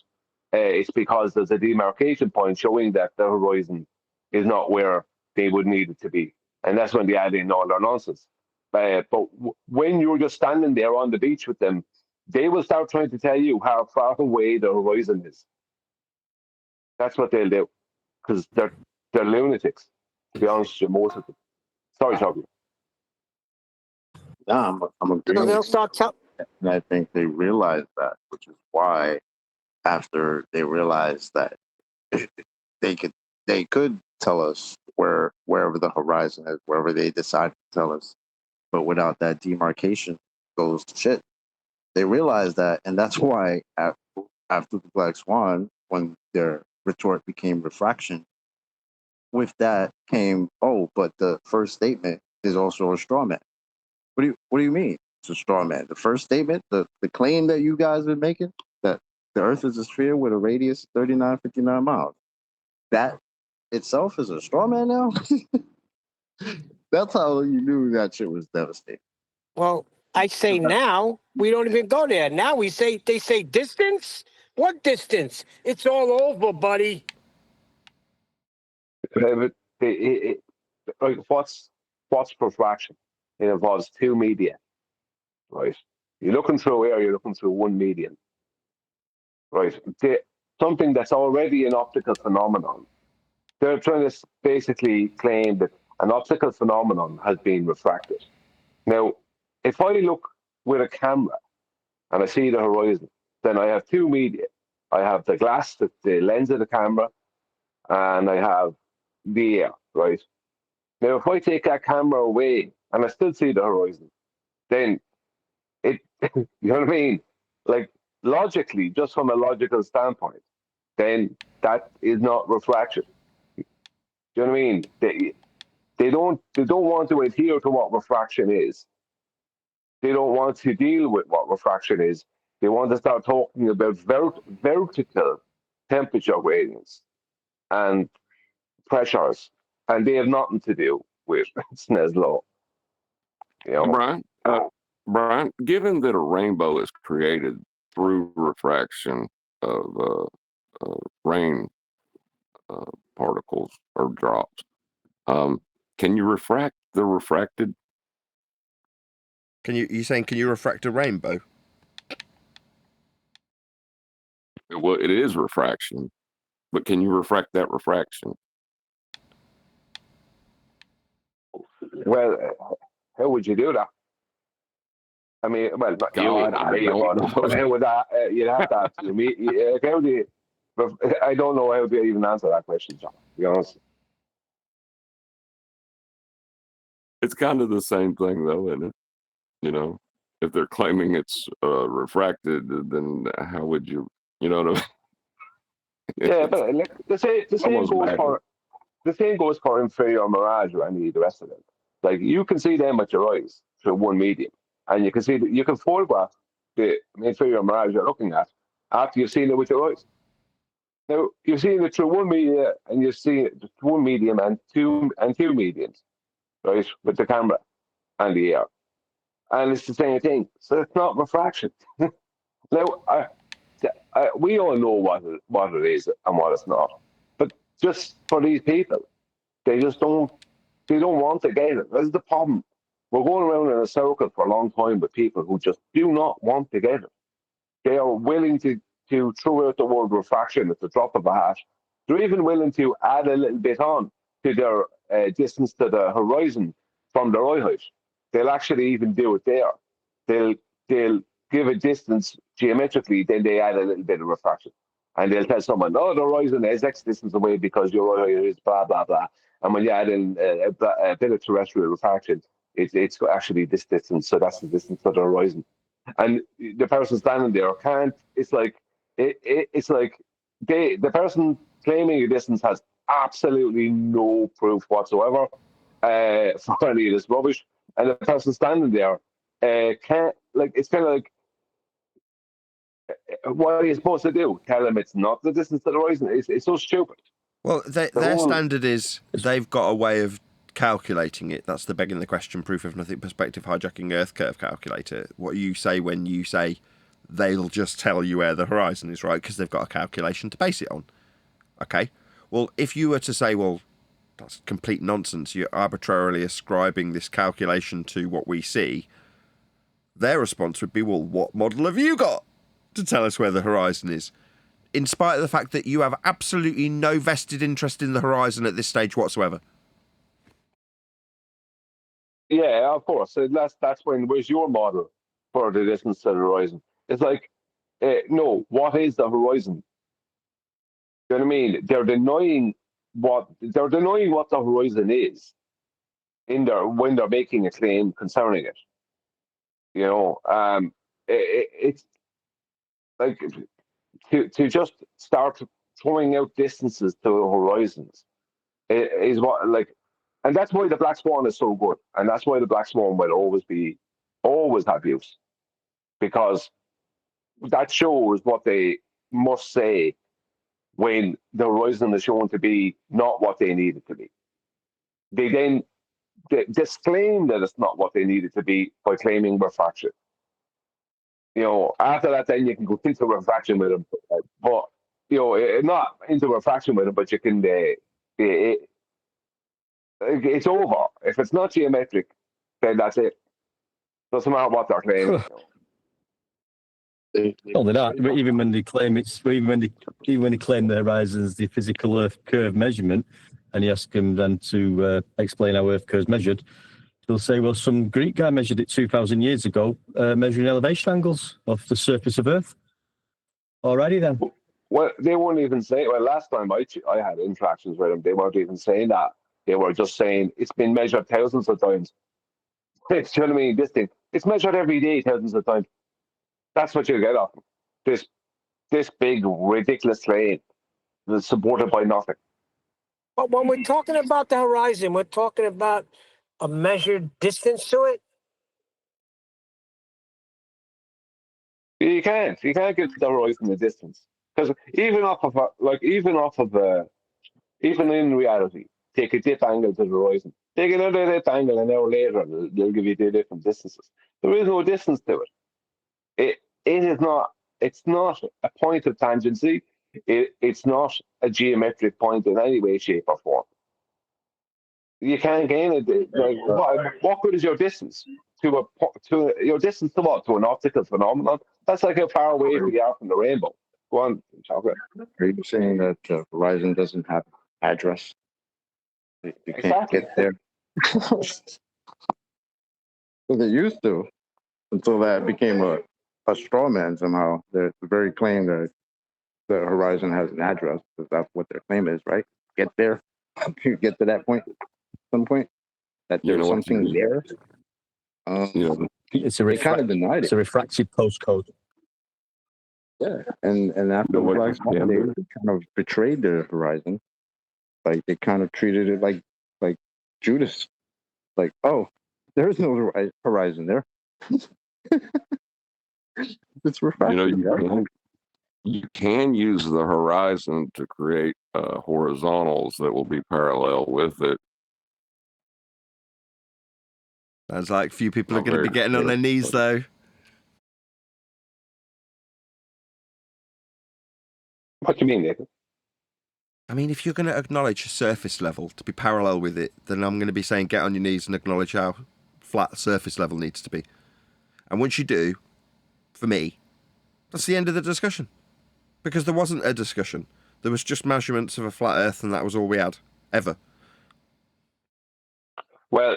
it's because there's a demarcation point showing that the horizon is not where they would need it to be. And that's when they add in all their nonsense. But when you're just standing there on the beach with them, they will start trying to tell you how far away the horizon is. That's what they'll do, because they're lunatics, to be honest with you, most of them. Sorry, Chocolate.
No, I'm agreeing.
So they'll start
and I think they realize that, which is why after they realized that they could tell us wherever the horizon is, wherever they decide to tell us, but without that demarcation, goes to shit. They realized that, and that's why after the Black Swan, when their retort became refraction, with that came, oh, but the first statement is also a straw man. What do you mean it's a straw man? The first statement, the claim that you guys been making, that the Earth is a sphere with a radius of 3959 miles, that itself is a straw man now? That's how you knew that shit was devastating.
Well, I say now we don't even go there. Now they say distance. What distance? It's all over, buddy.
Like what's refraction? It involves two media, right? You're looking through air, you're looking through one medium, right? Something that's already an optical phenomenon. They're trying to basically claim that an optical phenomenon has been refracted. Now, if I look with a camera and I see the horizon, then I have two media. I have the glass, the lens of the camera, and I have the air, right? Now, if I take that camera away and I still see the horizon, then it, you know what I mean? Like logically, just from a logical standpoint, then that is not refraction. Do you know what I mean? They don't want to adhere to what refraction is. They don't want to deal with what refraction is. They want to start talking about vertical temperature gradients and pressures, and they have nothing to do with Snell's law. You know?
Brian, given that a rainbow is created through refraction of rain particles or drops, can you refract the refracted?
Can you refract a rainbow?
Well, it is refraction, but can you refract that refraction?
Well, how would you do that? I mean, well, not
God,
you.
I don't know.
How would that? You'd have to ask me. How do you? I don't know how to even answer that question, John. To be honest.
It's kind of the same thing, though, isn't it? You know, if they're claiming it's refracted, then how would you? You know what I mean?
Yeah, but like, the same goes for inferior mirage or any of the rest of them. Like you can see them with your eyes through one medium, and you can see that you can photograph the inferior mirage you're looking at after you've seen it with your eyes. Now you've seen it through one media, and you've seen it through one medium and two mediums, right, with the camera and the air, and it's the same thing. So it's not refraction. Now, we all know what it is and what it's not, but just for these people, they just don't want to get it. That's the problem. We're going around in a circle for a long time with people who just do not want to get it. They are willing to throw out the word refraction at the drop of a hat. They're even willing to add a little bit on to their distance to the horizon from their eye height. They'll actually even do it there. They'll give a distance geometrically, then they add a little bit of refraction. And they'll tell someone, oh, the horizon is X distance away because your eye height is blah, blah, blah. And when you add in a bit of terrestrial refraction, it's actually this distance. So that's the distance to the horizon. And the person standing there can't. It's like the person claiming a distance has absolutely no proof whatsoever for any of this rubbish, and the person standing there can't. Like it's kind of like, what are you supposed to do? Tell them it's not the distance to the horizon? It's so stupid.
Well, their standard is they've got a way of calculating it. That's the begging the question, proof of nothing, perspective hijacking Earth curve calculator. What you say when you say they'll just tell you where the horizon is, right? Because they've got a calculation to base it on. Okay. Well, if you were to say, well, that's complete nonsense, you're arbitrarily ascribing this calculation to what we see, their response would be, well, what model have you got to tell us where the horizon is? In spite of the fact that you have absolutely no vested interest in the horizon at this stage whatsoever.
Yeah, of course. So that's when, where's your model for the distance to the horizon? It's like, no, what is the horizon? You know what I mean? They're denying what the horizon is when they're making a claim concerning it. You know, it's like to just start throwing out distances to horizons is what like, and that's why the black swan is so good, and that's why the black swan will always have use, because that shows what they must say when the horizon is shown to be not what they need it to be. They then disclaim that it's not what they need it to be by claiming refraction. You know, after that, then you can go into refraction with them, but you know, not into refraction with them, but you can. It's over if it's not geometric. Then that's it. Doesn't matter what they're claiming.
Only that, but even when they claim even when they claim the horizon is the physical Earth curve measurement, and you ask them then to explain how Earth curve is measured, they'll say, well, some Greek guy measured it 2,000 years ago, measuring elevation angles of the surface of Earth. Alrighty then.
Well, they won't even say. Well, last time I had interactions with them, they weren't even saying that. They were just saying it's been measured thousands of times. You know what I mean? This thing, it's measured every day thousands of times. That's what you get off them. This big ridiculous claim that's supported by nothing.
But when we're talking about the horizon, we're talking about a measured distance to it.
You can't get the horizon the distance, because even in reality, take a dip angle to the horizon. Take another dip angle an hour later, they'll give you two different distances. There is no distance to it. It is not. It's not a point of tangency. It's not a geometric point in any way, shape, or form. You can't gain it. Like, what good is your distance to your distance to what? To an optical phenomenon? That's like how far away we are from the rainbow. Go on, chocolate.
Are you saying that Horizon doesn't have address? You can't
Exactly.
get there. Well, they used to, until that became a straw man somehow. The very claim that the Horizon has an address, because that's what their claim is, right? Get there. You get to that point, some point, that there's something there.
It's a
they kind of denied
It's a refracted postcode.
Yeah, and after the Black Swan, they kind of betrayed the Horizon. Like they kind of treated it like Judas. Like, oh, there's no horizon there. It's refracted.
You can use the horizon to create horizontals that will be parallel with it.
Sounds like a few people are going to be getting on their knees, though.
What do you mean, Nathan?
I mean, if you're going to acknowledge a surface level to be parallel with it, then I'm going to be saying get on your knees and acknowledge how flat the surface level needs to be. And once you do, for me, that's the end of the discussion. Because there wasn't a discussion. There was just measurements of a flat Earth, and that was all we had, ever.
Well,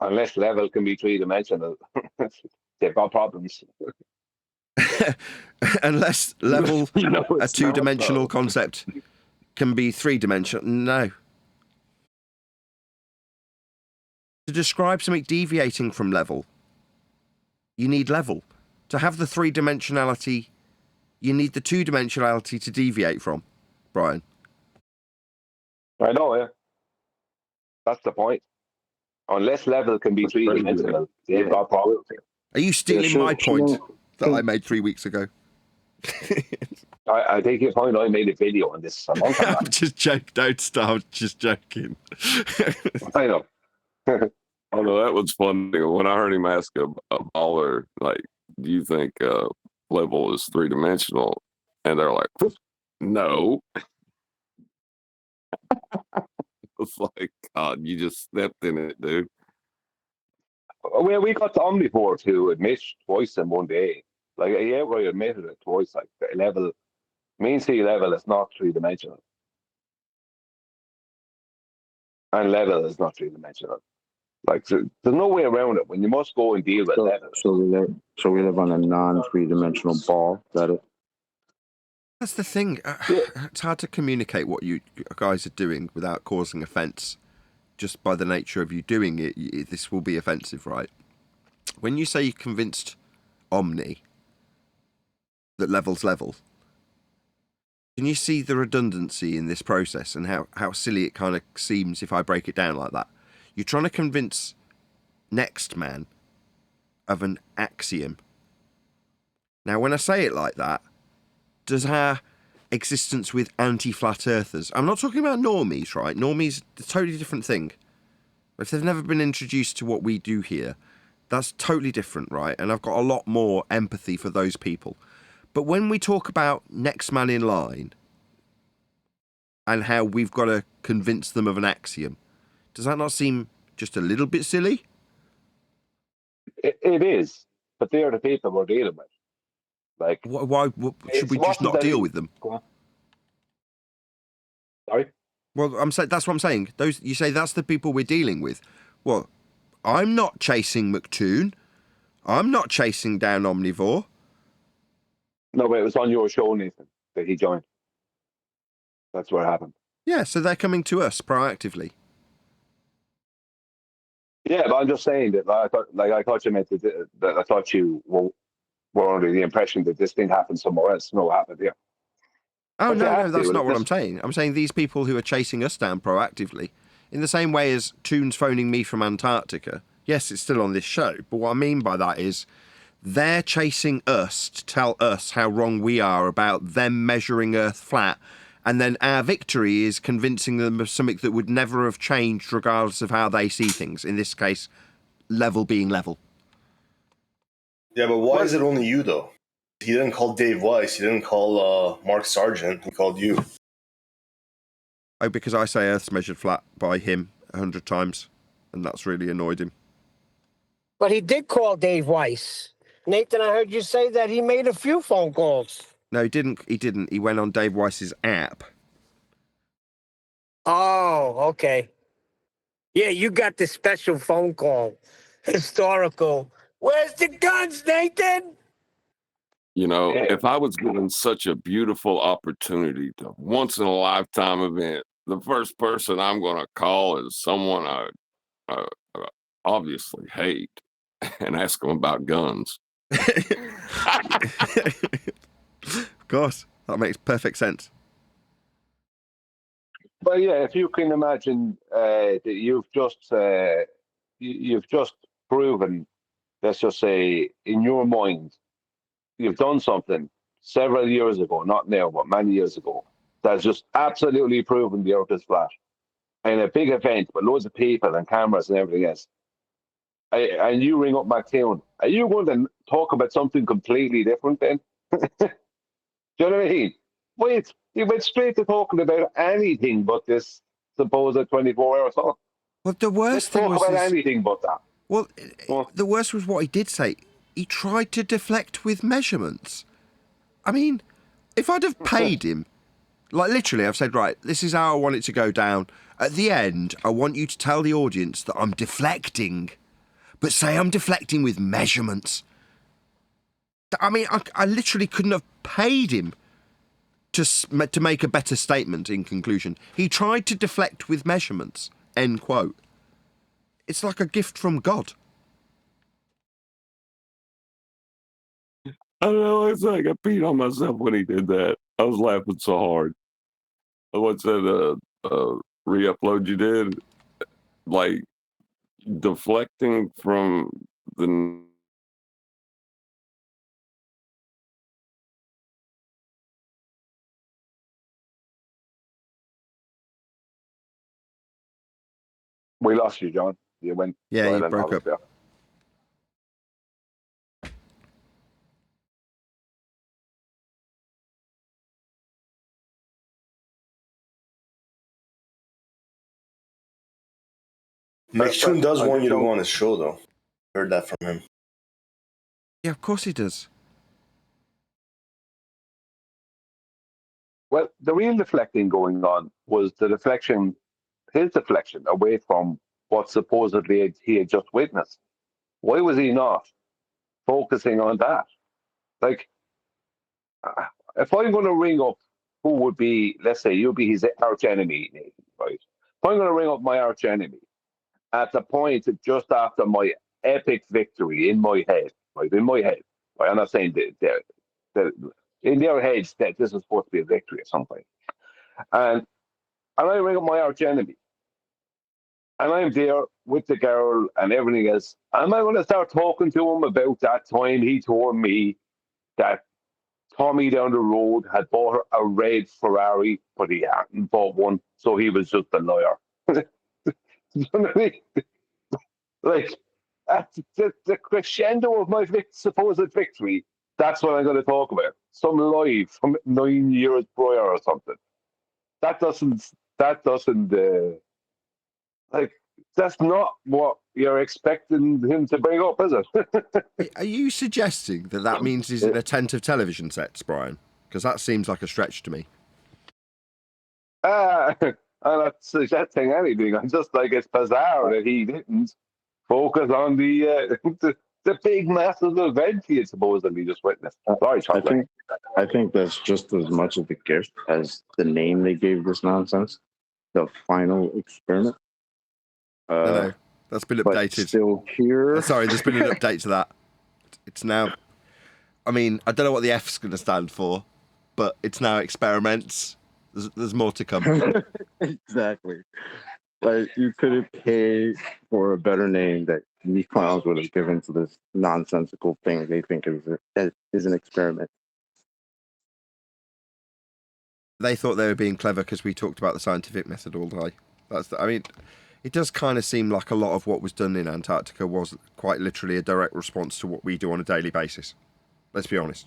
unless level can be three-dimensional, they've got problems.
Unless level, a two-dimensional concept, can be three-dimensional. No. To describe something deviating from level, you need level. To have the three-dimensionality, you need the two-dimensionality to deviate from, Brian.
I know, yeah. That's the point. Unless level can be three-dimensional, they've got problems.
Are you stealing my point that I made 3 weeks ago?
I think your point, I made a video on this a long time ago.
I'm just joking. Don't stop. Just joking.
I know.
Although that was funny when I heard him ask a baller, like, do you think level is three-dimensional? And they're like, no. It's like, God, you just stepped in it, dude.
Well, we got the Omnivore to admit twice in one day. Like, yeah, we admitted it twice. Like, the level, mean sea level is not three-dimensional. And level is not three-dimensional. Like, there's no way around it. When you must go and deal with that.
So we live on a non-three-dimensional ball. Is that it?
That's the thing. It's hard to communicate what you guys are doing without causing offence. Just by the nature of you doing it, this will be offensive, right? When you say you convinced Omni that level's level, can you see the redundancy in this process and how silly it kind of seems if I break it down like that? You're trying to convince Next Man of an axiom. Now, when I say it like that, does our existence with anti-flat earthers... I'm not talking about normies, right? Normies, a totally different thing. If they've never been introduced to what we do here, that's totally different, right? And I've got a lot more empathy for those people. But when we talk about next man in line and how we've got to convince them of an axiom, does that not seem just a little bit silly?
It is, but they are the people we're dealing with. Like,
why should we just not deal with them?
Sorry?
Well, I'm saying that's what I'm saying. Those you say that's the people we're dealing with. Well, I'm not chasing McToon. I'm not chasing down Omnivore.
No, but it was on your show, Nathan, that he joined. That's what happened.
Yeah, so they're coming to us proactively.
Yeah, but I'm just saying that. I thought you meant that. I thought you were under the impression that this thing happened somewhere else. No, it happened here.
Oh, no, that's not what I'm saying. I'm saying these people who are chasing us down proactively, in the same way as Toon's phoning me from Antarctica. Yes, it's still on this show, but what I mean by that is they're chasing us to tell us how wrong we are about them measuring Earth flat, and then our victory is convincing them of something that would never have changed regardless of how they see things. In this case, level being level.
Yeah, but why is it only you, though? He didn't call Dave Weiss. He didn't call Mark Sargent. He called you.
Oh, because I say Earth's measured flat by him 100 times, and that's really annoyed him.
But he did call Dave Weiss. Nathan, I heard you say that he made a few phone calls.
No, he didn't. He didn't. He went on Dave Weiss's app.
Oh, okay. Yeah, you got the special phone call. Historical. Where's the guns, Nathan?
You know, if I was given such a beautiful opportunity to once in a lifetime event, the first person I'm going to call is someone I obviously hate and ask them about guns.
Of course, that makes perfect sense.
But yeah, if you can imagine that you've just proven, let's just say, in your mind, you've done something several years ago, not now, but many years ago, that's just absolutely proven the Earth is flat. In a big event with loads of people and cameras and everything else, and you ring up McTown, are you going to talk about something completely different then? Do you know what I mean? Wait, you went straight to talking about anything but this supposed 24-hour thought.
Well, the worst thing was
anything but that.
Well, the worst was what he did say. He tried to deflect with measurements. I mean, if I'd have paid him, like literally, I've said, right, this is how I want it to go down. At the end, I want you to tell the audience that I'm deflecting, but say I'm deflecting with measurements. I mean, I literally couldn't have paid him to make a better statement in conclusion. He tried to deflect with measurements, end quote. It's like a gift from God.
I don't know, it's like I peed on myself when he did that. I was laughing so hard. What's that re-upload you did? Like, deflecting from the...
We lost you, John. You went.
Yeah, you broke up.
There.
McToon does want you to go on his show, though. Heard that from him.
Yeah, of course he does.
Well, the real deflecting going on was his deflection away from what supposedly he had just witnessed. Why was he not focusing on that? Like, if I'm going to ring up who would be, let's say, you'd be his arch enemy, Nathan, right? If I'm going to ring up my arch enemy at the point just after my epic victory in my head, right? In my head, right? I'm not saying that in their heads that this is supposed to be a victory at some point. And I ring up my arch enemy, and I'm there with the girl and everything else. Am I going to start talking to him about that time he told me that Tommy down the road had bought a red Ferrari, but he hadn't bought one, so he was just a liar? You know what I mean? Like, at the crescendo of my supposed victory, that's what I'm going to talk about. Some lie from 9 years prior or something. That doesn't, like, that's not what you're expecting him to bring up, is it?
Are you suggesting that that means he's in attentive television sets, Brian? Because that seems like a stretch to me.
I'm not suggesting anything. I'm just like, it's bizarre that he didn't focus on the big, massive event he had supposedly just witnessed. Sorry, Chocolate.
I think that's just as much of the gift as the name they gave this nonsense, the final experiment.
No, that's been updated.
Still here.
Sorry, there's been an update to that. It's now. I mean, I don't know what the F's going to stand for, but it's now experiments. There's more to come.
Exactly. Like, you couldn't pay for a better name that these clowns would have given to this nonsensical thing they think is an experiment.
They thought they were being clever because we talked about the scientific method all day. I mean, it does kind of seem like a lot of what was done in Antarctica was quite literally a direct response to what we do on a daily basis. Let's be honest.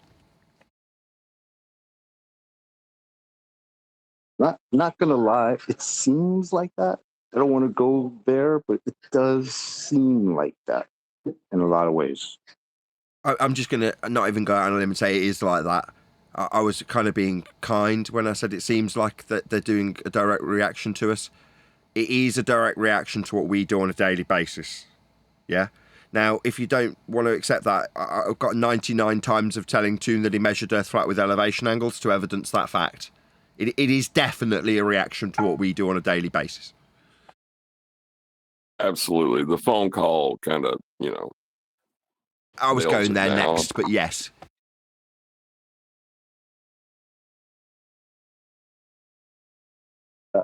Not gonna lie, it seems like that. I don't want to go there, but it does seem like that in a lot of ways.
I'm just going to not even go out on a limb and say it is like that. I was kind of being kind when I said it seems like that they're doing a direct reaction to us. It is a direct reaction to what we do on a daily basis. Yeah? Now, if you don't want to accept that, I've got 99 times of telling Toon that he measured Earth flat with elevation angles to evidence that fact. It is definitely a reaction to what we do on a daily basis.
Absolutely. The phone call kind of,
I was going there next, but yes.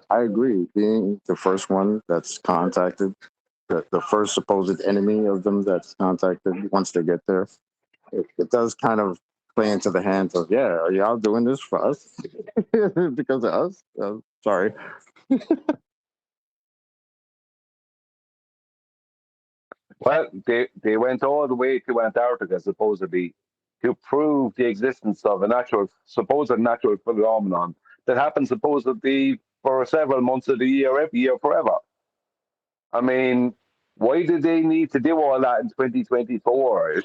I agree. Being the first one that's contacted, the first supposed enemy of them that's contacted once they get there, it does kind of play into the hands of, yeah, are y'all doing this for us? Because of us? Sorry.
Well, they went all the way to Antarctica supposedly to prove the existence of a supposed natural phenomenon that happens supposedly for several months of the year, every year, forever. I mean, why did they need to do all that in 2024?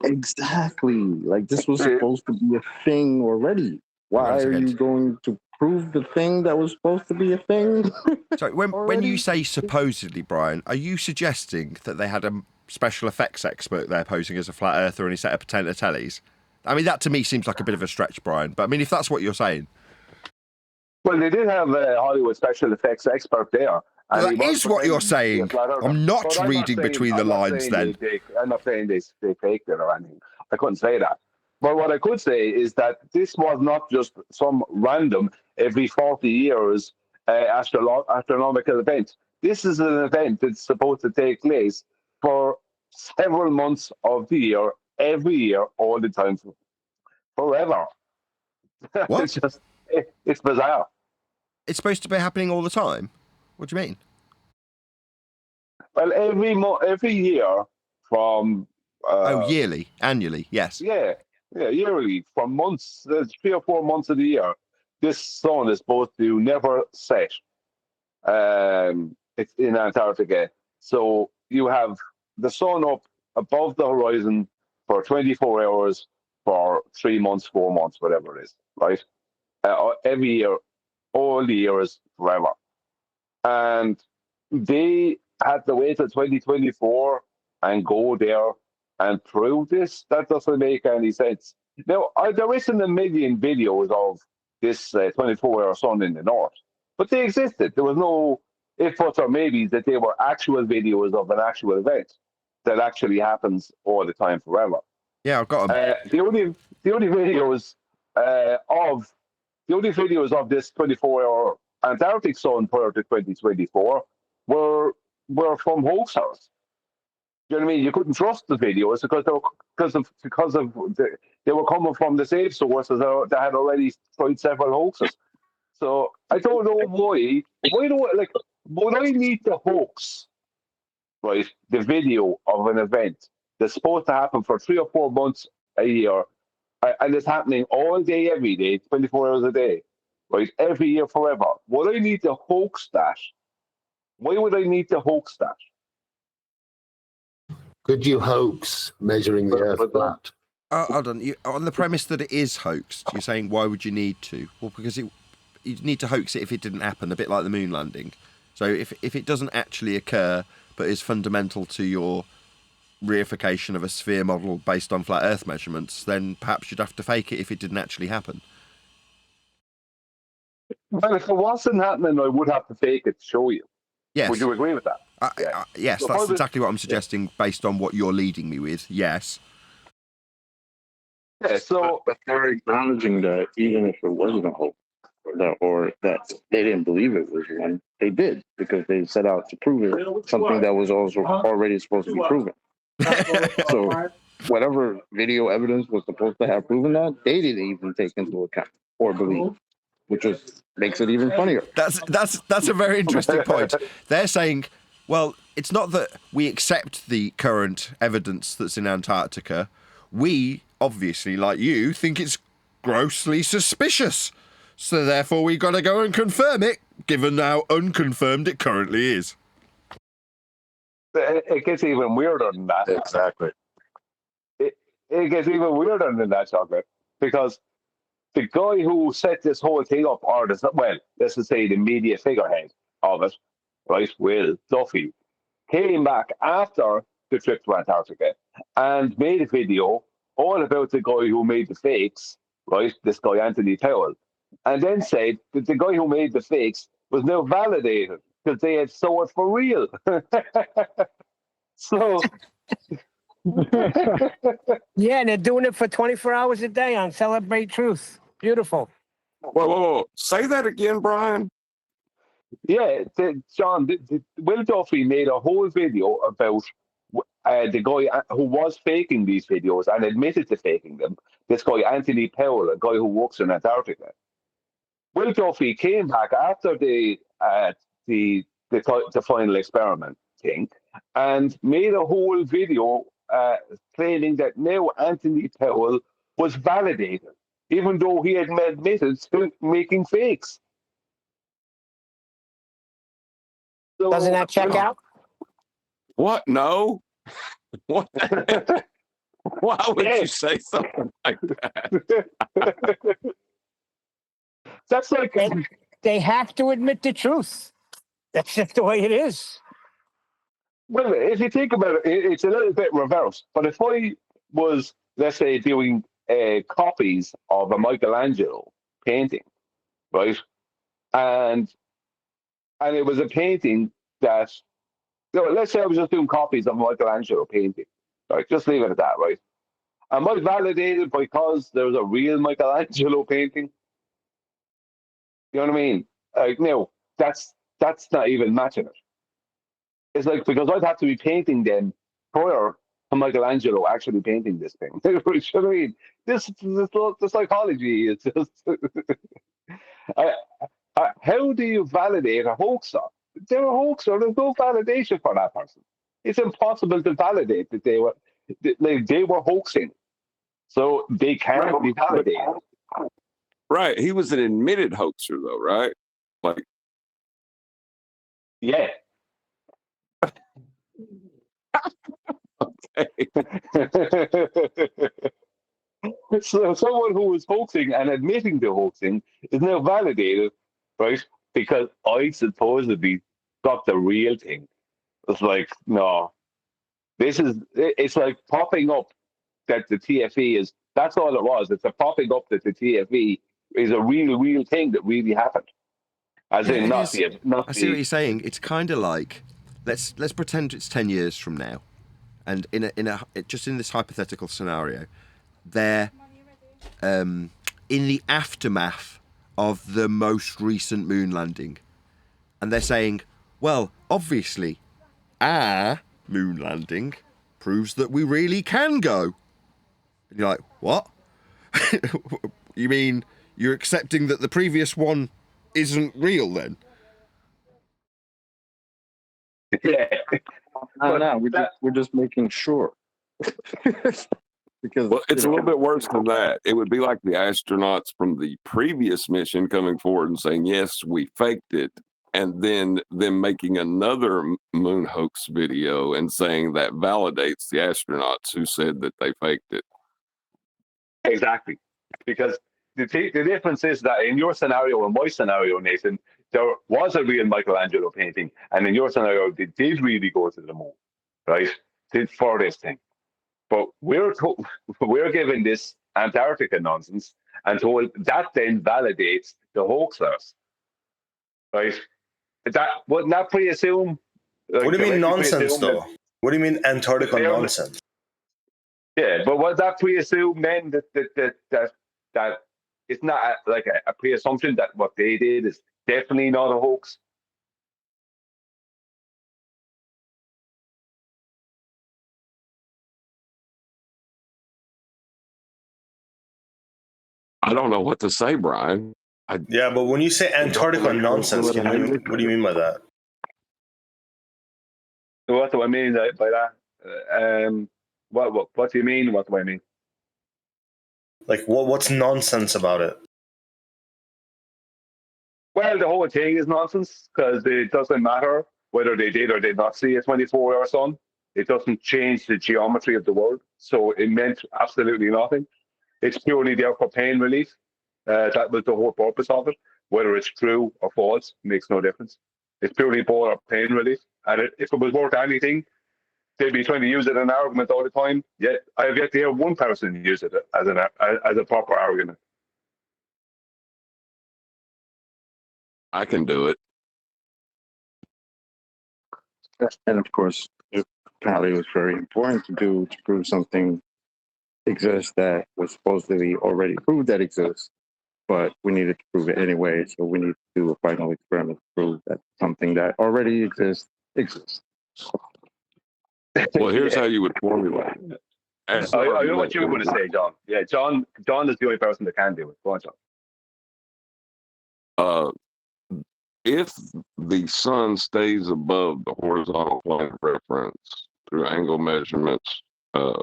Exactly. Like, this was supposed to be a thing already. Why are you going to prove the thing that was supposed to be a thing?
So when you say supposedly, Brian, are you suggesting that they had a special effects expert there posing as a flat earther and he set up a tent of tellies? I mean, that to me seems like a bit of a stretch, Brian. But I mean, if that's what you're saying.
Well, they did have a Hollywood special effects expert there.
Well, that is what you're saying. I'm not reading between the lines then.
I'm not saying they faked it or anything. I couldn't say that. But what I could say is that this was not just some random every 40 years astronomical event. This is an event that's supposed to take place for several months of the year, every year, all the time, forever.
What?
It's bizarre.
It's supposed to be happening all the time? What do you mean?
Well, every year from...
yearly, annually, yes.
Yeah, yearly, from months, there's 3 or 4 months of the year, this sun is supposed to never set. It's in Antarctica. So you have the sun up above the horizon for 24 hours for 3 months, 4 months, whatever it is, right? Every year, all the years, forever. And they had to wait till 2024 and go there and prove this. That doesn't make any sense. Now, there isn't a million videos of this 24-hour sun in the north, but they existed. There was no if, buts, or maybes that they were actual videos of an actual event that actually happens all the time forever.
Yeah, I've got them.
The only videos of this 24-hour Antarctic sun prior to 2024 were from hoaxers. You know what I mean? You couldn't trust the videos because they were coming from the safe sources that had already tried several hoaxes. So I don't know why. Would I need to hoax, right, the video of an event that's supposed to happen for 3 or 4 months a year, and it's happening all day, every day, 24 hours a day, right, every year forever? Would I need to hoax that? Why would I need to hoax that?
Could you hoax measuring the Earth flat?
Hold on. On the premise that it is hoaxed, you're saying why would you need to? Well, because you'd need to hoax it if it didn't happen, a bit like the moon landing. So if it doesn't actually occur, but is fundamental to your reification of a sphere model based on flat Earth measurements, then perhaps you'd have to fake it if it didn't actually happen.
Well, if it wasn't happening, I would have to fake it to show you.
Yes.
Would you agree with that?
Yes,
So
that's exactly what I'm suggesting based on what you're leading me with. Yes.
Yeah, so
but they're acknowledging that even if it wasn't a hoax, or that they didn't believe it was one, they did because they set out to prove it, something that was also already supposed to be proven. So whatever video evidence was supposed to have proven that, they didn't even take into account or believe, which makes it even funnier.
That's a very interesting point. They're saying, well, it's not that we accept the current evidence that's in Antarctica. We, obviously, like you, think it's grossly suspicious. So therefore we got to go and confirm it, given how unconfirmed it currently is.
it gets even weirder than that.
Exactly.
It gets even weirder than that, Chocolate, because the guy who set this whole thing up, let's just say the media figurehead of it, right, Will Duffy, came back after the trip to Antarctica and made a video all about the guy who made the fakes, right, this guy Anthony Powell, and then said that the guy who made the fakes was now validated because they had saw it for real. So...
Yeah, and they're doing it for 24 hours a day on Celebrate Truth. Beautiful.
Whoa. Say that again, Brian.
Yeah, John, Will Duffy made a whole video about the guy who was faking these videos and admitted to faking them. This guy, Anthony Powell, a guy who works in Antarctica. Will Duffy came back after the final experiment thing and made a whole video claiming that now Anthony Powell was validated, even though he had admitted to making fakes. So,
doesn't that check out?
What? No. What? Why would you say something like that?
That's like
they have to admit the truth. That's just the way it is.
Well, if you think about it, it's a little bit reversed. But if I was, let's say, doing copies of a Michelangelo painting, right, and it was a painting that, let's say I was just doing copies of a Michelangelo painting, right? Just leave it at that, right? Am I validated because there's a real Michelangelo painting? You know what I mean? Like, no, that's not even matching it. It's like, because I'd have to be painting them prior to Michelangelo actually painting this thing. You know what I mean? The psychology is just... how do you validate a hoaxer? They're a hoaxer. There's no validation for that person. It's impossible to validate that they were hoaxing. So they can't be validated.
Right. He was an admitted hoaxer, though, right? Like,
yeah. So someone who was hoaxing and admitting to hoaxing is now validated, right? Because I supposedly got the real thing. It's like, no, it's like popping up that the TFE is, that's all it was. It's a popping up that the TFE is a real thing that really happened. As in, not the,
I see what you're saying. It's kind of like, let's pretend it's 10 years from now, and just in this hypothetical scenario, they're in the aftermath of the most recent moon landing, and they're saying, well, obviously, our moon landing proves that we really can go. And you're like, what? You mean you're accepting that the previous one isn't real then?
Yeah.
No, we're just making sure. Because
well, it's a little bit worse than that. It would be like the astronauts from the previous mission coming forward and saying, yes, we faked it, and then them making another moon hoax video and saying that validates the astronauts who said that they faked it.
Exactly. Because the difference is that in your scenario and my scenario, Nathan, there was a real Michelangelo painting, and in your scenario, they did really go to the moon, right? For this thing. But we're given this Antarctica nonsense and told that then validates the hoaxers, right? That wouldn't that pre-assume? Like,
what do you mean nonsense,
pre-assume
though? What do you mean Antarctica nonsense?
Yeah, but would that pre-assume then that it's not like a pre-assumption that what they did is definitely not a hoax?
I don't know what to say, Brian.
Yeah, but when you say Antarctica nonsense, what do you mean by that?
What do I mean by that? What do you mean? What do I mean?
Like, what's nonsense about it?
Well, the whole thing is nonsense because it doesn't matter whether they did or did not see a 24-hour sun. It doesn't change the geometry of the world, so it meant absolutely nothing. It's purely there for pain relief. That was the whole purpose of it. Whether it's true or false makes no difference. It's purely for pain relief. And if it was worth anything, they'd be trying to use it in an argument all the time. Yet I have yet to hear one person use it as a proper argument.
I can do it.
And of course, apparently it was very important to prove something exists that was supposedly already proved that exists, but we needed to prove it anyway. So we need to do a final experiment to prove that something that already exists.
Well, here's how you would formulate it.
I know what you were going to say, John. Yeah, John is the only person that can do it. Go on, John.
If the sun stays above the horizontal plane of reference through angle measurements,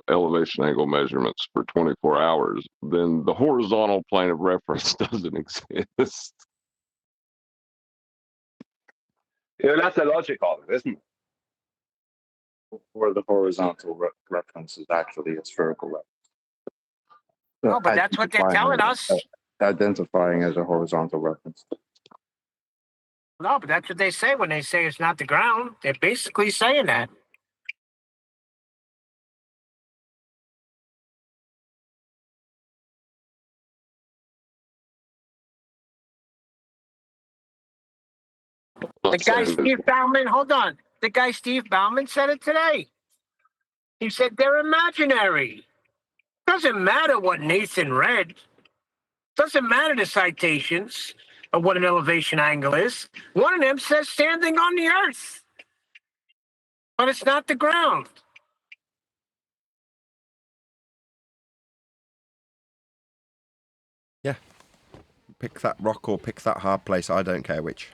elevation angle measurements for 24 hours, then the horizontal plane of reference doesn't exist.
Yeah, that's the logic of it, isn't it?
Where the horizontal reference is actually a spherical reference.
No, but that's what they're telling us.
Identifying as a horizontal reference.
No, but that's what they say when they say it's not the ground. They're basically saying that. The guy Steve Bauman, hold on. The guy Steve Bauman said it today. He said they're imaginary. Doesn't matter what Nathan read. Doesn't matter the citations of what an elevation angle is. One of them says standing on the earth. But it's not the ground.
Yeah. Pick that rock or pick that hard place. I don't care which.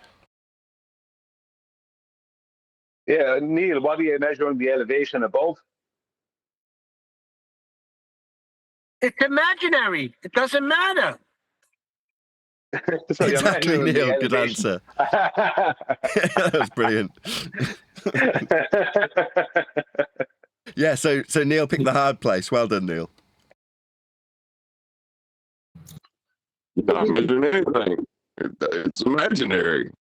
Yeah, Neil, what are you measuring the elevation above?
It's imaginary. It doesn't matter.
So
exactly, Neil. Good answer. That was brilliant. Yeah, so Neil picked the hard place. Well done, Neil.
You're not measuring anything. It's imaginary.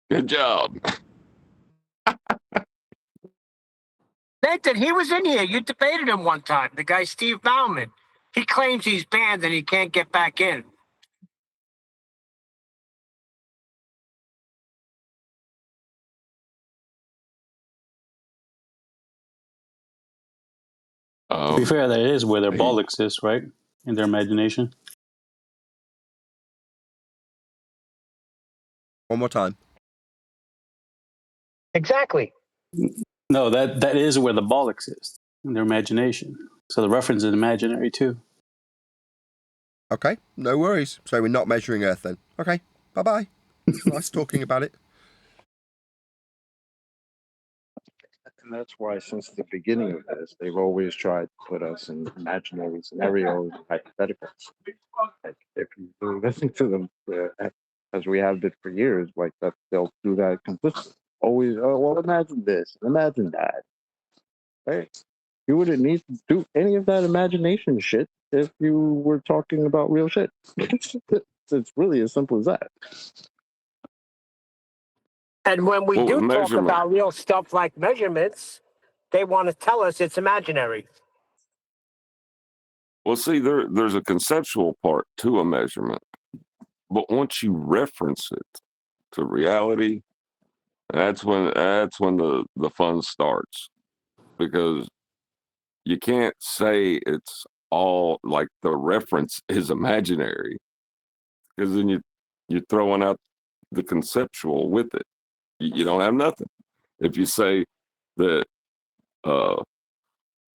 Good job.
Nathan, he was in here. You debated him one time. The guy Steve Bauman. He claims he's banned and he can't get back in.
To be fair, that is where their ball exists, right? In their imagination.
One more time.
Exactly.
No, that is where the ball exists, in their imagination. So the reference is imaginary too.
Okay, no worries. So we're not measuring Earth then. Okay, bye-bye. Nice talking about it.
And that's why, since the beginning of this, they've always tried to put us in imaginary scenarios, hypotheticals. Like, if you listen to them, as we have been for years, like that, they'll do that completely. Always, oh, well, imagine this, imagine that. Right? You wouldn't need to do any of that imagination shit if you were talking about real shit. It's really as simple as that.
And when we
Well,
do talk
measurement.
about real stuff like measurements, they want to tell us it's imaginary.
Well, see, there's a conceptual part to a measurement, but once you reference it to reality, that's when the fun starts, because you can't say it's all like the reference is imaginary, because then you're throwing out the conceptual with it. You don't have nothing. If you say that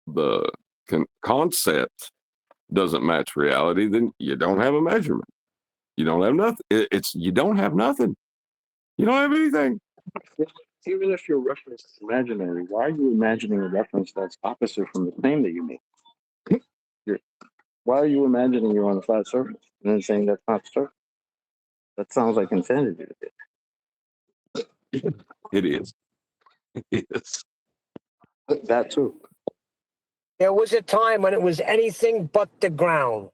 the concept doesn't match reality, then you don't have a measurement. You don't have nothing. You don't have nothing. You don't have anything.
Even if your reference is imaginary, why are you imagining a reference that's opposite from the claim that you make? Why are you imagining you're on a flat surface and then saying that's not the surface? That sounds like insanity to me.
It is. It is.
That too.
There was a time when it was anything but the ground.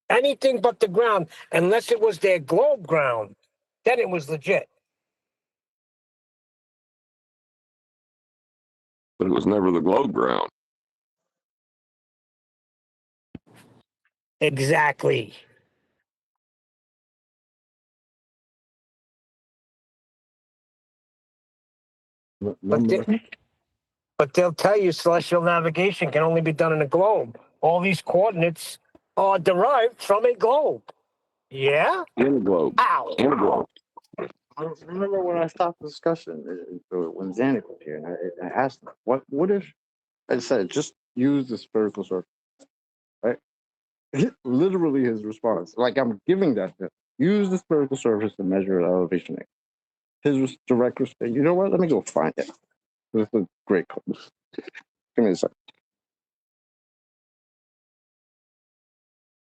Anything but the ground, unless it was their globe ground. Then it was legit.
But it was never the globe ground.
Exactly. But they'll tell you celestial navigation can only be done in a globe. All these coordinates are derived from a globe. Yeah?
In a globe.
Ow.
In a globe.
I remember when I stopped the discussion when Zanuck was here, and I asked him, what if I said just use the spherical surface, right? Literally his response, like I'm giving that to him. Use the spherical surface to measure elevation. His direct response, you know what? Let me go find it. This is a great call. Give me a second.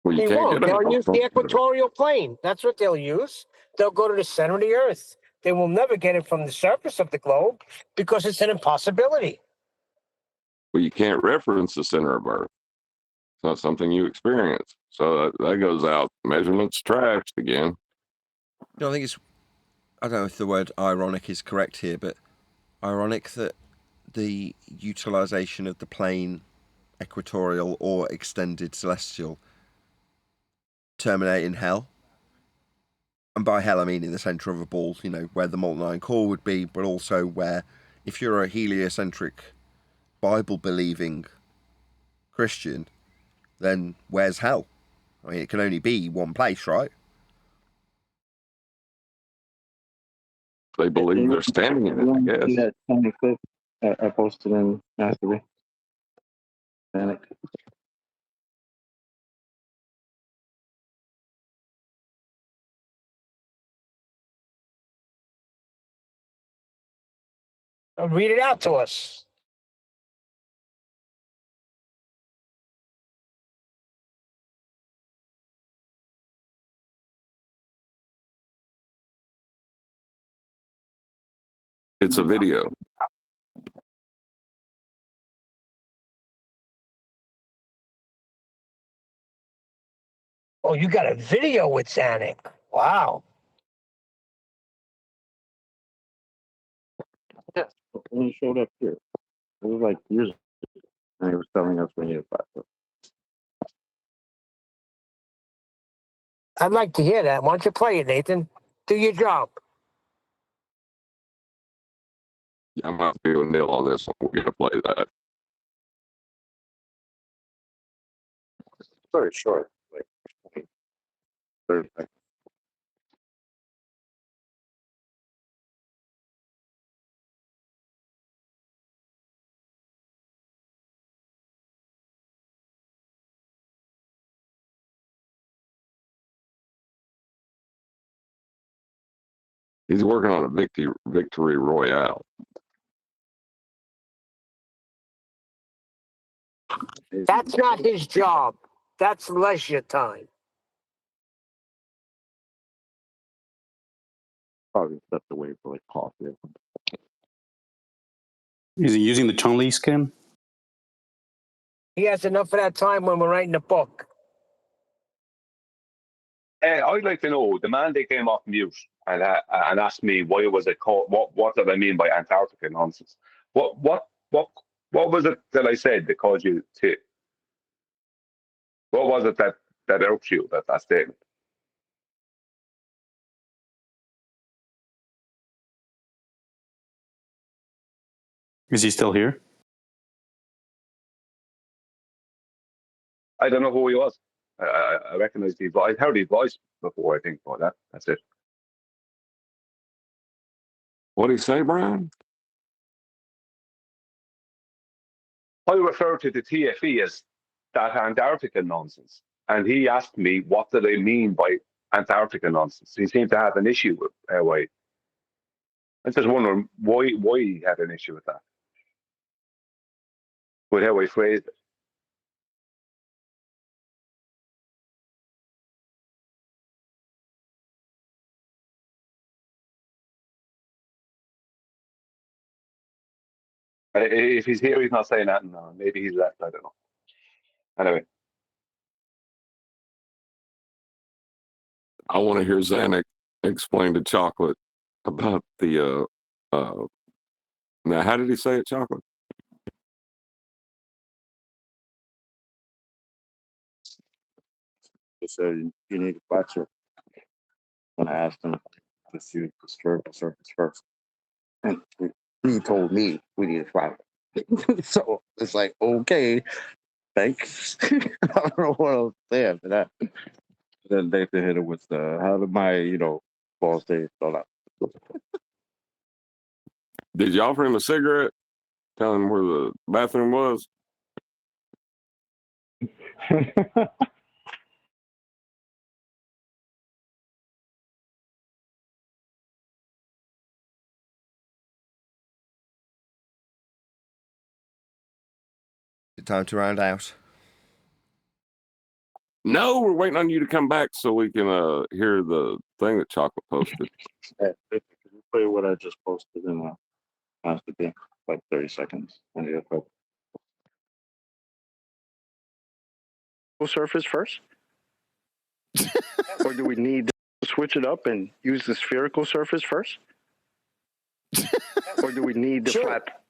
Well,
They won't. They'll use the equatorial plane. That's what they'll use. They'll go to the center of the Earth. They will never get it from the surface of the globe because it's an impossibility.
Well, you can't reference the center of Earth. It's not something you experience. So that goes out. Measurements trashed again.
I think it's, I don't know if the word ironic is correct here, but ironic that the utilization of the plane, equatorial or extended celestial, terminate in hell. And by hell, I mean in the centre of a ball, where the molten iron core would be, but also where, if you're a heliocentric, Bible-believing Christian, then where's hell? I mean, it can only be one place, right?
They believe they're standing in it, I guess.
That funny clip I posted in Mastery. Zanuck.
Read it out to us.
It's a video.
Oh, you got a video with Zanuck. Wow.
Yes, when he showed up here. It was like years ago, and he was telling us we need a flat surface.
I'd like to hear that. Why don't you play it, Nathan? Do your job.
I might be a nil on this one. We're gonna play that.
Very short, like 30 seconds.
He's working on a victory royale.
That's not his job. That's leisure time.
Probably stepped away for like coffee.
Is he using the Chun-Li skin?
He has enough of that time when we're writing a book.
I'd like to know, the man they came off mute and asked me why was it called, what did I mean by Antarctica nonsense? What was it that I said that caused you to? What was it that irked you, that statement?
Is he still here?
I don't know who he was. I recognized his voice. I heard his voice before, I think, but that's it.
What did he say, Brian?
I refer to the TFE as that Antarctica nonsense. And he asked me, what did I mean by Antarctica nonsense? He seemed to have an issue with why. I'm just wondering why he had an issue with that, with how I phrased it. If he's here, he's not saying that. No, maybe he's left. I don't know. Anyway.
I want to hear Zanuck explain to Chocolate about the now how did he say it, Chocolate?
He said you need a flat surface. When I asked him to use the spherical surface first, and he told me we need a flat. So it's like, okay, thanks. I don't know what else to say after that. Then they hit it with the how did my balls taste all that.
Did you offer him a cigarette? Tell him where the bathroom was?
Time to round out.
No, we're waiting on you to come back so we can hear the thing that Chocolate posted.
Can you play what I just posted in Master B? Like 30 seconds. Surface first? Or do we need to switch it up and use the spherical surface first? Or do we need the flat?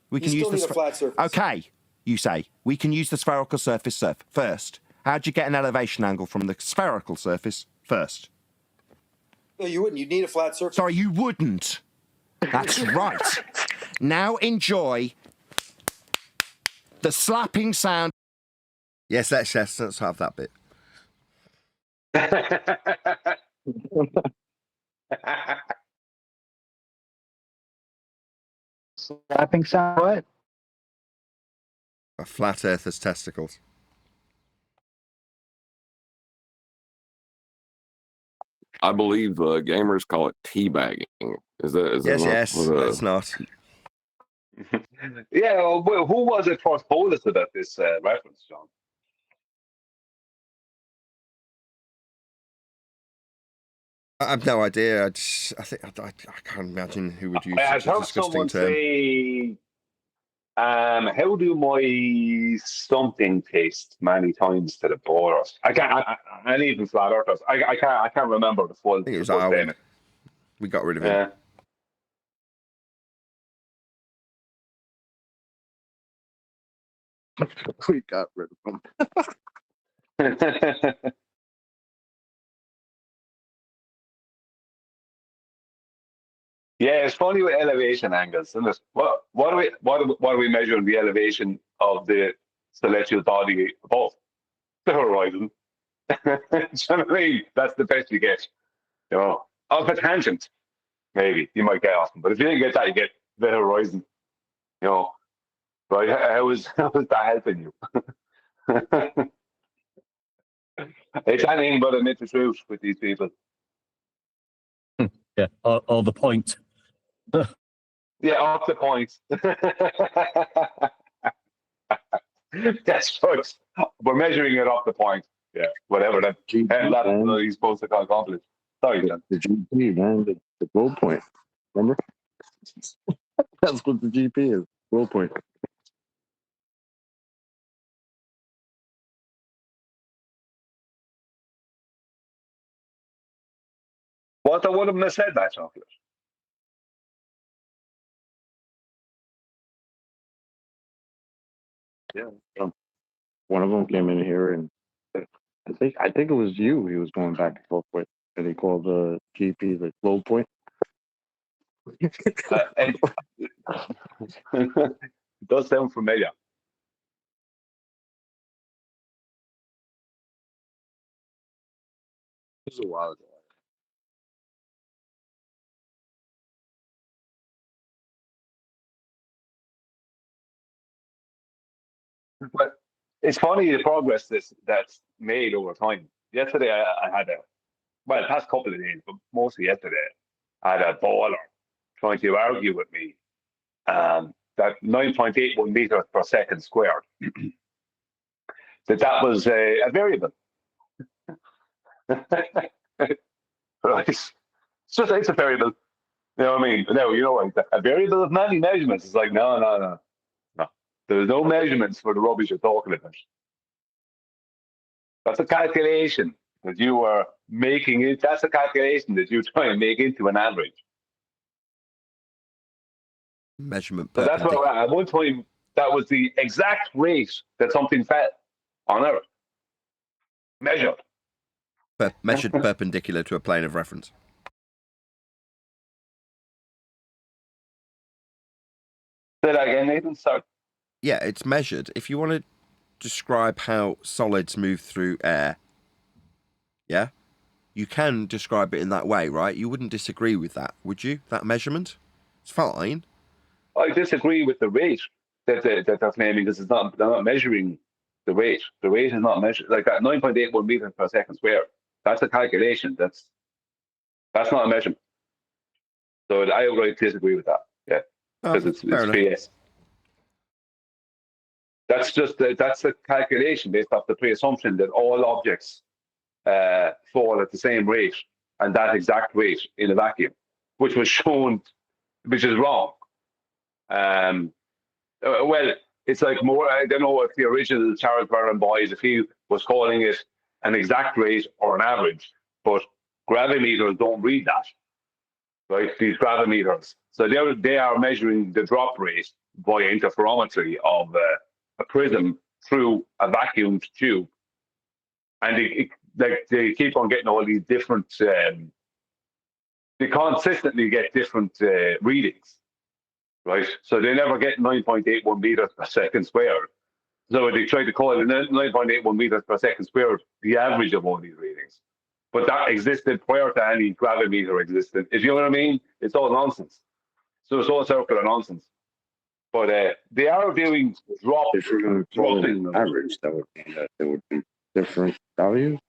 We can use the
flat surface.
Okay, you say we can use the spherical surface first. How'd you get an elevation angle from the spherical surface first?
No, you wouldn't. You'd need a flat surface.
Sorry, you wouldn't. That's right. Now enjoy the slapping sound. Yes, let's have that bit.
Slapping sound what?
A flat earther's testicles.
I believe gamers call it teabagging. Is that
Yes, that's not.
Yeah, well, who was it first told us about this reference, John?
I have no idea. I can't imagine who would use
I've
such a
heard
disgusting
someone
term.
say, how do my something taste many times to the borders? And even flat earthers. I can't remember the full.
I think it was
full
Arwen.
statement.
We got rid of him.
Yeah.
We got rid of them.
Yeah, it's funny with elevation angles, isn't it? What are we measuring the elevation of the celestial body above? The horizon. Do you know what I mean? That's the best you get. You know, off a tangent, maybe you might get off them, but if you didn't get that, you get the horizon. You know, right? How is that helping you? It's anything but a myth of truth with these people.
Yeah, or the point.
Yeah, off the point. That's right. We're measuring it off the point. Yeah, whatever that he's supposed to accomplish. Sorry, John.
The GP, man, the goal point. Remember? That's what the GP is. Goal point.
What I would have said that, chocolate.
Yeah. One of them came in here, and I think it was you. He was going back and forth with, and he called the GP the goal point.
It does sound familiar.
This was a while ago.
But it's funny the progress that's made over time. Yesterday, I had the past couple of days, but mostly yesterday, I had a baller trying to argue with me that 9.81 meters per second squared, that was a variable. Right? It's a variable. You know what I mean? No, you know what? A variable of many measurements is like, no. There's no measurements for the rubbish you're talking about. That's a calculation that you are making it. That's a calculation that you try and make into an average.
Measurement.
So that's why at one time that was the exact rate that something fell on Earth. Measured.
Measured perpendicular to a plane of reference.
Say that again, Nathan. Sorry.
Yeah, it's measured. If you want to describe how solids move through air, yeah, you can describe it in that way, right? You wouldn't disagree with that, would you? That measurement? It's fine.
I disagree with the rate that they're claiming because they're not measuring the rate. The rate is not measured like that. 9.81 meters per second square. That's a calculation. That's not a measurement. So I would disagree with that. Yeah, because it's PS. That's a calculation based off the pre-assumption that all objects fall at the same rate and that exact rate in a vacuum, which was shown, which is wrong. Well, it's like more. I don't know if the original Charles Barron boys, if he was calling it an exact rate or an average, but gravimeters don't read that, right? These gravimeters, so they are measuring the drop rate by interferometry of a prism through a vacuumed tube, and they keep on getting all these different. They consistently get different readings. Right, so they never get 9.81 meters per second squared. So they try to call it 9.81 meters per second squared the average of all these readings. But that existed prior to any gravimeter existed. If you know what I mean, it's all nonsense. So it's all circular nonsense. But they are doing
If you're going to call it an average, that would mean that there would be different values.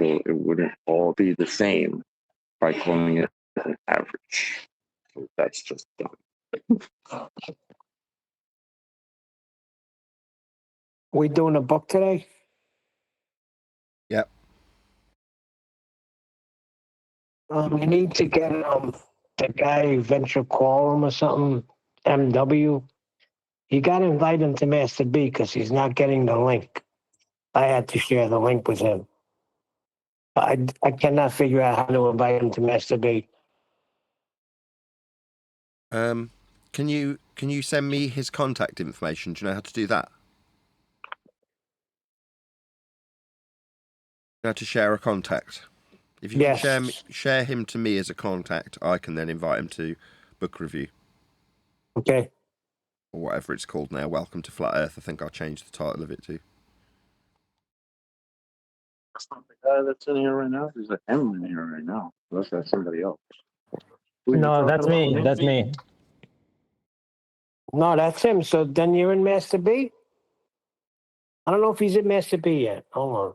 So it wouldn't all be the same by calling it an average. So that's just dumb.
We doing a book today?
Yep.
You need to get the guy Venture Quorum or something, MW. You got to invite him to Master B because he's not getting the link. I had to share the link with him. I cannot figure out how to invite him to Master B.
Can you send me his contact information? Do you know how to do that? Now to share a contact. If you
Yes.
can share him to me as a contact, I can then invite him to book review.
Okay.
Or whatever it's called now. Welcome to Flat Earth. I think I'll change the title of it to.
That's not the guy that's in here right now. There's an M in here right now. Unless that's somebody else. Who you
No,
talking
that's
about,
me.
Nick?
That's me.
No, that's him. So then you're in Master B? I don't know if he's in Master B yet. Hold on.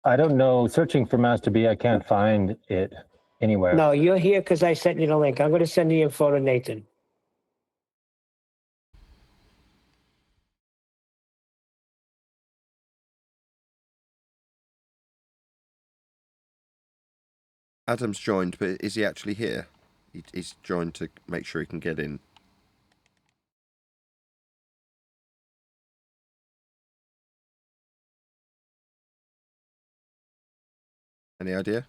I don't know. Searching for Master B, I can't find it anywhere.
No, you're here because I sent you the link. I'm going to send the info to Nathan.
Adam's joined, but is he actually here? He's joined to make sure he can get in. Any idea?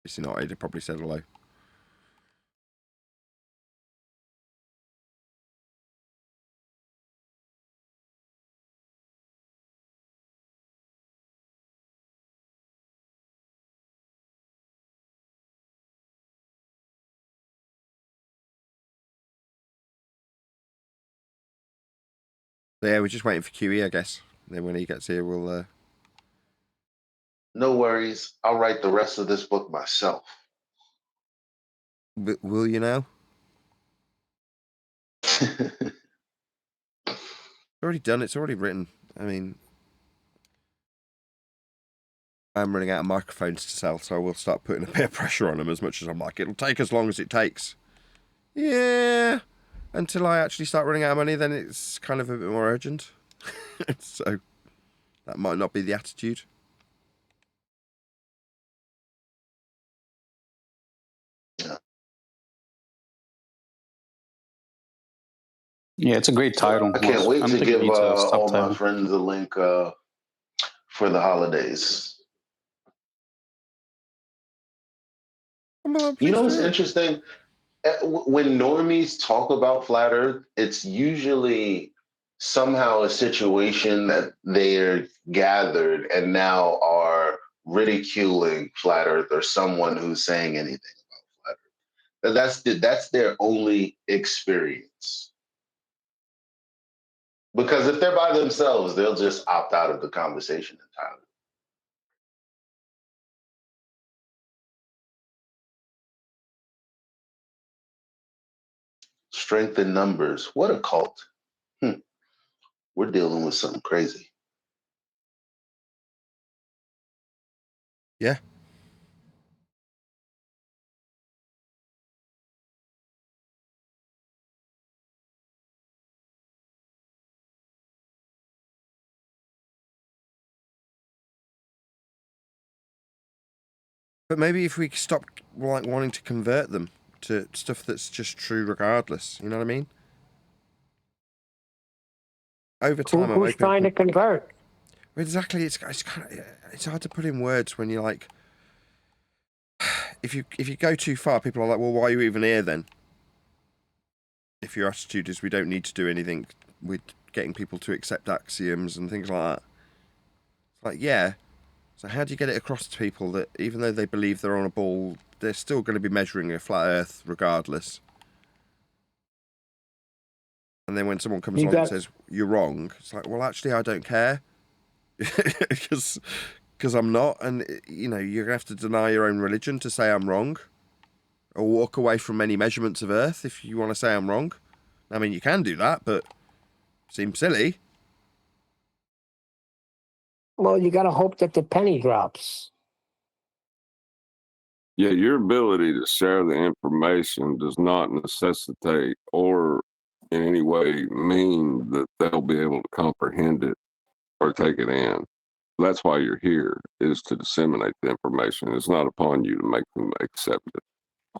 Is he not? He'd have probably said hello. So yeah, we're just waiting for QE, I guess. Then when he gets here, we'll...
No worries. I'll write the rest of this book myself.
Will you now? It's already done. It's already written. I mean... I'm running out of microphones to sell, so I will start putting a bit of pressure on them as much as I'm like, it'll take as long as it takes. Yeah. Until I actually start running out of money, then it's kind of a bit more urgent. So that might not be the attitude.
Yeah, it's a great title.
I can't wait
I
to
don't think
give
it needs a
all my
subtitle.
friends a link for the holidays. You know what's interesting? When normies talk about flat Earth, it's usually somehow a situation that they're gathered and now are ridiculing flat Earth or someone who's saying anything about flat Earth. That's their only experience. Because if they're by themselves, they'll just opt out of the conversation entirely. Strength in numbers. What a cult. We're dealing with something crazy.
Yeah. But maybe if we stop like wanting to convert them to stuff that's just true regardless, you know what I mean? Over time, I'm
Who's trying to convert?
Exactly. It's kind of, it's hard to put in words when you're like, if you go too far, people are like, well, why are you even here then? If your attitude is we don't need to do anything with getting people to accept axioms and things like that. It's like, yeah. So how do you get it across to people that even though they believe they're on a ball, they're still going to be measuring a flat Earth regardless? And then when someone comes along and says, you're wrong, it's like, well, actually, I don't care. Because I'm not. And, you know, you're going to have to deny your own religion to say I'm wrong. Or walk away from any measurements of Earth if you want to say I'm wrong. I mean, you can do that, but it seems silly.
Well, you got to hope that the penny drops.
Yeah, your ability to share the information does not necessitate or in any way mean that they'll be able to comprehend it or take it in. That's why you're here, is to disseminate the information. It's not upon you to make them accept it.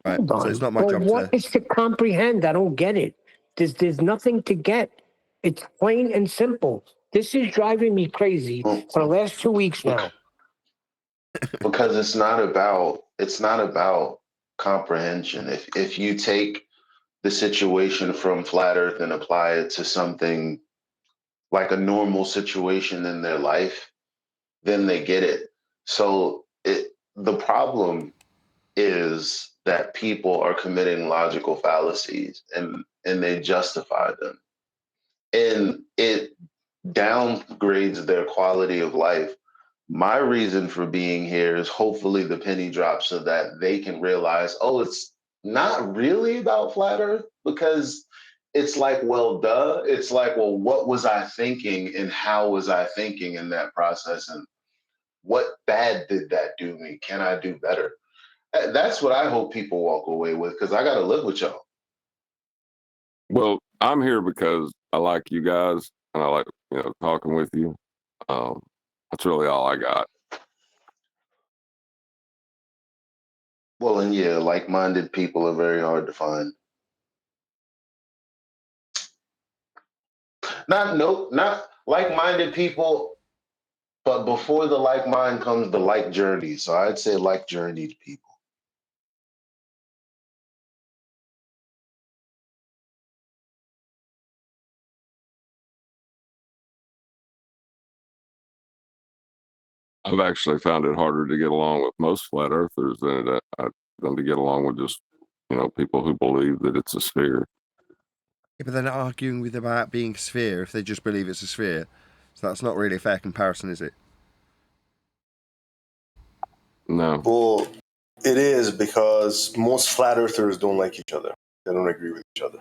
Right.
Hold on.
So it's not my
well,
job
what is to comprehend? I don't get it. There's nothing to get. It's plain and simple. This is driving me crazy for the last 2 weeks now.
Because it's not about comprehension. If you take the situation from flat Earth and apply it to something like a normal situation in their life, then they get it. So the problem is that people are committing logical fallacies and they justify them. And it downgrades their quality of life. My reason for being here is hopefully the penny drops so that they can realize, oh, it's not really about flat Earth, because it's like, well, duh. It's like, well, what was I thinking and how was I thinking in that process? And what bad did that do me? Can I do better? That's what I hope people walk away with, because I got to live with y'all.
Well, I'm here because I like you guys and I like, talking with you. That's really all I got.
Well, and yeah, like-minded people are very hard to find. Not like-minded people, but before the like mind comes the like journey. So I'd say like journeyed people.
I've actually found it harder to get along with most flat earthers than to get along with just, people who believe that it's a sphere.
Yeah, but they're not arguing with about being a sphere if they just believe it's a sphere. So that's not really a fair comparison, is it?
No.
Well, it is, because most flat earthers don't like each other. They don't agree with each other.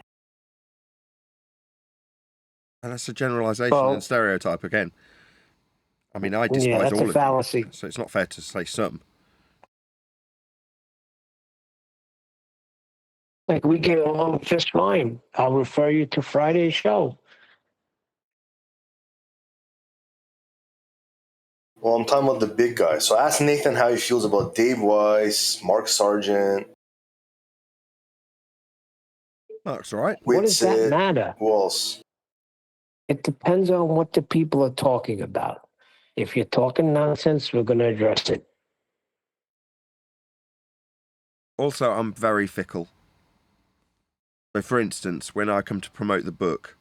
And that's a generalization and stereotype again. I mean, I despise
that's
all
a
of
fallacy.
you, so it's not fair to say some.
Like, we get along just fine. I'll refer you to Friday's show.
Well, I'm talking about the big guys. So ask Nathan how he feels about Dave Weiss, Mark Sargent.
That's all right.
What does that matter?
Who else?
It depends on what the people are talking about. If you're talking nonsense, we're going to address it.
Also, I'm very fickle. So, for instance, when I come to promote the book,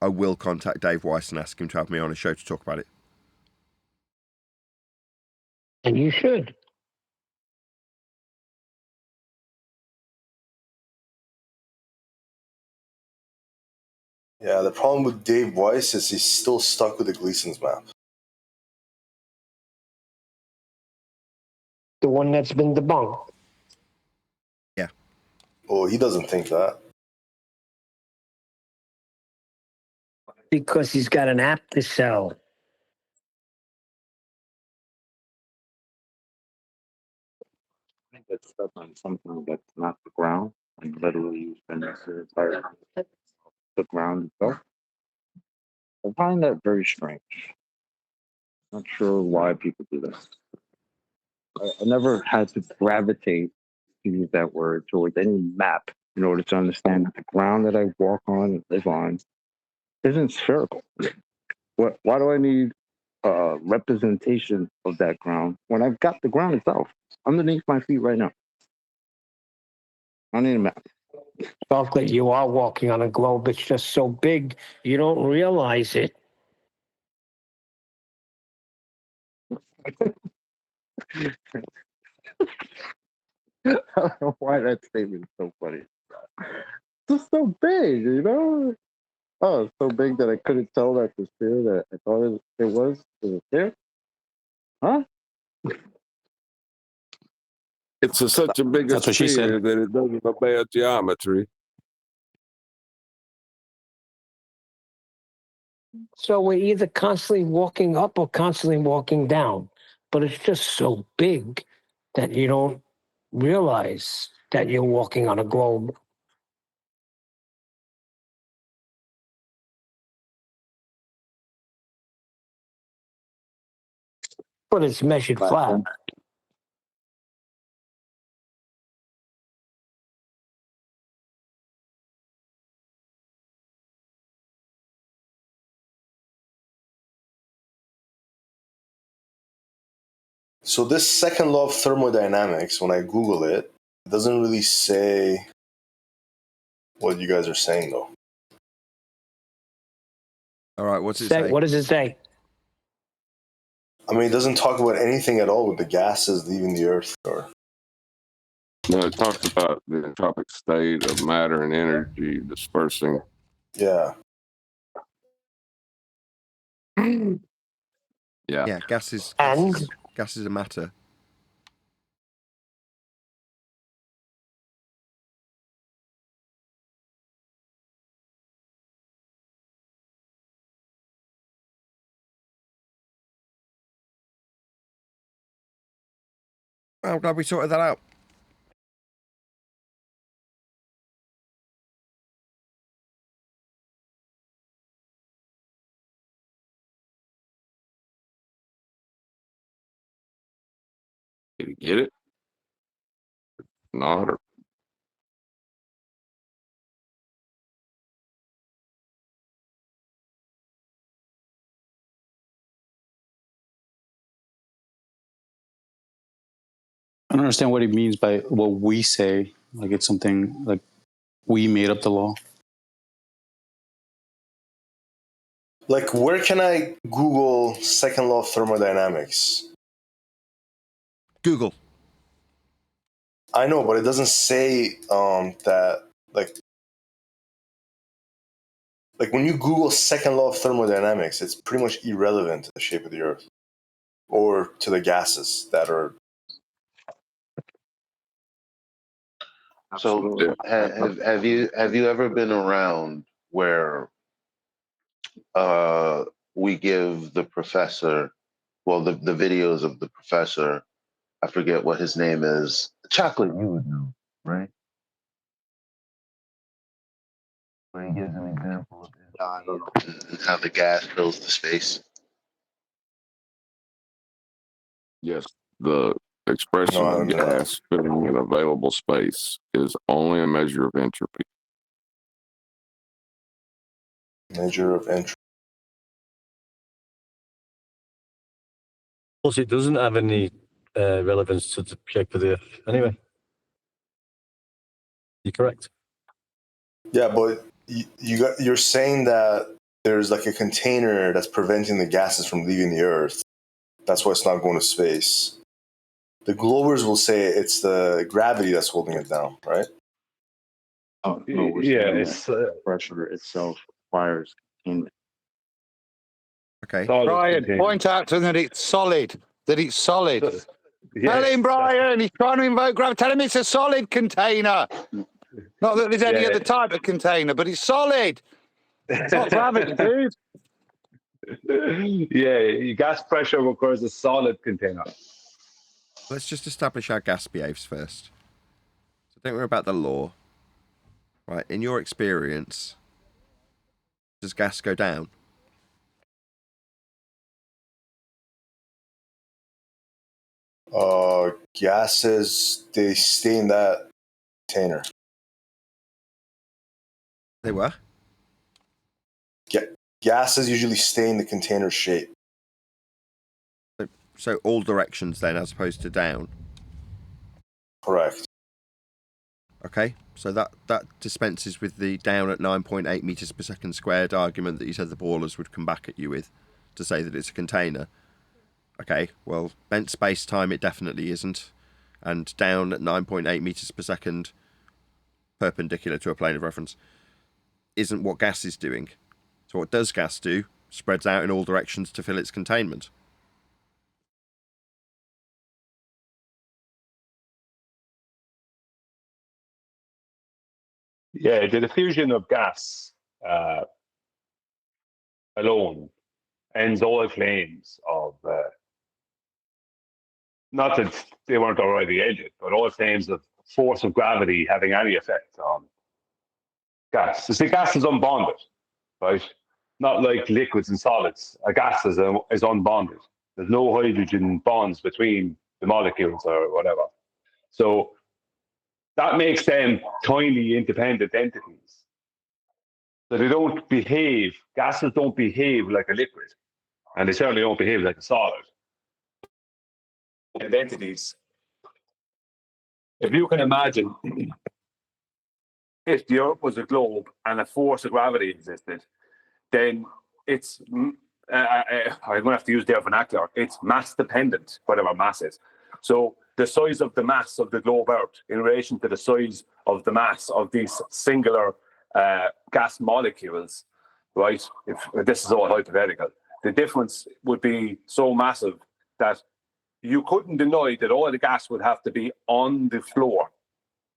I will contact Dave Weiss and ask him to have me on a show to talk about it.
And you should.
Yeah, the problem with Dave Weiss is he's still stuck with the Gleason's map.
The one that's been debunked.
Yeah.
Well, he doesn't think that.
Because he's got an app to sell.
I think that's stuck on something that's not the ground, and literally you spend the entire the ground itself. I find that very strange. Not sure why people do this. I never had to gravitate, to use that word, towards any map in order to understand that the ground that I walk on and live on isn't spherical. Why do I need a representation of that ground when I've got the ground itself underneath my feet right now? I don't need a map.
Chocolate, you are walking on a globe. It's just so big, you don't realize it.
I don't know why that statement is so funny. It's just so big, Oh, it's so big that I couldn't tell that the sphere that I thought it was a sphere? Huh?
It's such a big
That's what she
sphere
said.
that it doesn't obey geometry.
So we're either constantly walking up or constantly walking down. But it's just so big that you don't realize that you're walking on a globe. But it's measured flat.
So this second law of thermodynamics, when I Google it, it doesn't really say what you guys are saying, though.
All right, what's it say?
What does it say?
I mean, it doesn't talk about anything at all with the gases leaving the Earth. Or
No, it talks about the entropic state of matter and energy dispersing.
yeah.
Yeah, gases are matter. Well, I'm glad we sorted that out.
Did you get it? Not or
I don't understand what he means by what we say. Like it's something like we made up the law.
Like, where can I Google second law of thermodynamics?
Google.
I know, but it doesn't say that like when you Google second law of thermodynamics, it's pretty much irrelevant to the shape of the Earth or to the gases that are.
So have you ever been around where we give the professor, well, the videos of the professor, I forget what his name is. Chocolate, you would know, right? Where he gives an example of and how the gas fills the space.
yes, the expression
No,
of
no.
gas filling an available space is only a measure of entropy.
Measure of entropy.
Plus, it doesn't have any relevance to the shape of the Earth anyway. You're correct.
Yeah, but you're saying that there's like a container that's preventing the gases from leaving the Earth. That's why it's not going to space. The globers will say it's the gravity that's holding it down, right?
Oh, no, we're it's pressure itself requires containment.
Okay.
Brian, point out to him that it's solid. Tell him, Brian, he's trying to invoke gravity. Tell him it's a solid container. Not that there's any other type of container, but it's solid. It's not gravity, dude.
Yeah, gas pressure requires a solid container.
Let's just establish how gas behaves first. So don't worry about the law. Right, in your experience, does gas go down?
Gases, they stay in that container.
They were?
Gases usually stay in the container shape.
So all directions then, as opposed to down?
Correct.
Okay, so that dispenses with the down at 9.8 meters per second squared argument that you said the ballers would come back at you with to say that it's a container. Okay, well, bent space-time it definitely isn't. And down at 9.8 meters per second, perpendicular to a plane of reference, isn't what gas is doing. So what does gas do? Spreads out in all directions to fill its containment.
Yeah, the diffusion of gas alone ends all claims of, not that they weren't already ended, but all claims of force of gravity having any effect on gas. You see, gas is unbonded, right? Not like liquids and solids. A gas is unbonded. There's no hydrogen bonds between the molecules or whatever. So that makes them tiny independent entities. So they don't behave, gases don't behave like a liquid, and they certainly don't behave like a solid. And entities. If you can imagine, if the Earth was a globe and a force of gravity existed, then
I'm going to have to use their vernacular. It's mass dependent, whatever mass is. So the size of the mass of the globe Earth in relation to the size of the mass of these singular gas molecules, right? If this is all hypothetical, the difference would be so massive that you couldn't deny that all the gas would have to be on the floor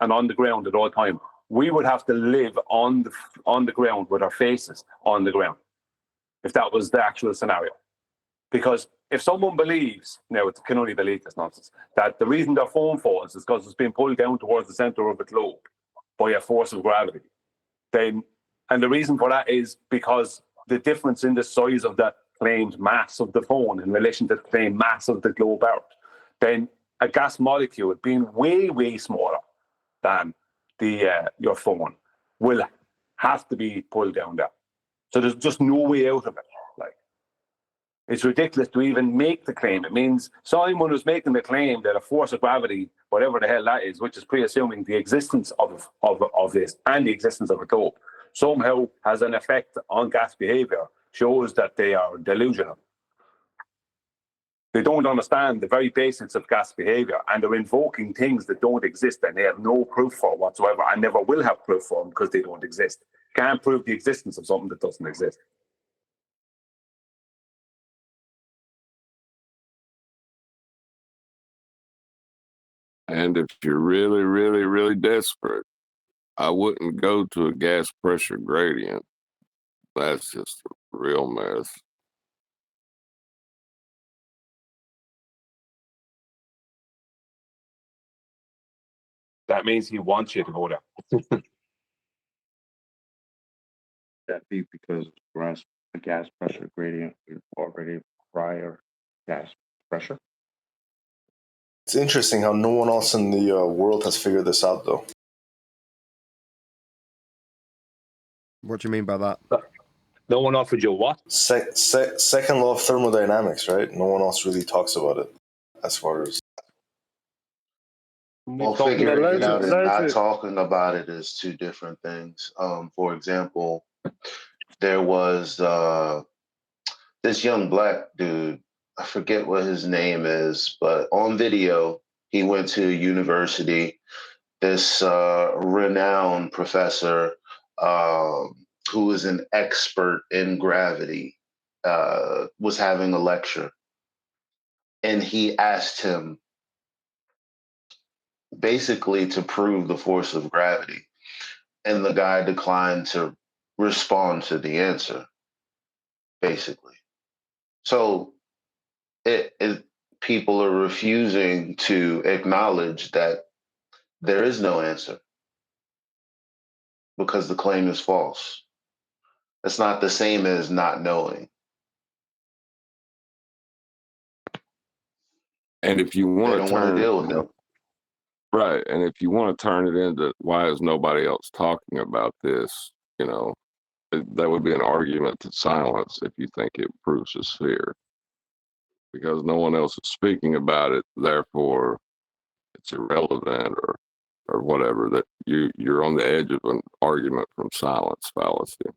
and on the ground at all time. We would have to live on the ground with our faces on the ground, if that was the actual scenario. Because if someone believes, now it can only believe this nonsense, that the reason their phone falls is because it's being pulled down towards the center of the globe by a force of gravity, then, and the reason for that is because the difference in the size of the claimed mass of the phone in relation to the claimed mass of the globe Earth, then a gas molecule being way, way smaller than your phone will have to be pulled down there. So there's just no way out of it. Like, it's ridiculous to even make the claim. It means someone who's making the claim that a force of gravity, whatever the hell that is, which is pre-assuming the existence of this and the existence of a globe, somehow has an effect on gas behavior, shows that they are delusional. They don't understand the very basics of gas behavior, and they're invoking things that don't exist and they have no proof for whatsoever and never will have proof for them because they don't exist. Can't prove the existence of something that doesn't exist.
And if you're really, really, really desperate, I wouldn't go to a gas pressure gradient. That's just a real mess.
That means he wants you to go there.
That be because a gas pressure gradient is already prior gas pressure.
It's interesting how no one else in the world has figured this out, though.
What do you mean by that?
No one offered you what?
Second law of thermodynamics, right? No one else really talks about it as far as.
Well, figuring it out and not talking about it is two different things. For example, there was this young black dude, I forget what his name is, but on video, he went to university. This renowned professor who is an expert in gravity was having a lecture. And he asked him basically to prove the force of gravity. And the guy declined to respond to the answer, basically. So people are refusing to acknowledge that there is no answer because the claim is false. It's not the same as not knowing.
And if you want
They don't want to deal with it.
Right. And if you want to turn it into why is nobody else talking about this, that would be an argument to silence if you think it proves a sphere. Because no one else is speaking about it, therefore it's irrelevant or whatever, that you're on the edge of an argument from silence fallacy.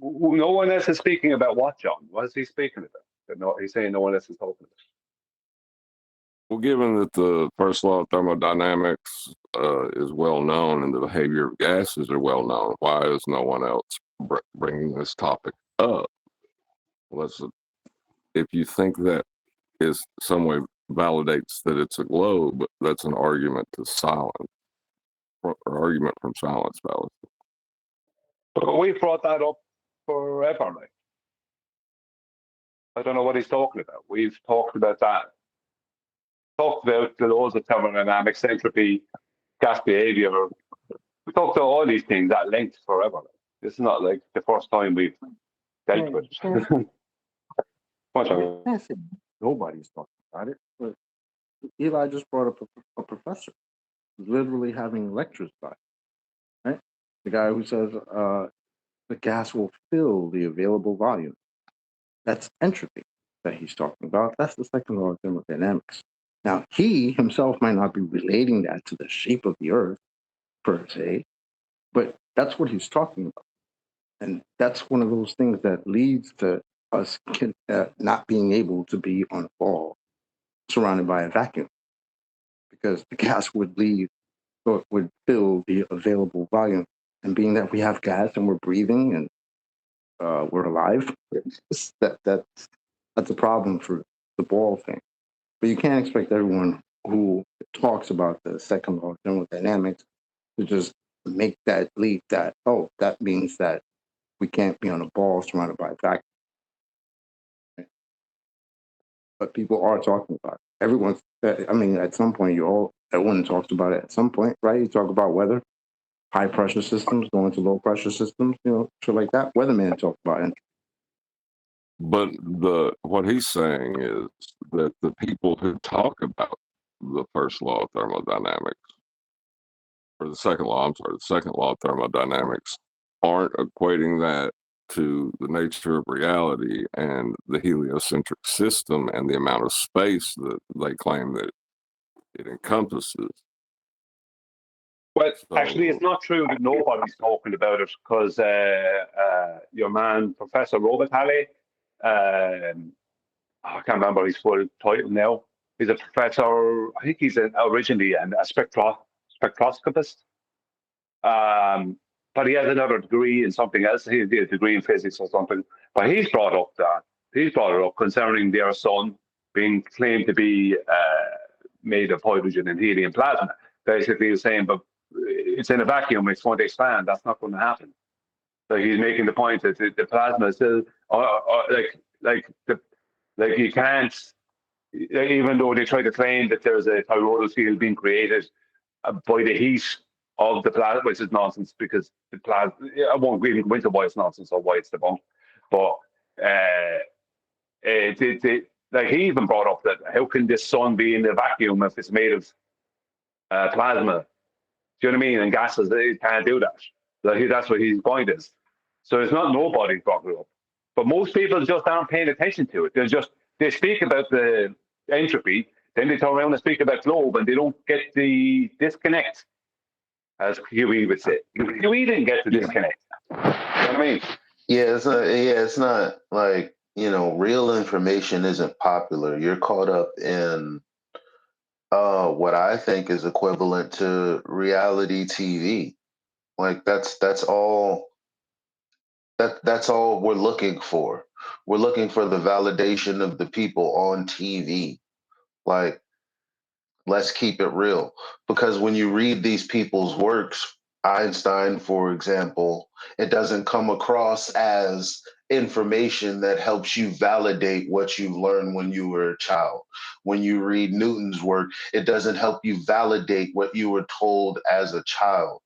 No one else is speaking about what, John? What is he speaking about? No, he's saying no one else is talking about.
Well, given that the first law of thermodynamics is well known and the behavior of gases are well known, why is no one else bringing this topic up? Well, if you think that is some way validates that it's a globe, that's an argument to silence, or argument from silence fallacy.
But we've brought that up forever, like. I don't know what he's talking about. We've talked about that. Talked about the laws of thermodynamics, entropy, gas behavior. We talked about all these things at length forever. This is not like the first time we've dealt with it.
Nobody's talking about it. But Eli just brought up a professor who's literally having lectures by it, right? The guy who says the gas will fill the available volume. That's entropy that he's talking about. That's the second law of thermodynamics. Now, he himself might not be relating that to the shape of the earth, per se, But that's what he's talking about. And that's one of those things that leads to us not being able to be on a ball surrounded by a vacuum, because the gas would leave or would fill the available volume. And being that we have gas and we're breathing and we're alive, that's a problem for the ball thing. But you can't expect everyone who talks about the second law of thermodynamics to just make that leap that, oh, that means that we can't be on a ball surrounded by a vacuum. But people are talking about it. Everyone's, I mean, at some point, everyone talks about it at some point, right? You talk about weather, high pressure systems going to low pressure systems, shit like that. Weatherman talked about it.
But what he's saying is that the people who talk about the first law of thermodynamics, or the second law of thermodynamics, aren't equating that to the nature of reality and the heliocentric system and the amount of space that they claim that it encompasses.
Well, actually, it's not true that nobody's talking about it, because your man, Professor Robitaille, I can't remember his full title now. He's a professor, I think he's originally a spectroscopist. But he has another degree in something else. He has a degree in physics or something. But he's brought it up concerning their sun being claimed to be made of hydrogen and helium plasma. Basically, he's saying, but it's in a vacuum, it's going to expand. That's not going to happen. So he's making the point that the plasma is still, you can't, even though they try to claim that there's a toroidal field being created by the heat of the plasma, which is nonsense, because the plasma, I won't really go into why it's nonsense or why it's debunked, but he even brought up that how can this sun be in a vacuum if it's made of plasma? Do you know what I mean? And gases, they can't do that. That's what his point is. So it's not nobody brought it up. But most people just aren't paying attention to it. They speak about the entropy, then they turn around and speak about globe, and they don't get the disconnect, as Huey would say. Huey didn't get the disconnect. You know what I mean?
Yeah, it's not like, real information isn't popular. You're caught up in what I think is equivalent to reality TV. Like that's all we're looking for. We're looking for the validation of the people on TV. Like, let's keep it real. Because when you read these people's works, Einstein, for example, it doesn't come across as information that helps you validate what you've learned when you were a child. When you read Newton's work, it doesn't help you validate what you were told as a child.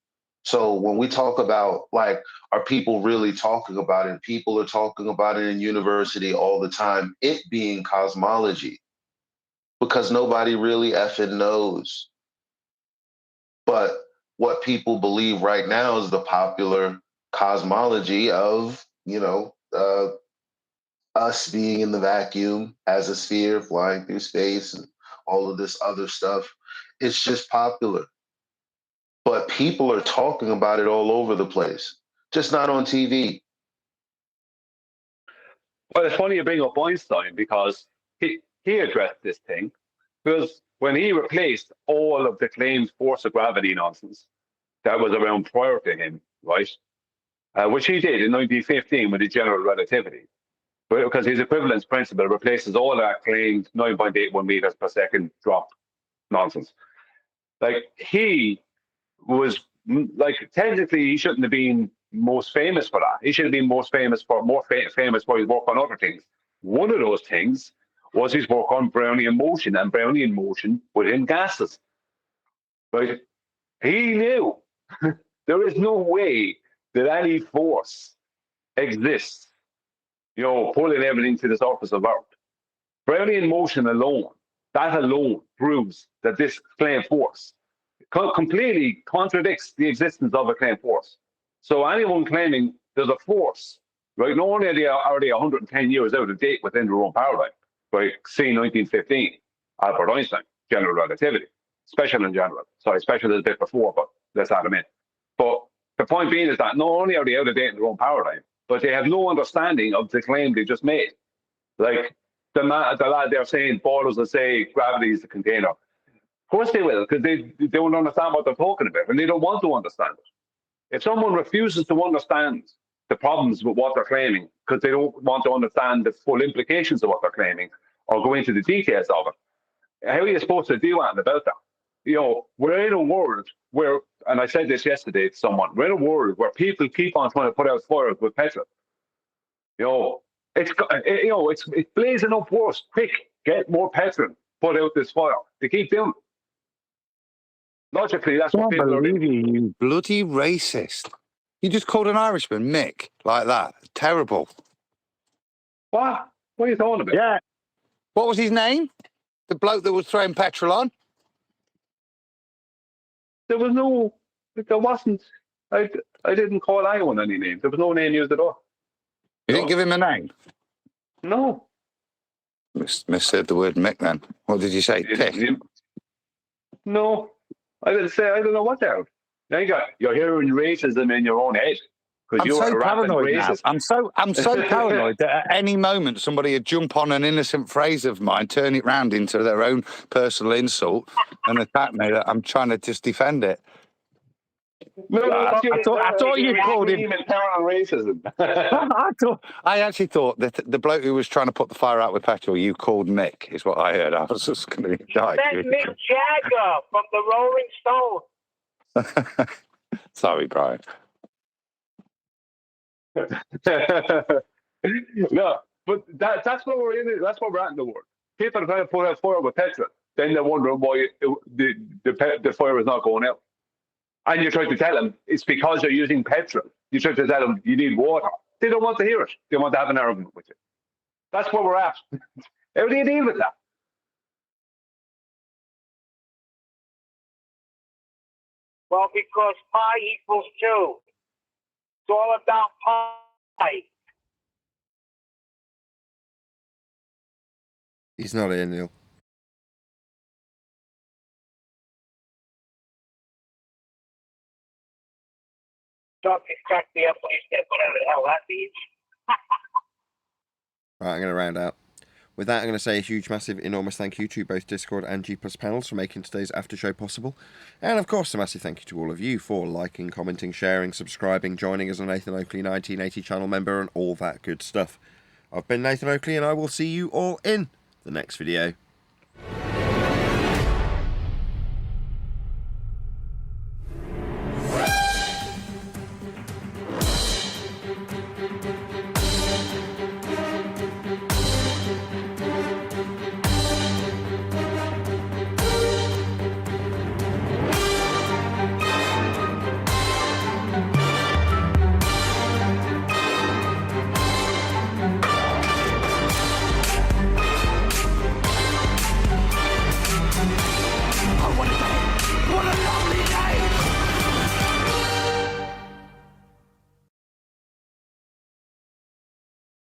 So when we talk about, like, are people really talking about it? People are talking about it in university all the time, it being cosmology, because nobody really effing knows. But what people believe right now is the popular cosmology of, us being in the vacuum as a sphere flying through space and all of this other stuff. It's just popular. But people are talking about it all over the place, just not on TV.
Well, it's funny you bring up Einstein, because he addressed this thing, because when he replaced all of the claimed force of gravity nonsense that was around prior to him, right, which he did in 1915 with the general relativity, but because his equivalence principle replaces all that claimed 9.81 meters per second drop nonsense. Like, he was, technically he shouldn't have been most famous for that. He should have been more famous for his work on other things. One of those things was his work on Brownian motion and Brownian motion within gases. Right? He knew there is no way that any force exists, pulling everything to the surface of Earth. Brownian motion alone, that alone proves that this claimed force completely contradicts the existence of a claimed force. So anyone claiming there's a force, right? Not only are they 110 years out of date within their own paradigm, right? See 1915, Albert Einstein, general relativity, special in general. Sorry, special is a bit before, but let's add them in. But
The point being is that not only are they out of date in their own paradigm, but they have no understanding of the claim they just made. Like the lad they're saying, borders will say gravity is the container. Of course they will, because they don't understand what they're talking about, and they don't want to understand it. If someone refuses to understand the problems with what they're claiming, because they don't want to understand the full implications of what they're claiming, or go into the details of it, how are you supposed to do anything about that? You know, we're in a world where, and I said this yesterday to someone, we're in a world where people keep on trying to put out fires with petrol. You know, it's blazing up worse. Quick, get more petrol, put out this fire. They keep doing it. Logically, that's what people are doing.
You bloody racist. You just called an Irishman Mick like that. Terrible.
What? What are you talking about?
Yeah. What was his name? The bloke that was throwing petrol on?
There wasn't. I didn't call anyone any names. There was no name used at all.
You didn't give him a name?
No.
Missaid the word Mick then. What did you say? Pick?
No. I didn't say, I don't know what they are. Now you're hearing racism in your own head.
I'm so paranoid now. I'm so paranoid that at any moment somebody would jump on an innocent phrase of mine, turn it round into their own personal insult, and attack me. That I'm trying to just defend it. I thought you called him
racism.
I actually thought that the bloke who was trying to put the fire out with petrol, you called Mick, is what I heard. I was just going to die.
That's Mick Jagger from the Rolling Stones.
Sorry, Brian.
No, but that's what we're in. That's what we're at in the world. People are trying to put out fire with petrol. Then they're wondering why the fire is not going out. And you try to tell them it's because you're using petrol. You try to tell them you need water. They don't want to hear it. They want to have an argument with you. That's where we're at. How do you deal with that?
Well, because pi equals 2. It's all about pi.
He's not here, Neil.
Don't crack me up when you said whatever the hell that means.
Right, I'm going to round out. With that, I'm going to say a huge, massive, enormous thank you to both Discord and G+ panels for making today's after show possible. And of course, a massive thank you to all of you for liking, commenting, sharing, subscribing, joining as a Nathan Oakley 1980 channel member and all that good stuff. I've been Nathan Oakley and I will see you all in the next video.